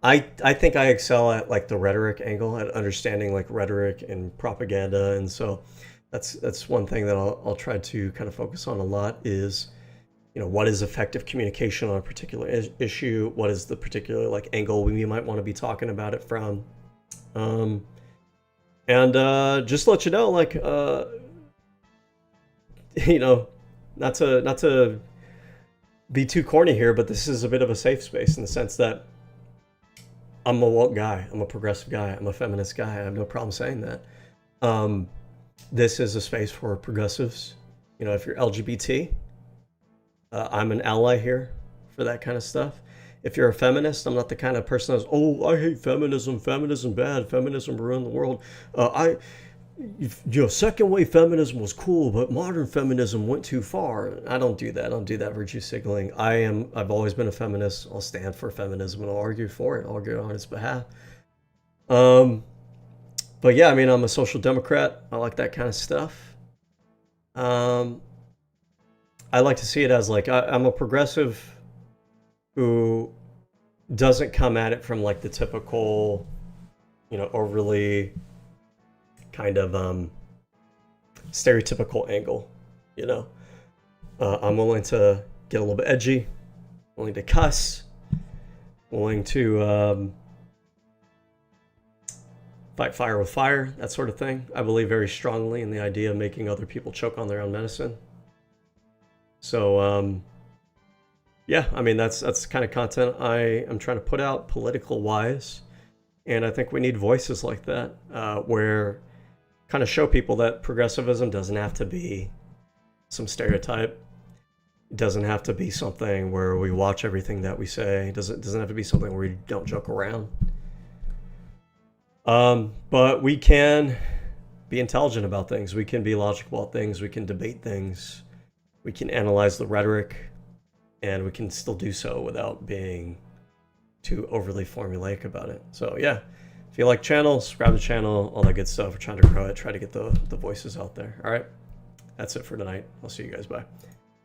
I think I excel at like the rhetoric angle, at understanding like rhetoric and propaganda, and so that's one thing that I'll try to kind of focus on a lot is, you know, what is effective communication on a particular issue? What is the particular like angle we might want to be talking about it from? Just to let you know, like, you know, not to be too corny here, but this is a bit of a safe space in the sense that I'm a woke guy, I'm a progressive guy, I'm a feminist guy. I have no problem saying that. This is a space for progressives. You know, if you're LGBT, I'm an ally here for that kind of stuff. If you're a feminist, I'm not the kind of person that's, oh, I hate feminism, feminism bad, feminism ruined the world. second wave feminism was cool, but modern feminism went too far. I don't do that. I don't do that virtue signaling. I've always been a feminist. I'll stand for feminism and I'll argue for it. I'll argue on its behalf. But yeah, I mean, I'm a social democrat. I like that kind of stuff. I like to see it as like, I'm a progressive who doesn't come at it from like the typical, overly kind of stereotypical angle. I'm willing to get a little bit edgy, willing to cuss, willing to fight fire with fire, that sort of thing. I believe very strongly in the idea of making other people choke on their own medicine. So yeah, I mean, that's the kind of content I am trying to put out political wise. And I think we need voices like that, where kind of show people that progressivism doesn't have to be some stereotype. It doesn't have to be something where we watch everything that we say. It doesn't have to be something where we don't joke around. But we can be intelligent about things. We can be logical about things. We can debate things. We can analyze the rhetoric, and we can still do so without being too overly formulaic about it. So yeah, if you like channel, subscribe to the channel, all that good stuff. We're trying to grow it, try to get the voices out there. All right, that's it for tonight. I'll see you guys. Bye.